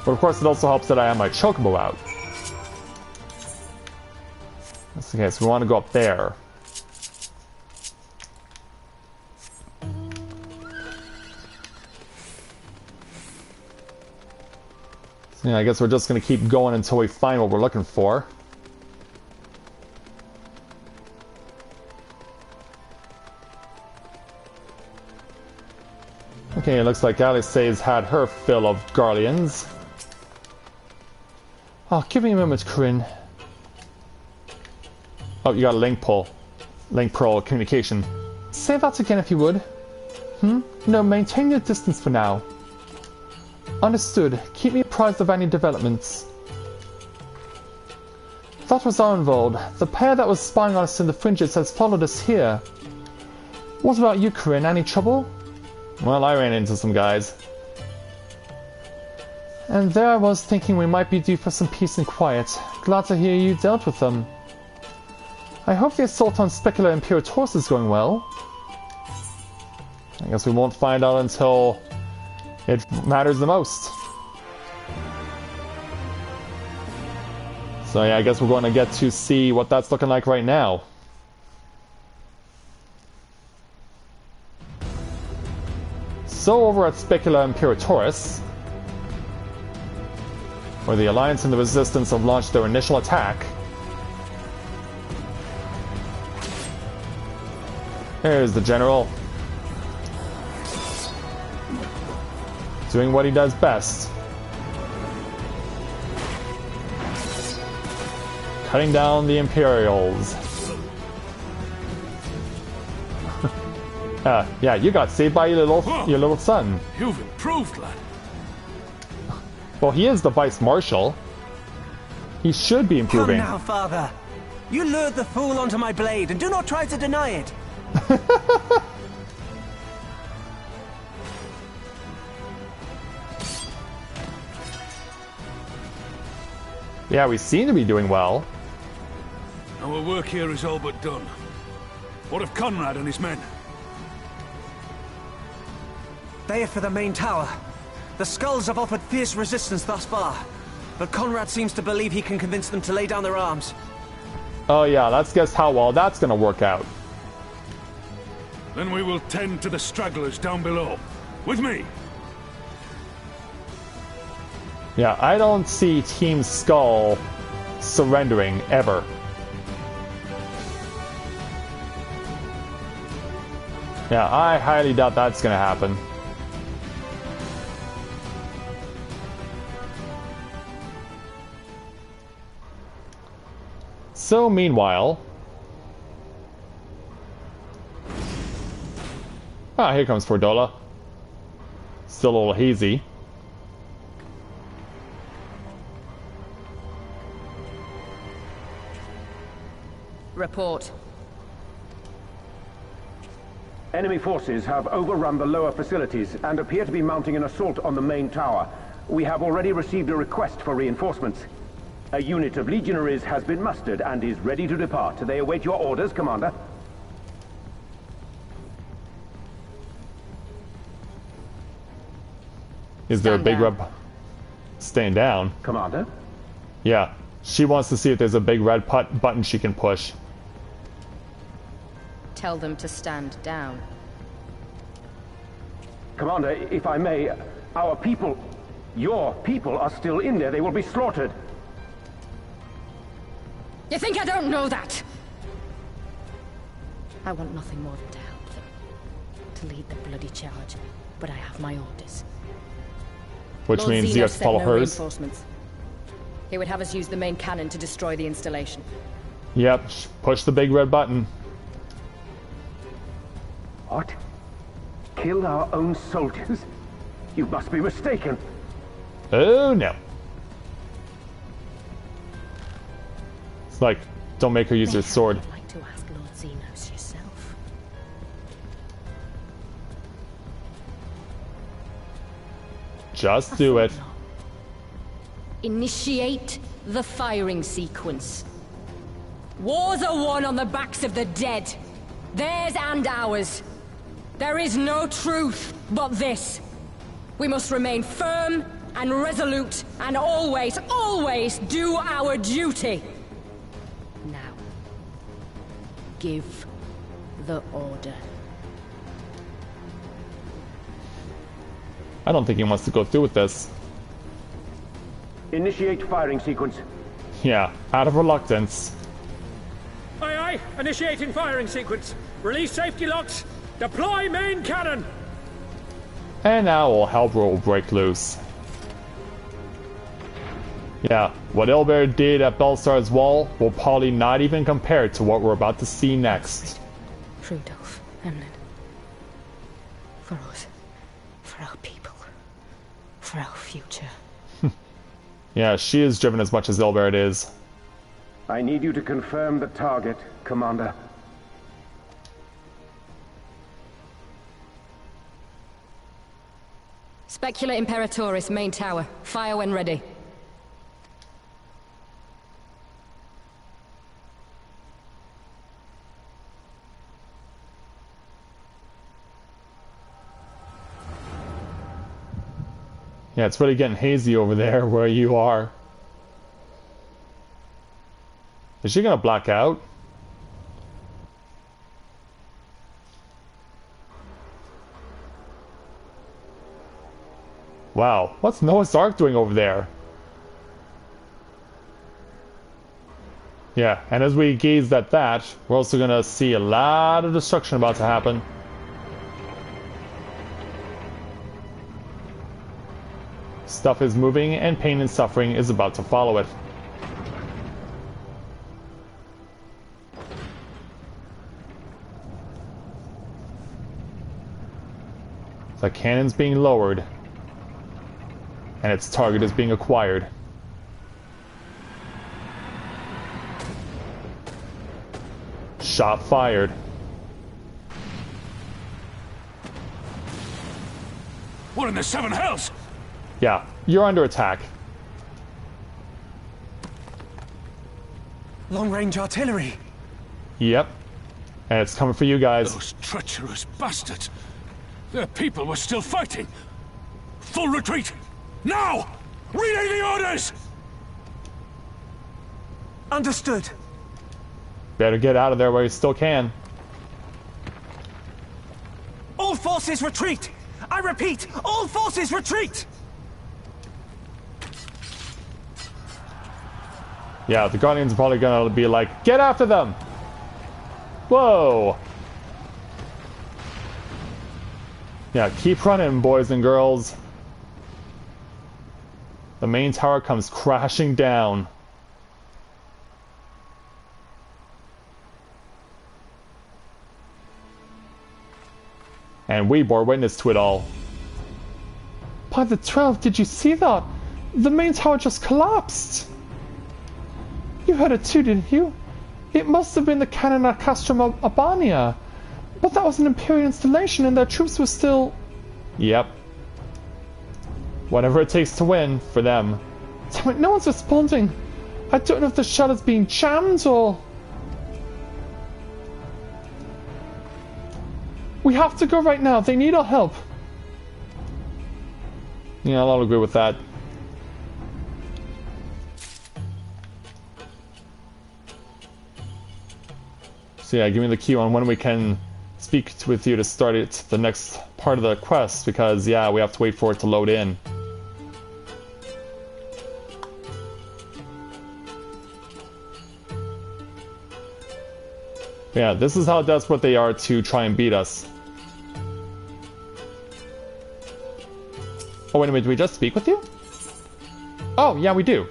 But of course it also helps that I have my Chocobo out. Okay, so we want to go up there. So yeah, I guess we're just going to keep going until we find what we're looking for. Okay, it looks like Alice's had her fill of Garleans. Oh, give me a moment, Corinne. Oh, you got a link pull. Link pearl communication. Say that again if you would. No, maintain your distance for now. Understood. Keep me apprised of any developments. That was Arnvold. The pair that was spying on us in the fringes has followed us here. What about you, Corinne? Any trouble? Well, I ran into some guys. And there I was thinking we might be due for some peace and quiet. Glad to hear you dealt with them. I hope the assault on Specula Imperatoris is going well. I guess we won't find out until it matters the most. So yeah, I guess we're going to get to see what that's looking like right now. So over at Specula Imperatoris, where the Alliance and the Resistance have launched their initial attack, there's the General, doing what he does best. Cutting down the Imperials. Yeah, you got saved by your little son. You've improved, lad. Well, he is the Vice Marshal. He should be improving. Come now, father. You lured the fool onto my blade, and do not try to deny it. Yeah, we seem to be doing well. Our work here is all but done. What of Conrad and his men? They are for the main tower. The skulls have offered fierce resistance thus far, but Conrad seems to believe he can convince them to lay down their arms. Oh yeah, let's guess how well that's gonna work out. Then we will tend to the stragglers down below. With me! Yeah, I don't see Team Skull surrendering, ever. Yeah, I highly doubt that's gonna happen. So, meanwhile... Ah, here comes Fordola. Still a little hazy. Report. Enemy forces have overrun the lower facilities and appear to be mounting an assault on the main tower. We have already received a request for reinforcements. A unit of legionaries has been mustered and is ready to depart. They await your orders, Commander. Is there a big red... Staying down? Commander? Yeah. She wants to see if there's a big red button she can push. Tell them to stand down. Commander, if I may, our people, your people are still in there. They will be slaughtered. You think I don't know that? I want nothing more than to help them. To lead the bloody charge. But I have my orders. Which Lord means Zeno you have to sent follow no hers. reinforcements. He would have us use the main cannon to destroy the installation. Yep, push the big red button. What? Kill our own soldiers? You must be mistaken. Oh no. It's like, don't make her use her sword. I'd like to ask Lord Zenos yourself. Just do it. Initiate the firing sequence. Wars are won on the backs of the dead. Theirs and ours. There is no truth but this. We must remain firm and resolute and always, always do our duty. Now, give the order. I don't think he wants to go through with this. Initiate firing sequence. Yeah, out of reluctance. Aye, aye. Initiating firing sequence. Release safety locks. Deploy main cannon. And now all hell will break loose. Yeah, what Ilbert did at Belstar's wall will probably not even compare to what we're about to see next. Rudolph, Emlyn. For us. For our people. For our future. Yeah, she is driven as much as Ilbert is. I need you to confirm the target, Commander. Specula Imperatoris, main tower. Fire when ready. Yeah, it's really getting hazy over there where you are. Is she gonna black out? Wow, what's Noah's Ark doing over there? Yeah, and as we gaze at that, we're also gonna see a lot of destruction about to happen. Stuff is moving, and pain and suffering is about to follow it. The cannon's being lowered. And its target is being acquired. Shot fired. What in the seven hells? Yeah, you're under attack. Long-range artillery. Yep. And it's coming for you guys. Those treacherous bastards. Their people were still fighting. Full retreat. Now! Relay the orders! Understood. Better get out of there while you still can. All forces retreat! I repeat, all forces retreat! Yeah, the Guardians are probably gonna be like, get after them! Whoa! Yeah, keep running, boys and girls. The main tower comes crashing down. And we bore witness to it all. By the 12, did you see that? The main tower just collapsed. You heard it too, didn't you? It must have been the cannon at Castrum Albania. But that was an Imperial installation and their troops were still... Yep. Whatever it takes to win, for them. Damn it, no one's responding. I don't know if the shell is being jammed or... We have to go right now. They need our help. Yeah, I'll agree with that. So yeah, give me the key on when we can speak with you to start it, the next part of the quest, because yeah, we have to wait for it to load in. Yeah, this is how desperate they are to try and beat us. Oh, wait a minute, did we just speak with you? Oh, yeah, we do.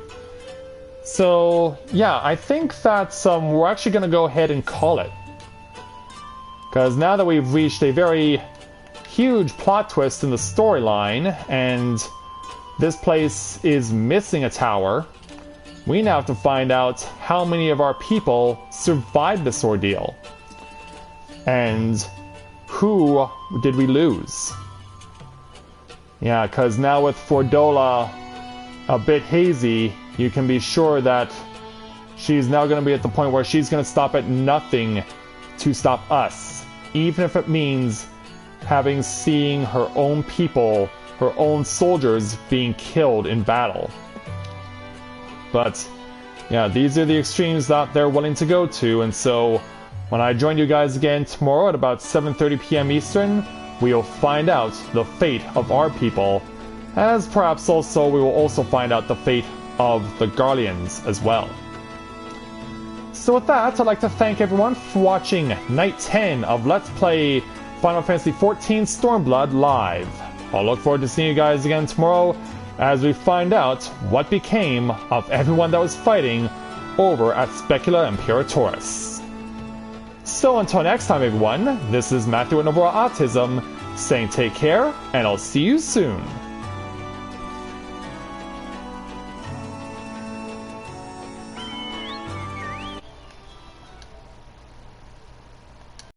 So, yeah, I think that we're actually going to go ahead and call it. Because now that we've reached a very huge plot twist in the storyline, and this place is missing a tower, we now have to find out how many of our people survived this ordeal. And who did we lose? Yeah, because now with Fordola a bit hazy, you can be sure that she's now going to be at the point where she's going to stop at nothing to stop us. Even if it means seeing her own people, her own soldiers being killed in battle. But, yeah, these are the extremes that they're willing to go to, and so when I join you guys again tomorrow at about 7:30 p.m. Eastern, we'll find out the fate of our people, as perhaps also we will also find out the fate of the Guardians as well. So with that, I'd like to thank everyone for watching Night 10 of Let's Play Final Fantasy XIV Stormblood Live. I'll look forward to seeing you guys again tomorrow as we find out what became of everyone that was fighting over at Specula Imperatoris. So until next time everyone, this is Matthew with Novaura Autism, saying take care, and I'll see you soon.